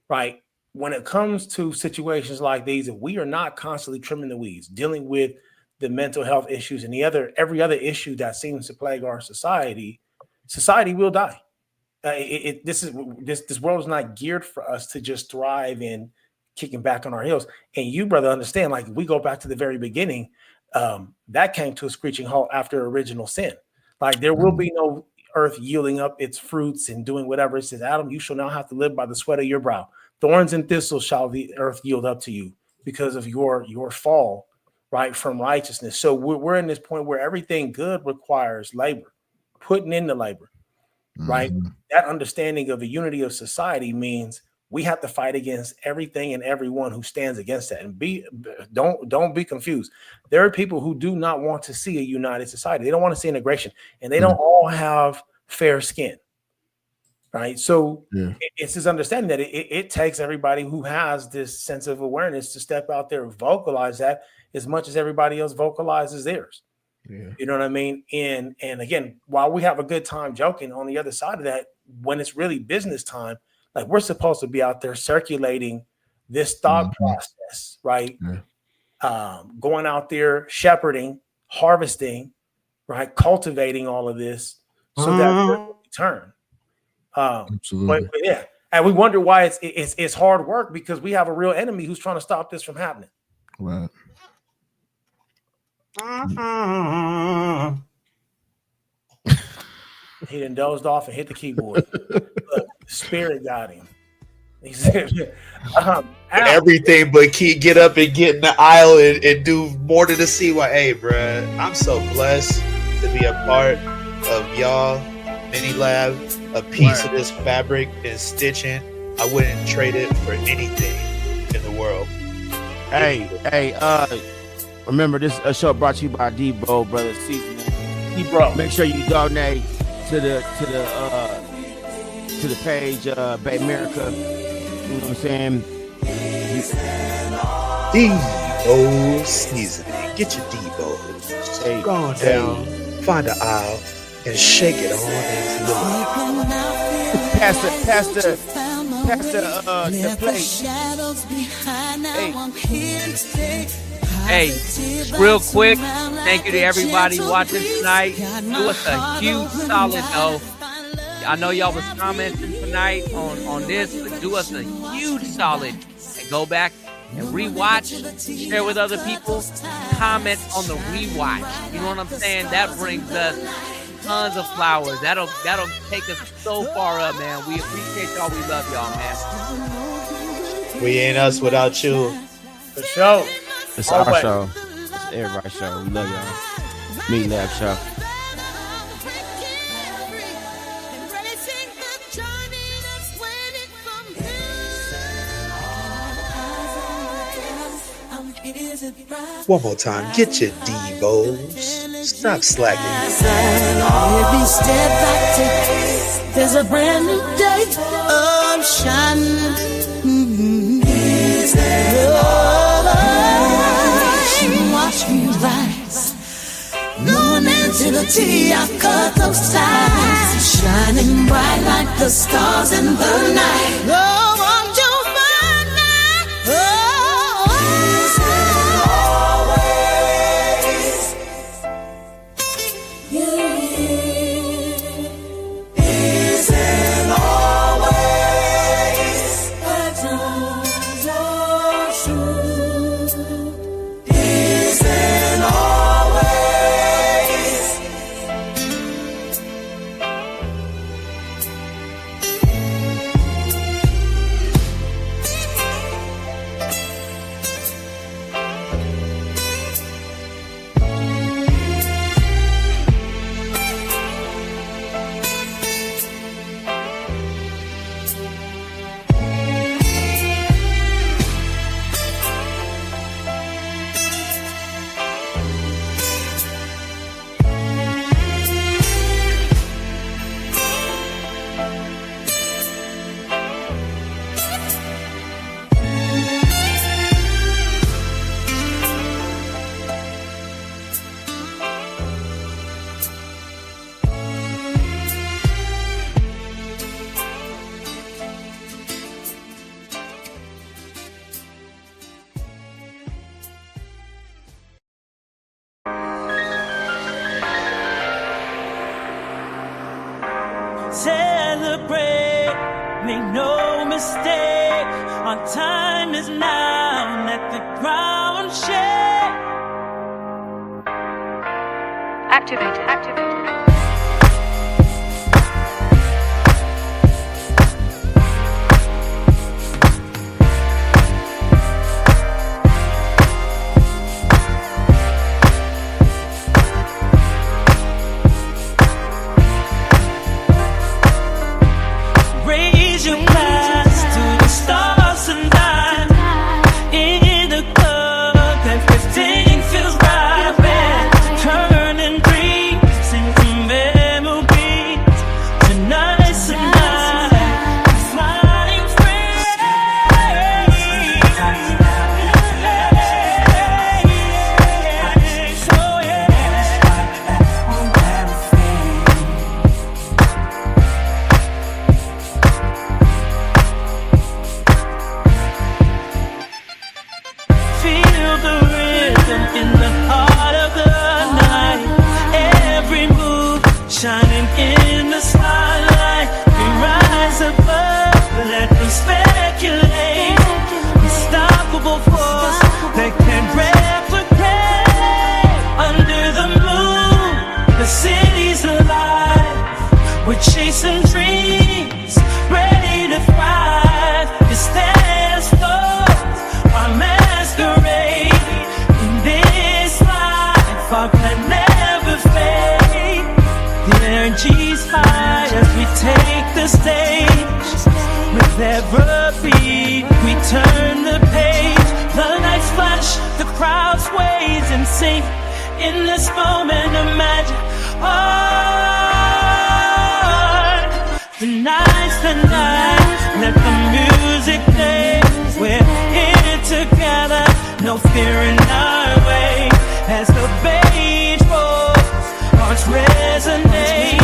[SPEAKER 6] Right. When it comes to situations like these, if we are not constantly trimming the weeds, dealing with the mental health issues and every other issue that seems to plague our society will die. This world is not geared for us to just thrive in kicking back on our heels. And you, brother, understand, like, we go back to the very beginning, that came to a screeching halt after original sin. Like, there will be no earth yielding up its fruits and doing whatever. It says, Adam, you shall now have to live by the sweat of your brow. Thorns and thistles shall the earth yield up to you because of your fall, right, from righteousness. So we're in this point where everything good requires labor, putting in the labor, right? That understanding of the unity of society means we have to fight against everything and everyone who stands against that. And don't be confused. There are people who do not want to see a united society. They don't want to see integration, and they don't all have fair skin, right? So it's this understanding that it takes everybody who has this sense of awareness to step out there and vocalize that as much as everybody else vocalizes theirs. You know what I mean? And again, while we have a good time joking, on the other side of that, when it's really business time, like, we're supposed to be out there circulating this thought process, right? Going out there, shepherding, harvesting, right? Cultivating all of this so that we return. Absolutely. But yeah, and we wonder why it's hard work, because we have a real enemy who's trying to stop this from happening.
[SPEAKER 4] Right.
[SPEAKER 6] He done dozed off and hit the keyboard. Look, spirit got him. He said,
[SPEAKER 3] everything but get up and get in the aisle and do more than the CY. Hey, bruh, I'm so blessed to be a part of y'all MIDI Lab, a piece of this fabric and stitching. I wouldn't trade it for anything in the world.
[SPEAKER 12] Hey, remember this show brought to you by Debo Brothers Seasoning.
[SPEAKER 6] Debo, make
[SPEAKER 12] sure you donate to the page Bay America. You know what I'm saying?
[SPEAKER 3] Debo Seasoning. Get your Debo.
[SPEAKER 12] Hey,
[SPEAKER 3] go on down, find an aisle, and shake it on into the light.
[SPEAKER 12] Pass the plate.
[SPEAKER 17] Hey, real quick, thank you to everybody watching tonight. Do us a huge solid though. I know y'all was commenting tonight on this, but do us a huge solid and go back and rewatch, share with other people, comment on the rewatch. You know what I'm saying? That brings us tons of flowers. That'll take us so far up, man. We appreciate y'all. We love y'all, man.
[SPEAKER 3] We ain't us without you.
[SPEAKER 6] For sure.
[SPEAKER 12] It's our show. It's everybody's show. We love y'all. MIDI Lab Show.
[SPEAKER 3] One more time. Get your Devos. Stop slacking.
[SPEAKER 1] Every step I take, there's a brand new day of shining. Watch me rise. Morning to the tea, I cut those ties. Shining bright like the stars in the night. Oh, won't you find me? Oh, always. Yeah. Isn't always. At times are true. Isn't always.
[SPEAKER 18] Celebrate, make no mistake. Our time is now. Let the ground shake.
[SPEAKER 2] Activated.
[SPEAKER 18] Raise your glass to the stars tonight. In the club, everything feels right. We're turning dreams into memories. Tonight's the night, flying free. So feel the rhythm in the heart of the night. Every move shining in the spotlight. We rise above, let them speculate. Unstoppable force that can replicate. Under the moon, the city's alive. We're chasing dreams, ready to thrive. This dance floors, our masquerade. In this life, our plan never fade. The energy's high as we take the stage. With every beat, we turn the page. The lights flash, the crowd sways and sing. In this moment of magic, art. Tonight's the night, let the music play. We're here together, no fear in our way. As the beat rolls, hearts resonate.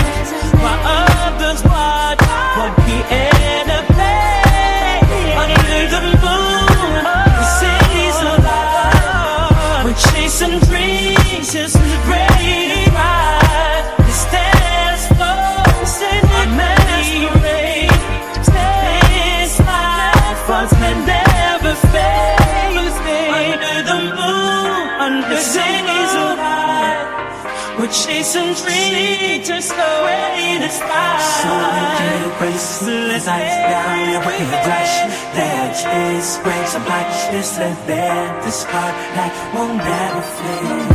[SPEAKER 18] While others watch what we end up playing. Under the moon, the city's alive. We're chasing dreams, just ready to ride. This dance floor, our masquerade. This life, us that never fade. Under the moon, the city's alive. We're chasing dreams, just ready to fly.
[SPEAKER 1] So get a race, let's ice down and working the flash. That is break some black. This let that this heart like won't never fade.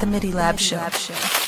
[SPEAKER 19] The MIDI Lab Show.